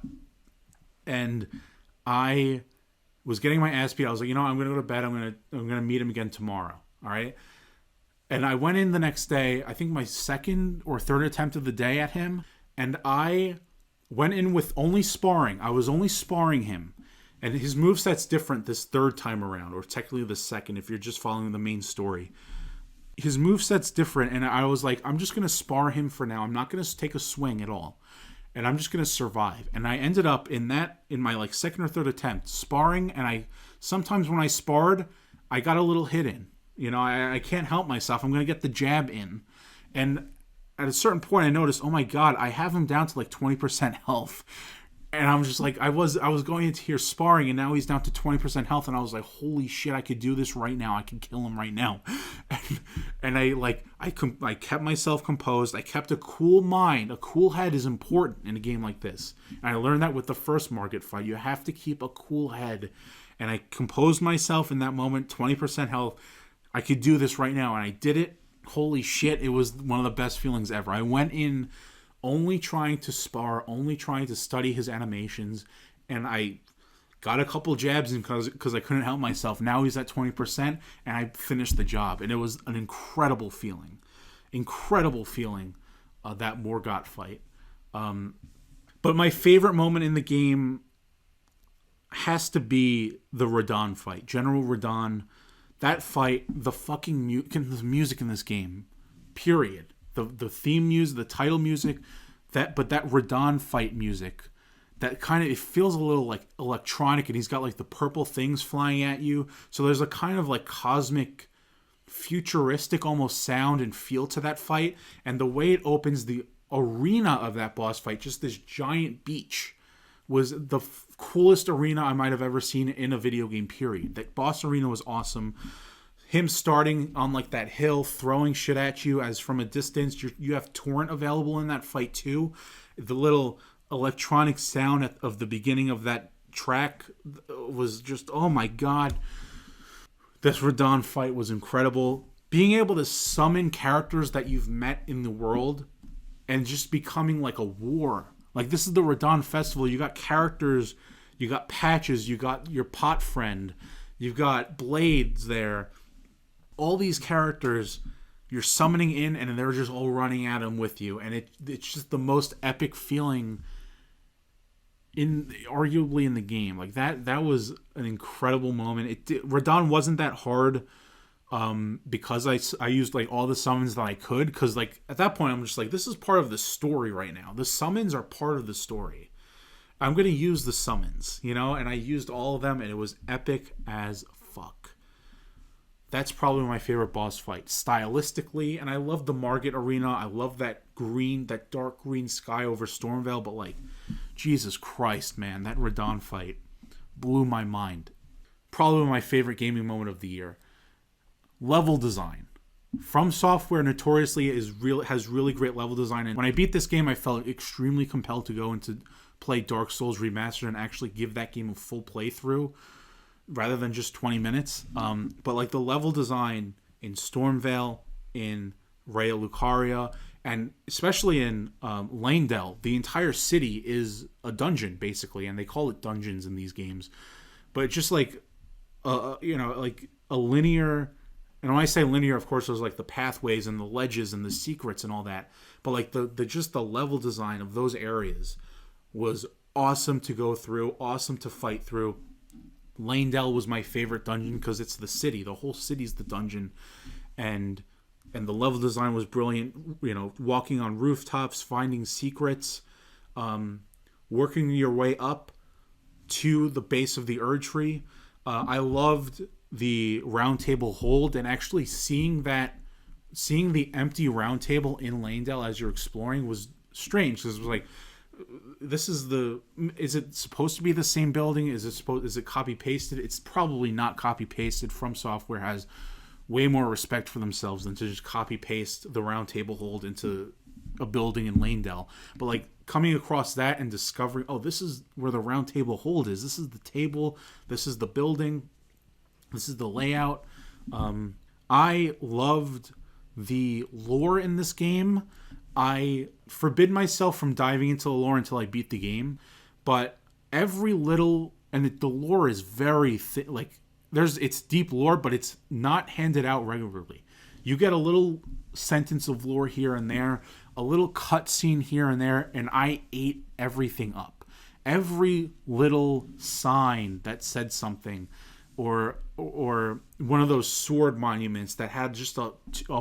and I was getting my ass beat. I was like, I'm going to go to bed. I'm going to meet him again tomorrow. All right. And I went in the next day, I think my second or third attempt of the day at him, and I went in with only sparring. I was only sparring him. And his moveset's different this third time around, or technically the second if you're just following the main story. His moveset's different, and I was like, I'm just going to spar him for now. I'm not going to take a swing at all. And I'm just going to survive. And I ended up in my like second or third attempt, sparring, and sometimes when I sparred, I got a little hit in. I can't help myself. I'm going to get the jab in. And at a certain point, I noticed, oh my God, I have him down to like 20% health. And I'm just like, I was going into here sparring, and now he's down to 20% health. And I was like, holy shit, I could do this right now. I could kill him right now. And I kept myself composed. I kept a cool mind. A cool head is important in a game like this. And I learned that with the first Margit fight. You have to keep a cool head. And I composed myself in that moment, 20% health. I could do this right now. And I did it. Holy shit, it was one of the best feelings ever. I went in only trying to spar, only trying to study his animations, and I got a couple jabs in because I couldn't help myself. Now he's at 20%, and I finished the job. And it was an incredible feeling. That Morgott fight. But my favorite moment in the game has to be the Radahn fight. General Radahn, That fight, the fucking the music in this game, period. The theme music, the title music, that Radon fight music, that kind of, it feels a little like electronic, and he's got like the purple things flying at you. So there's a kind of like cosmic, futuristic almost sound and feel to that fight. And the way it opens the arena of that boss fight, just this giant beach, was the coolest arena I might have ever seen in a video game, period. That boss arena was awesome. Him starting on like that hill, throwing shit at you as from a distance. You have torrent available in that fight too. The little electronic sound of the beginning of that track was just, oh my god. This Radon fight was incredible. Being able to summon characters that you've met in the world and just becoming like a war. Like, this is the Radon Festival. You got characters, you got Patches, you got your pot friend, you've got Blades there. All these characters you're summoning in, and they're just all running at him with you. And it's just the most epic feeling arguably in the game. Like, that was an incredible moment. Radon wasn't that hard because I used like all the summons that I could, because like at that point I'm just like, this is part of the story right now. The summons are part of the story. I'm gonna use the summons, and I used all of them, and it was epic as fuck. That's probably my favorite boss fight stylistically, and I love the Margit arena. I love that dark green sky over Stormvale, but like, Jesus Christ, man, that Radon fight blew my mind. Probably my favorite gaming moment of the year. Level design. From Software notoriously has really great level design, and when I beat this game, I felt extremely compelled to go into play Dark Souls Remastered and actually give that game a full playthrough rather than just 20 minutes. But like the level design in Stormvale, in Raya Lucaria, and especially in Lanedale, the entire city is a dungeon basically, and they call it dungeons in these games. But just like like a linear. And when I say linear, of course, there's like the pathways and the ledges and the secrets and all that. But like just the level design of those areas was awesome to go through, awesome to fight through. Lanedale was my favorite dungeon because it's the city. The whole city's the dungeon. And the level design was brilliant. Walking on rooftops, finding secrets, working your way up to the base of the Erd Tree. I loved the round table hold, and actually seeing the empty round table in Lanedale as you're exploring was strange, because it was like, is it supposed to be the same building? Is it copy pasted? It's probably not copy pasted. From Software has way more respect for themselves than to just copy paste the round table hold into a building in Lanedale. But like coming across that and discovering, oh, this is where the round table hold is. This is the table. This is the building. This is the layout. I loved the lore in this game. I forbid myself from diving into the lore until I beat the game. But every little... And the lore is very thick. Like, it's deep lore, but it's not handed out regularly. You get a little sentence of lore here and there, a little cutscene here and there, and I ate everything up. Every little sign that said something... or one of those sword monuments that had just a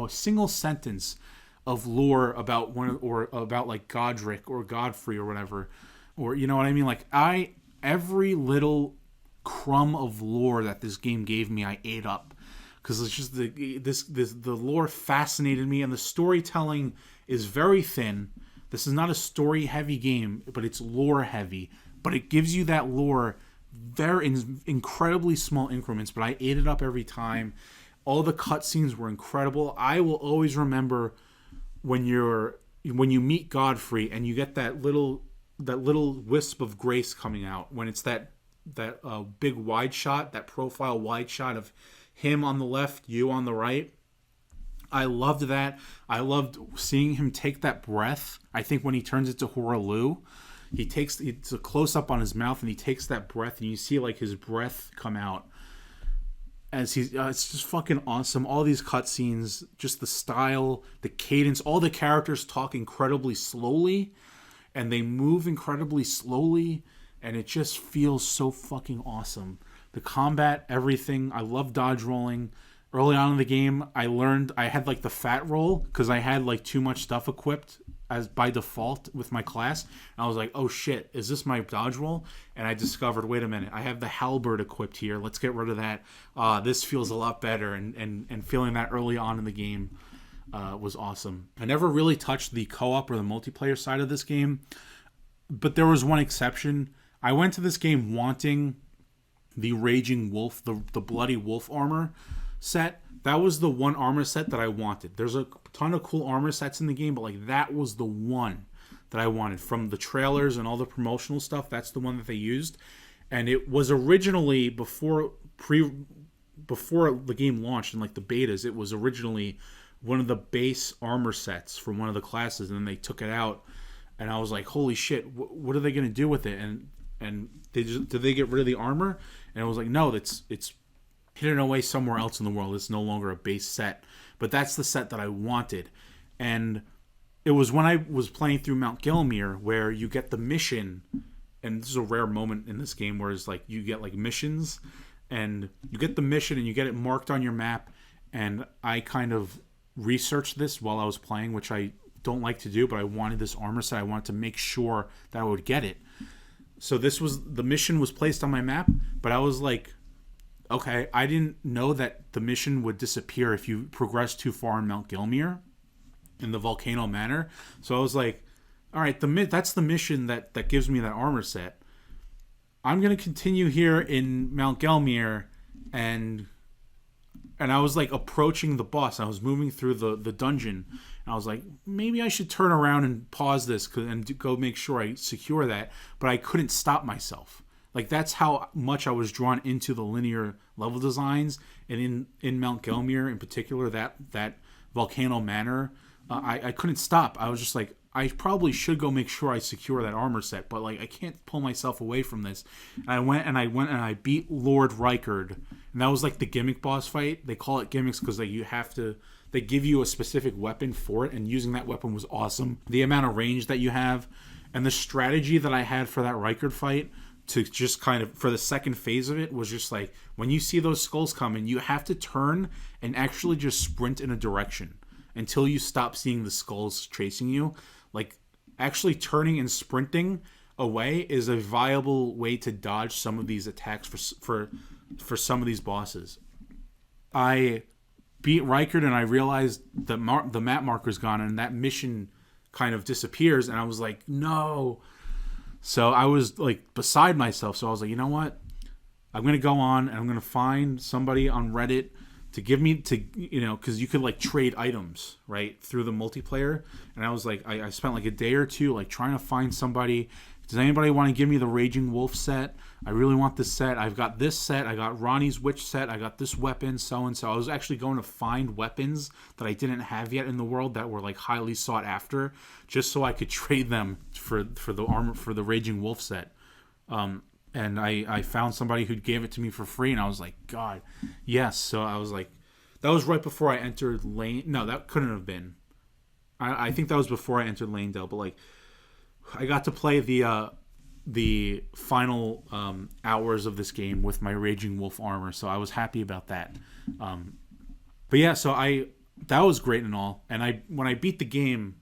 single sentence of lore about about like Godric or Godfrey or whatever, or you know what I mean? Like, every little crumb of lore that this game gave me, I ate up, because it's just the lore fascinated me, and the storytelling is very thin. This is not a story heavy game, but it's lore heavy, but it gives you that lore very incredibly small increments, but I ate it up every time. All the cutscenes were incredible. I will always remember when you meet Godfrey and you get that little wisp of grace coming out, when it's that big wide shot, that profile wide shot of him on the left, you on the right. I loved that. I loved seeing him take that breath. I think when he turns into Horalu, it's a close up on his mouth, and he takes that breath, and you see like his breath come out as it's just fucking awesome. All these cutscenes, just the style, the cadence, all the characters talk incredibly slowly, and they move incredibly slowly, and it just feels so fucking awesome. The combat, everything. I love dodge rolling. early on in the game, I learned I had like the fat roll because I had like too much stuff equipped as by default with my class. And I was like, oh shit, is this my dodge roll? And I discovered, wait a minute, I have the halberd equipped here. Let's get rid of that. This feels a lot better. And feeling that early on in the game was awesome. I never really touched the co-op or the multiplayer side of this game, but there was one exception. I went to this game wanting the Raging Wolf, the Bloody Wolf armor set. That was the one armor set that I wanted. There's a ton of cool armor sets in the game, but like that was the one that I wanted from the trailers and all the promotional stuff. That's the one that they used, and it was originally before the game launched and like the betas. It was originally one of the base armor sets from one of the classes, and then they took it out, and I was like, holy shit, what are they going to do with it? And did they get rid of the armor? And I was like, no, it's hidden away somewhere else in the world. It's no longer a base set. But that's the set that I wanted. And it was when I was playing through Mount Gelmir where you get the mission, and this is a rare moment in this game where it's like you get like missions, and you get the mission and you get it marked on your map. And I kind of researched this while I was playing, which I don't like to do, but I wanted this armor set. I wanted to make sure that I would get it. So the mission was placed on my map, but I was like, okay, I didn't know that the mission would disappear if you progress too far in Mount Gelmir, in the Volcano Manor. So I was like, all right, that's the mission that gives me that armor set. I'm going to continue here in Mount Gelmir, and I was like approaching the boss. I was moving through the dungeon, and I was like, maybe I should turn around and pause this and go make sure I secure that. But I couldn't stop myself. Like, that's how much I was drawn into the linear level designs. And in Mount Gelmir in particular, that Volcano Manor, I couldn't stop. I was just like, I probably should go make sure I secure that armor set, but like I can't pull myself away from this. And I went and I beat Lord Rykard. And that was like the gimmick boss fight. They call it gimmicks because they give you a specific weapon for it, and using that weapon was awesome. The amount of range that you have and the strategy that I had for that Rykard fight to just kind of, for the second phase of it, was just like, when you see those skulls coming, you have to turn and actually just sprint in a direction until you stop seeing the skulls chasing you. Like, actually turning and sprinting away is a viable way to dodge some of these attacks for some of these bosses. I beat Rykard and I realized the map marker's gone and that mission kind of disappears, and I was like, no. So I was like beside myself. So I was like, you know what? I'm going to go on and I'm going to find somebody on Reddit to give me, because you could like trade items, right, through the multiplayer. And I was like, I spent like a day or two like trying to find somebody. Does anybody want to give me the Raging Wolf set? I really want this set. I've got this set. I got Ronnie's witch set. I got this weapon, so and so. I was actually going to find weapons that I didn't have yet in the world that were like highly sought after, just so I could trade them for the armor, for the Raging Wolf set. And I found somebody who gave it to me for free, and I was like, God, yes. So I was like, that was right before I entered Lane. No, that couldn't have been. I think that was before I entered Lanedale, but like, I got to play the final hours of this game with my Raging Wolf armor, so I was happy about that. But yeah, so that was great and all. And when I beat the game,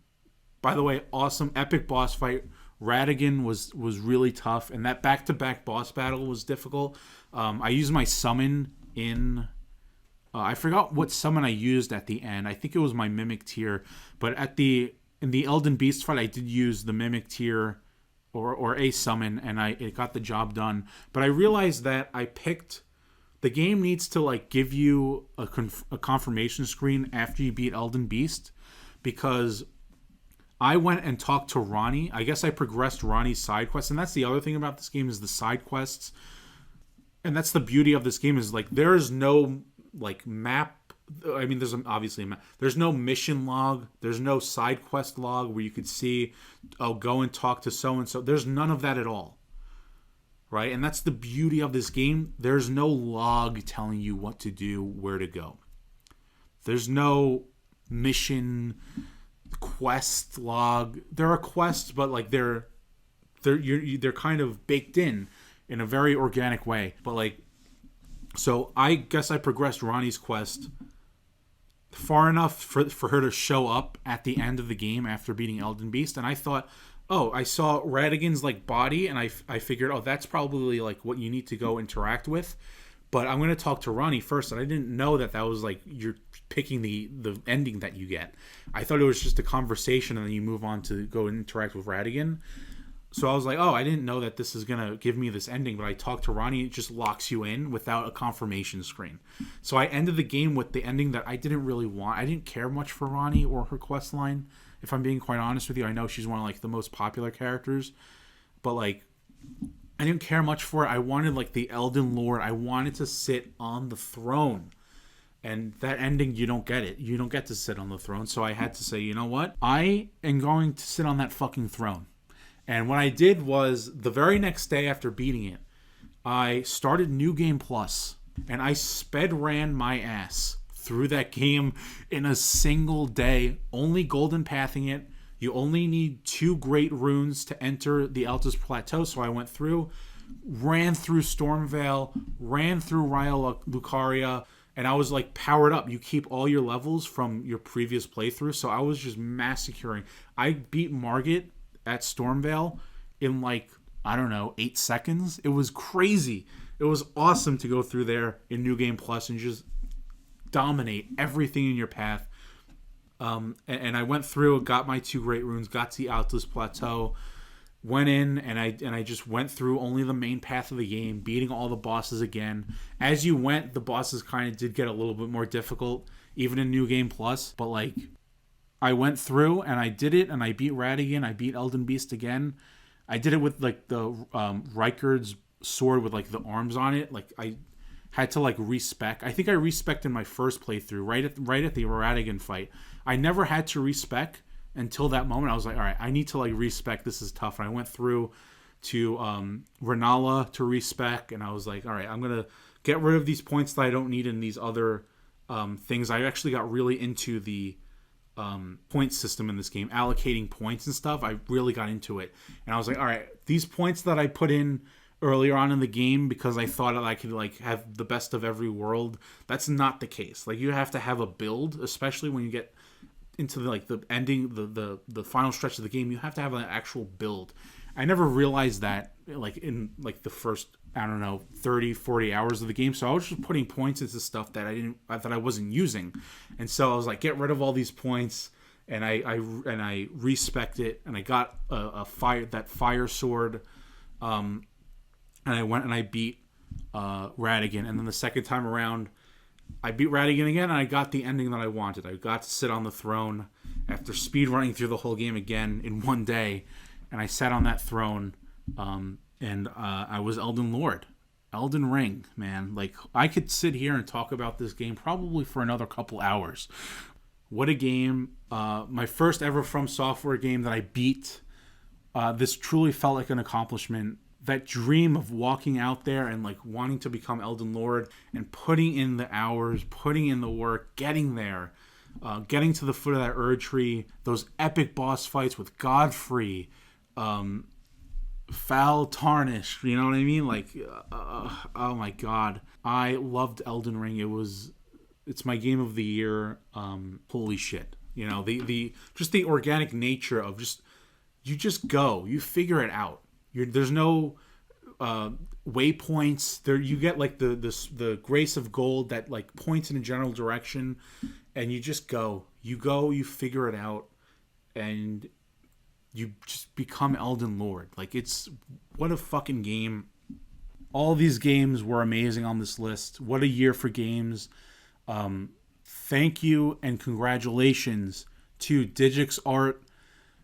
by the way, awesome, epic boss fight. Radigan was really tough, and that back-to-back boss battle was difficult. I used my summon in... I forgot what summon I used at the end. I think it was my Mimic Tier, but in the Elden Beast fight, I did use the Mimic Tier or a summon, and it got the job done. But I realized that the game needs to like give you a confirmation screen after you beat Elden Beast, because I went and talked to Ronnie. I guess I progressed Ronnie's side quests, and that's the other thing about this game is the side quests. And that's the beauty of this game, is like there is no like map. I mean, there's obviously a map. There's no mission log. There's no side quest log where you could see, oh, go and talk to so and so. There's none of that at all, right? And that's the beauty of this game. There's no log telling you what to do, where to go. There's no mission quest log. There are quests, but like they're kind of baked in a very organic way. But like So I guess I progressed Ronnie's quest far enough for her to show up at the end of the game after beating Elden Beast, and I thought, oh, I saw Radigan's like body, and I figured, oh, that's probably like what you need to go interact with. But I'm going to talk to Ronnie first, and I didn't know that was like you're picking the ending that you get. I thought it was just a conversation, and then you move on to go and interact with Radigan. So I was like, oh, I didn't know that this is going to give me this ending, but I talked to Ronnie, it just locks you in without a confirmation screen. So I ended the game with the ending that I didn't really want. I didn't care much for Ronnie or her quest line, if I'm being quite honest with you. I know she's one of like the most popular characters, but like I didn't care much for it. I wanted like the Elden Lord. I wanted to sit on the throne. And that ending, you don't get it. You don't get to sit on the throne. So I had to say, you know what? I am going to sit on that fucking throne. And what I did was, the very next day after beating it, I started New Game Plus, and I sped ran my ass through that game in a single day, only golden pathing it. You only need 2 great runes to enter the Altus Plateau, so I went through, ran through Stormvale, ran through Raya Lucaria, and I was like powered up. You keep all your levels from your previous playthrough, so I was just massacring. I beat Margit at Stormvale in like, I don't know, 8 seconds. It was crazy. It was awesome to go through there in New Game Plus and just dominate everything in your path. And I went through, got my 2 great runes, got to the Altus Plateau, went in, and I just went through only the main path of the game, beating all the bosses again. As you went, the bosses kind of did get a little bit more difficult, even in New Game Plus. But like, I went through and I did it, and I beat Radigan, I beat Elden Beast again. I did it with like the Rykard's sword with like the arms on it. Like I had to like respec. I think I respec'd in my first playthrough, right at the Radigan fight. I never had to respec until that moment. I was like, all right, I need to like respec. This is tough. And I went through to Renala to respec, and I was like, all right, I'm gonna get rid of these points that I don't need in these other things. I actually got really into the point system in this game, allocating points and stuff. I really got into it, and I was like, all right, these points that I put in earlier on in the game because I thought I could like have the best of every world, that's not the case. Like, you have to have a build, especially when you get into the ending, the final stretch of the game. You have to have an actual build. I never realized that like in like the first, I don't know, 30-40 hours of the game. So I was just putting points into stuff that I wasn't using. And so I was like, get rid of all these points, and I respec'd it, and I got a fire sword, and I went and I beat Radigan. And then the second time around, I beat Radigan again, and I got the ending that I wanted. I got to sit on the throne after speed running through the whole game again in one day, and I sat on that throne, and I was Elden Lord. Elden Ring, man. Like, I could sit here and talk about this game probably for another couple hours. What a game. My first ever From Software game that I beat. This truly felt like an accomplishment. That dream of walking out there and like wanting to become Elden Lord and putting in the hours, putting in the work, getting there, getting to the foot of that Erd tree, those epic boss fights with Godfrey, Foul Tarnish, you know what I mean? Like, oh my god, I loved Elden Ring. It's my game of the year. Holy shit, you know, the just the organic nature of you just go, you figure it out. There's no waypoints. There you get like the grace of gold that like points in a general direction, and you just go. You figure it out, and you just become Elden Lord. Like, what a fucking game. All these games were amazing on this list. What a year for games. Thank you and congratulations to Digix Art,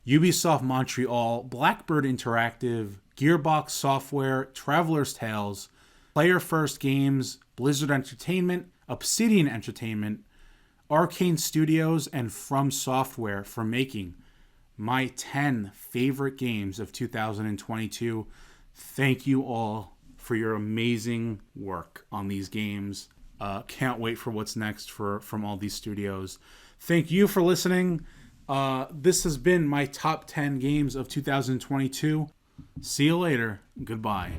Ubisoft Montreal, Blackbird Interactive, Gearbox Software, Traveler's Tales, Player First Games, Blizzard Entertainment, Obsidian Entertainment, Arcane Studios, and From Software for making my 10 favorite games of 2022. Thank you all for your amazing work on these games. Can't wait for what's next from all these studios. Thank you for listening. This has been my top 10 games of 2022. See you later. Goodbye.